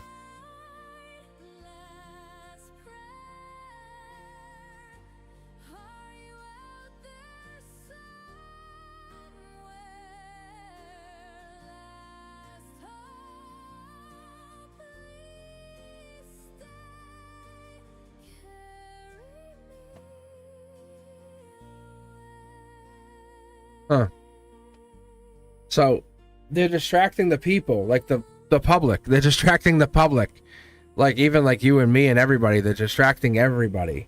So they're distracting the people, like the public. They're distracting the public, like even like you and me and everybody. They're distracting everybody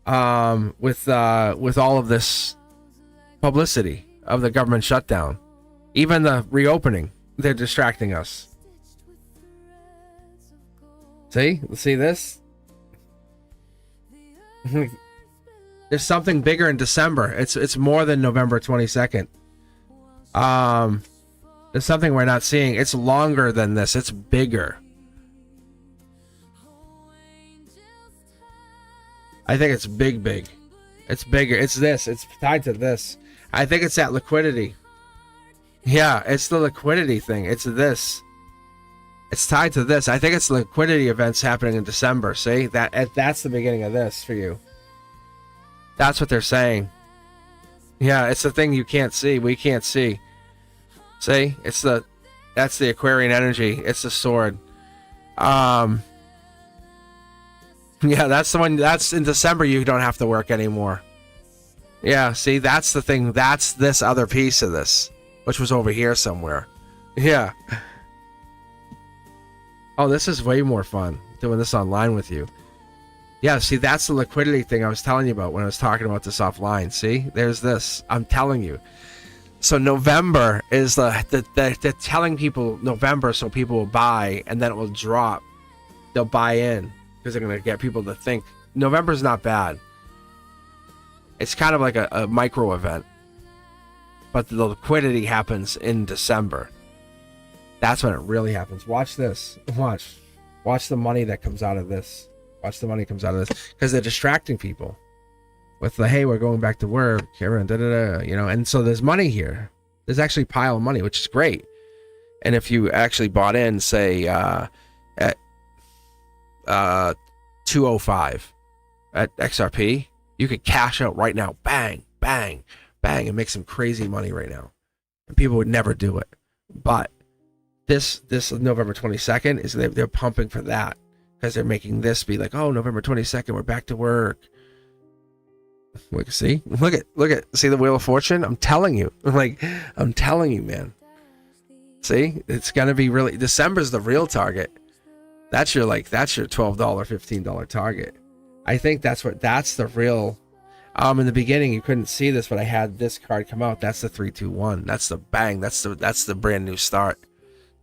with all of this publicity of the government shutdown, even the reopening. They're distracting us. See this? There's something bigger in December. It's more than November 22nd. There's something we're not seeing. It's longer than this. It's bigger. I think it's big. It's bigger. It's this. It's tied to this. I think it's that liquidity. Yeah, it's the liquidity thing. It's this. It's tied to this. I think it's liquidity events happening in December. See? That's the beginning of this for you. That's what they're saying. Yeah, it's the thing you can't see. We can't see. See? That's the Aquarian energy. It's the sword. Yeah, that's the one. That's in December. You don't have to work anymore. Yeah, see, that's the thing. That's this other piece of this, which was over here somewhere. Yeah. Oh, this is way more fun doing this online with you. Yeah, see, that's the liquidity thing I was telling you about when I was talking about this offline. See, there's this. I'm telling you. So November is the telling people November so people will buy, and then it will drop. They'll buy in because they're going to get people to think. November's not bad. It's kind of like a micro event. But the liquidity happens in December. That's when it really happens. Watch this. Watch the money that comes out of this. Watch the money comes out of this. Because they're distracting people. With the, hey, we're going back to work. And and so there's money here. There's actually a pile of money, which is great. And if you actually bought in, say, at 205 at XRP, you could cash out right now. Bang, bang, bang, and make some crazy money right now. And people would never do it. But this November 22nd is they're pumping for that because they're making this be like, oh, November 22nd, we're back to work. Look, see, look at, see the Wheel of Fortune? I'm telling you, I'm telling you, man. See, it's gonna be really, December's the real target. That's your $12, $15 target. I think that's the real. In the beginning you couldn't see this, but I had this card come out. That's the 321. That's the bang. That's the brand new start.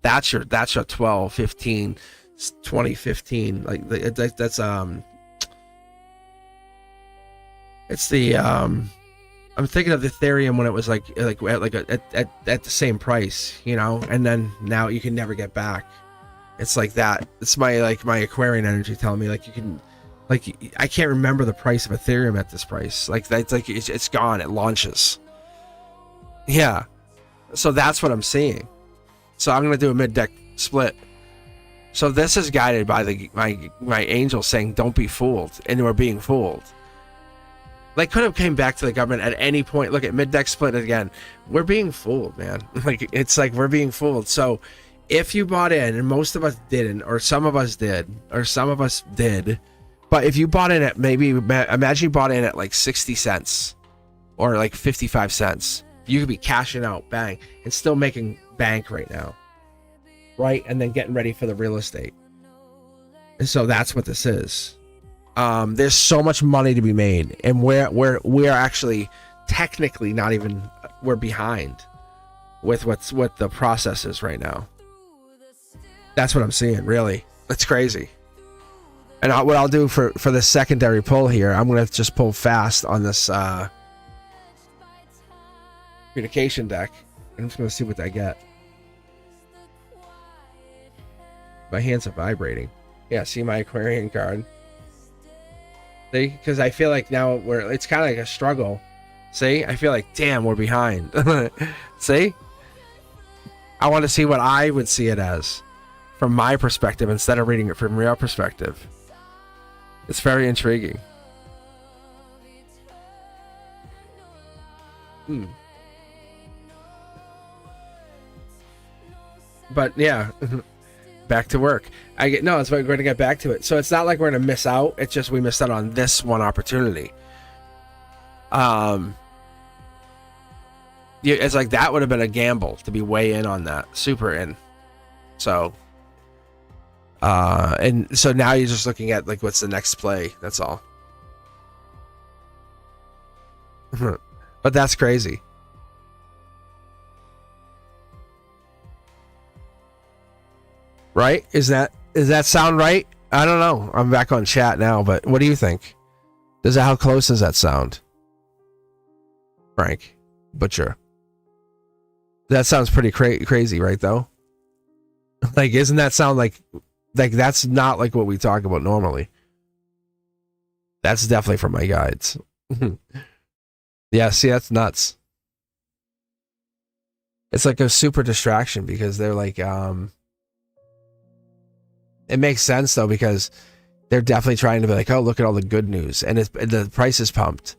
That's your 12, 15, 20, 15. That's it's the I'm thinking of Ethereum when it was at the same price, and then now you can never get back. It's like that. It's my Aquarian energy telling me you can, I can't remember the price of Ethereum at this price. It's gone. It launches. Yeah. So that's what I'm seeing. So I'm gonna do a mid-deck split. So this is guided by my angel saying, "Don't be fooled," and we're being fooled. They could have came back to the government at any point. Look at mid-deck split again. We're being fooled, man. We're being fooled. So if you bought in, and most of us didn't, or some of us did, but if you bought in at imagine you bought in at 60 cents or 55 cents, you could be cashing out, bang, and still making bank right now, right? And then getting ready for the real estate. And so that's what this is. There's so much money to be made, and we are actually technically not even, we're behind with what the process is right now. That's what I'm seeing, really. It's crazy. And what I'll do for the secondary pull here, I'm gonna just pull fast on this communication deck. I'm just gonna see what I get. My hands are vibrating. Yeah, see my Aquarian card. See, because I feel like now it's kind of like a struggle. See, I feel like, damn, we're behind. See, I want to see what I would see it as from my perspective instead of reading it from your perspective. It's very intriguing. But yeah, back to work. It's we're going to get back to it. So it's not like we're going to miss out. It's just we missed out on this one opportunity. it's like that would have been a gamble to be way in on that, super in. So, and so now you're just looking at like what's the next play. That's all. But that's crazy. Right? Does that sound right? I don't know. I'm back on chat now, but what do you think? How close does that sound? Frank Butcher. That sounds pretty crazy, right though? Like, isn't that sound like that's not like what we talk about normally? That's definitely from my guides. Yeah, see, that's nuts. It's like a super distraction because they're like, it makes sense though, because they're definitely trying to be like, oh, look at all the good news. And the price is pumped.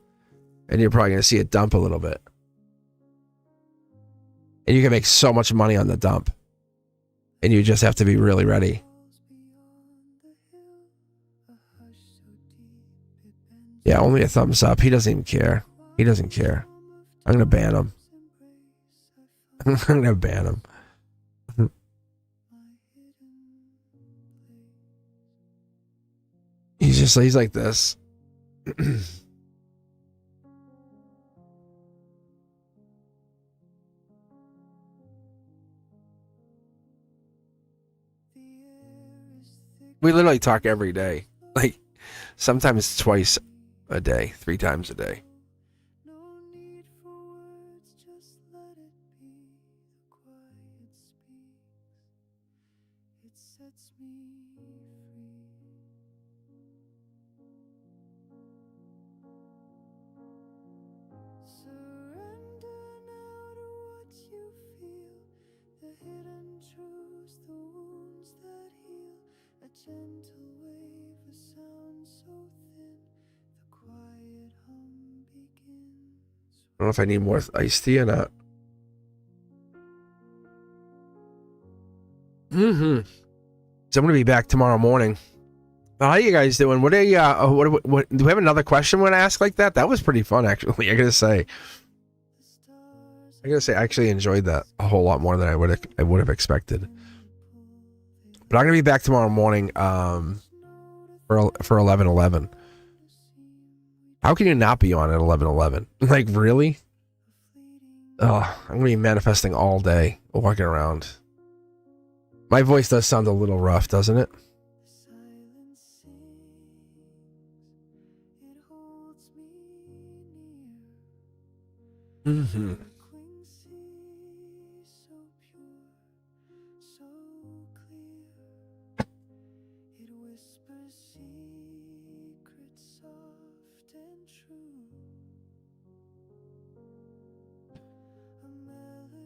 And you're probably going to see it dump a little bit. And you can make so much money on the dump. And you just have to be really ready. Yeah, only a thumbs up. He doesn't even care. He doesn't care. I'm going to ban him. I'm going to ban him. He's like this. We literally talk every day. Like, sometimes twice a day, 3 times a day. I don't know if I need more iced tea or not. So I'm gonna be back tomorrow morning. How are you guys doing? What are you? What do we have another question we're gonna ask like that? That was pretty fun, actually. I gotta say, I actually enjoyed that a whole lot more than I would have expected. But I'm gonna be back tomorrow morning, for 11:11. How can you not be on at 11:11? Like, really? Oh, I'm gonna be manifesting all day, walking around. My voice does sound a little rough, doesn't it?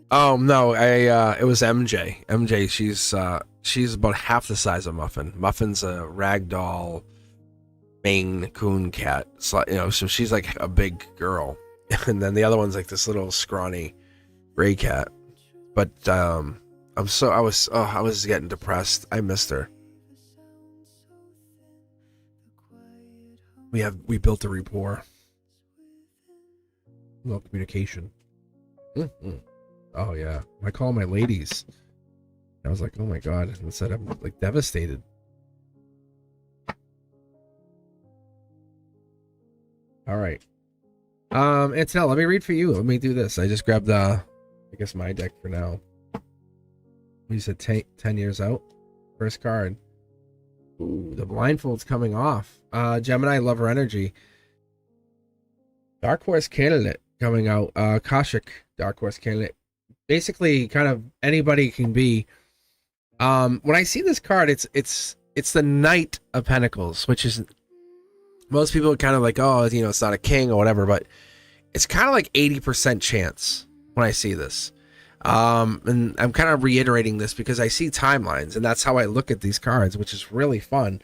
Oh no, it was MJ. MJ, she's about half the size of Muffin. Muffin's a ragdoll Maine Coon cat. So, so she's like a big girl. And then the other one's like this little scrawny gray cat. But I was getting depressed. I missed her. We built a rapport. No communication. Oh yeah, I call my ladies. I was like, oh my god, and said I'm like devastated. All right, Antonella, let me read for you. Let me do this. I just grabbed I guess my deck for now. You said 10 years out. First card. Ooh, the blindfold's coming off. Gemini, Lover Energy. Dark Horse Candidate coming out. Kashik, Dark Horse Candidate. Basically, kind of anybody can be. When I see this card, it's the Knight of Pentacles, which is, most people are kind of like, oh, it's not a king or whatever, but it's kind of like 80% chance when I see this. And I'm kind of reiterating this because I see timelines, and that's how I look at these cards, which is really fun.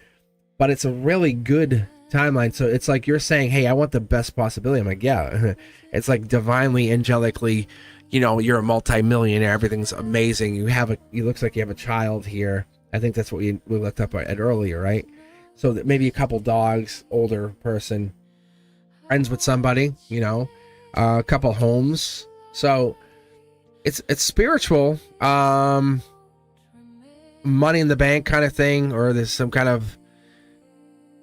But it's a really good timeline. So it's like you're saying, hey, I want the best possibility. I'm like, yeah. It's like divinely, angelically, you're a multi-millionaire. Everything's amazing. You looks like you have a child here. I think that's what we looked up at earlier, right? So that maybe a couple dogs, older person, friends with somebody, a couple homes, So it's spiritual, money in the bank kind of thing, or there's some kind of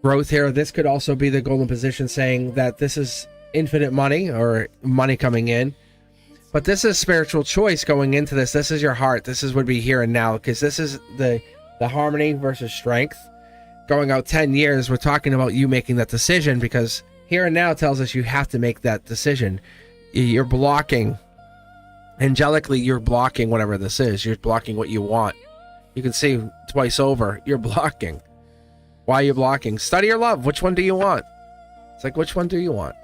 growth here. This could also be the golden position saying that this is infinite money or money coming in. But this is spiritual choice going into this. This is your heart. This is would be here and now, because this is the harmony versus strength. Going out 10 years, we're talking about you making that decision, because here and now tells us you have to make that decision. You're blocking, angelically, you're blocking whatever this is. You're blocking what you want. You can see twice over, you're blocking. Why are you blocking? Study your love. Which one do you want? It's like, which one do you want?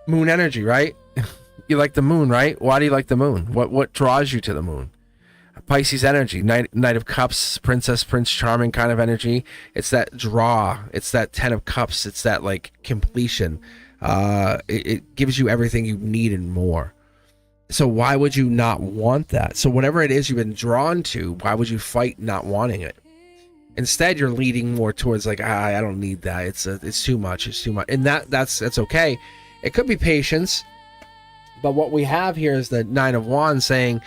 Moon energy, right? You like the moon, right? Why do you like the moon? What draws you to the moon? Pisces energy, Knight of Cups, Princess, Prince Charming kind of energy. It's that draw. It's that 10 of Cups. It's that like completion. It gives you everything you need and more. So why would you not want that? So whatever it is you've been drawn to, why would you fight not wanting it? Instead, you're leading more towards like, I don't need that. It's too much. It's too much. And that's okay. It could be patience. But what we have here is the 9 of Wands saying,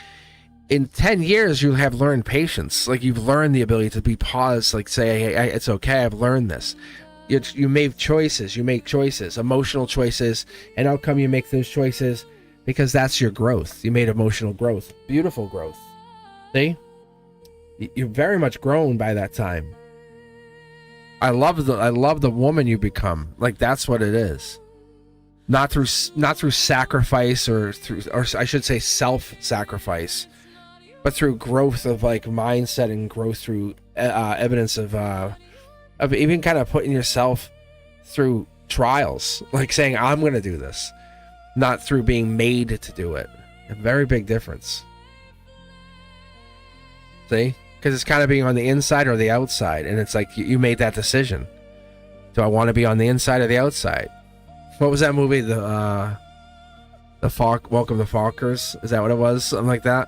in 10 years, you have learned patience. Like, you've learned the ability to be paused, like say, hey, it's okay, I've learned this. You made choices, you make choices, emotional choices, and how come you make those choices? Because that's your growth. You made emotional growth, beautiful growth. See? You're very much grown by that time. I love the woman you become. Like, that's what it is. Not through sacrifice or I should say self-sacrifice, but through growth of like mindset and growth through evidence of even kind of putting yourself through trials, like saying, I'm going to do this, not through being made to do it. A very big difference. See? Because it's kind of being on the inside or the outside, and it's like you made that decision. Do I want to be on the inside or the outside? What was that movie? The Welcome to Falkers? Is that what it was? Something like that.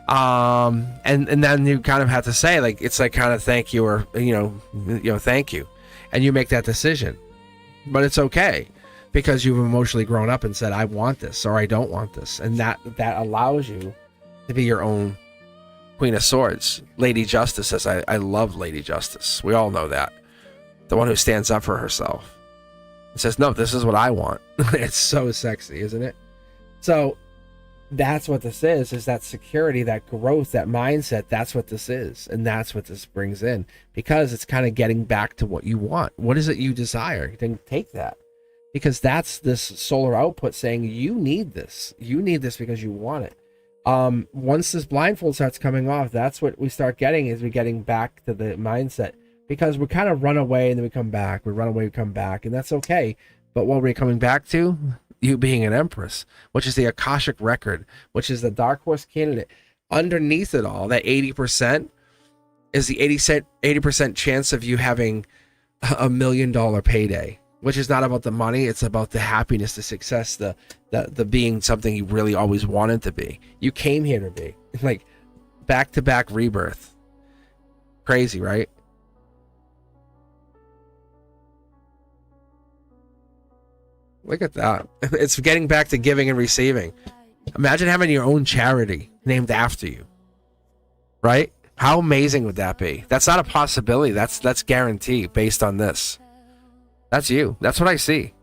And then you kind of have to say, like, it's like kind of thank you, or thank you, and you make that decision. But it's okay, because you've emotionally grown up and said, I want this or I don't want this, and that allows you to be your own Queen of Swords. Lady Justice says, I love Lady Justice. We all know that. The one who stands up for herself. It says, no, this is what I want. It's so sexy, isn't it? So that's what this is that security, that growth, that mindset. That's what this is. And that's what this brings in, because it's kind of getting back to what you want. What is it you desire? Then take that, because that's this solar output saying you need this. You need this because you want it. Once this blindfold starts coming off, that's what we start getting, is we're getting back to the mindset. Because we kind of run away and then we come back. We run away, we come back, and that's okay. But what we're coming back to, you being an empress, which is the Akashic record, which is the dark horse candidate. Underneath it all, that 80% is the 80% chance of you having $1 million payday, which is not about the money. It's about the happiness, the success, the being something you really always wanted to be. You came here to be. Like, back-to-back rebirth. Crazy, right? Look at that. It's getting back to giving and receiving. Imagine having your own charity named after you. Right? How amazing would that be? That's not a possibility. That's guaranteed based on this. That's you. That's what I see.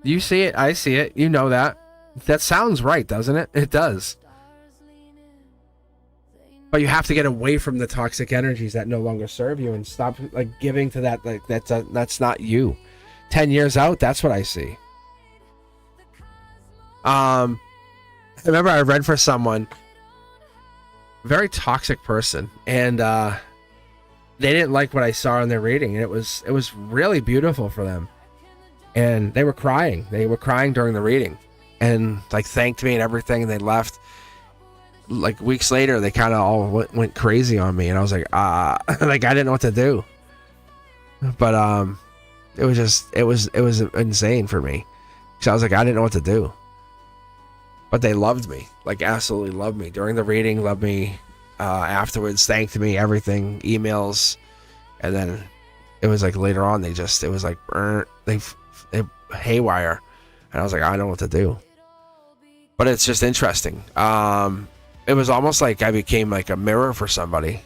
You see it. I see it. You know that. That sounds right, doesn't it? It does. But you have to get away from the toxic energies that no longer serve you and stop like giving to that. Like that's not you. 10 years out, that's what I see. I remember I read for someone, very toxic person, and they didn't like what I saw in their reading, and it was really beautiful for them. And they were crying. They were crying during the reading, and like thanked me and everything, and they left. Like weeks later, they kind of all went crazy on me, and I was like, like I didn't know what to do. But it was insane for me. So I was like, I didn't know what to do. But they loved me, like absolutely loved me during the reading, loved me afterwards, thanked me, everything, emails, and then it was like later on it was like they haywire. And I was like, I don't know what to do. But it's just interesting. It was almost like I became like a mirror for somebody.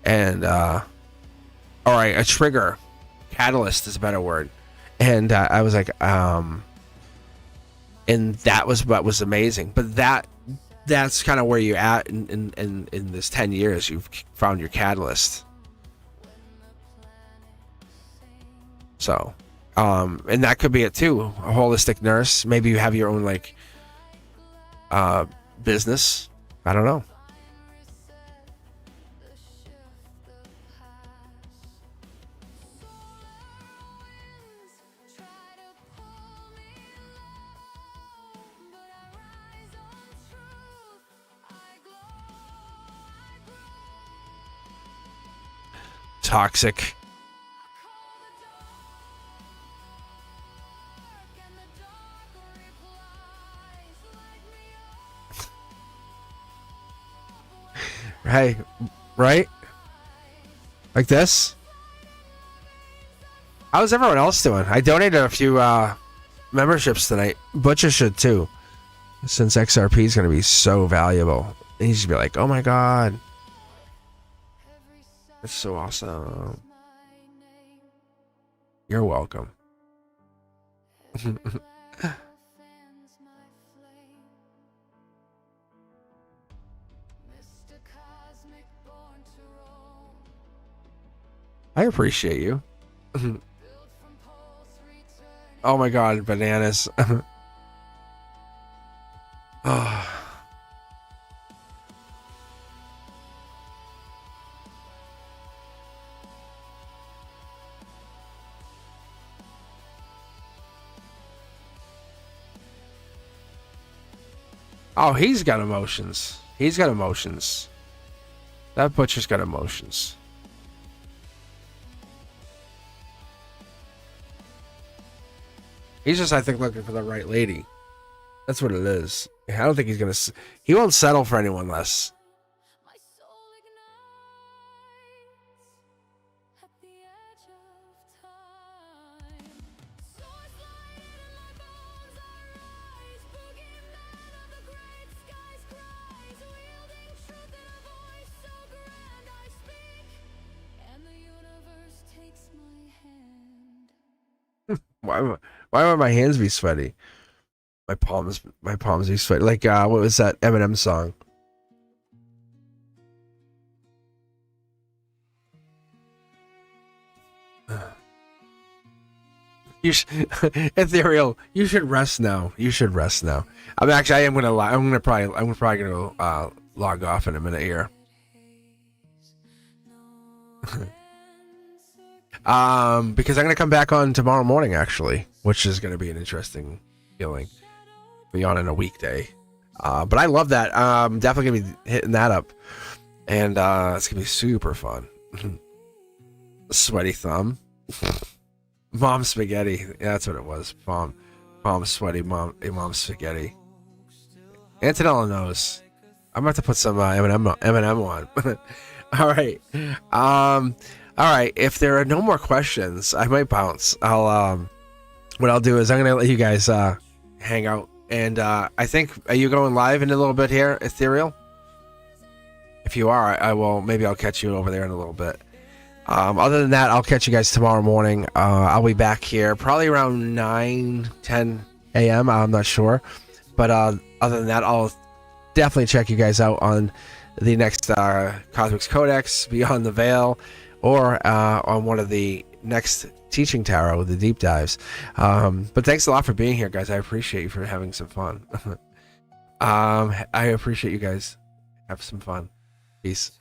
And, or a trigger. Catalyst is a better word. And I was like, and that was what was amazing. But that's kind of where you're at in this 10 years. You've found your catalyst. So, and that could be it too. A holistic nurse. Maybe you have your own like business. I don't know. Toxic. Hey, right? Like this? How's everyone else doing? I donated a few memberships tonight. Butcher should too. Since XRP is going to be so valuable. He should be like, oh my god. That's so awesome. You're welcome. I appreciate you. Oh my god, bananas. Oh. Oh, he's got emotions. He's got emotions. That butcher's got emotions. He's just, I think, looking for the right lady. That's what it is. I don't think he's gonna. He won't settle for anyone less. Why would my hands be sweaty? My palms be sweaty. Like what was that Eminem song? You Ethereal, you should rest now. You should rest now. I'm probably gonna log off in a minute here. Because I'm gonna come back on tomorrow morning actually, which is gonna be an interesting feeling. Be on in a weekday. But I love that. Definitely gonna be hitting that up. And it's gonna be super fun. Sweaty thumb. Mom spaghetti. Yeah, that's what it was. Mom sweaty. Mom spaghetti. Antonella knows. I'm about to put some Eminem on. All right. All right. If there are no more questions, I might bounce. What I'll do is I'm gonna let you guys hang out. And I think, are you going live in a little bit here, Ethereal? If you are, I will. Maybe I'll catch you over there in a little bit. Other than that, I'll catch you guys tomorrow morning. I'll be back here probably around 9-10 a.m. I'm not sure. But other than that, I'll definitely check you guys out on the next Cosmic's Codex, Beyond the Veil, or on one of the next Teaching Tarot, the deep dives. But thanks a lot for being here, guys. I appreciate you for having some fun. I appreciate you guys. Have some fun. Peace.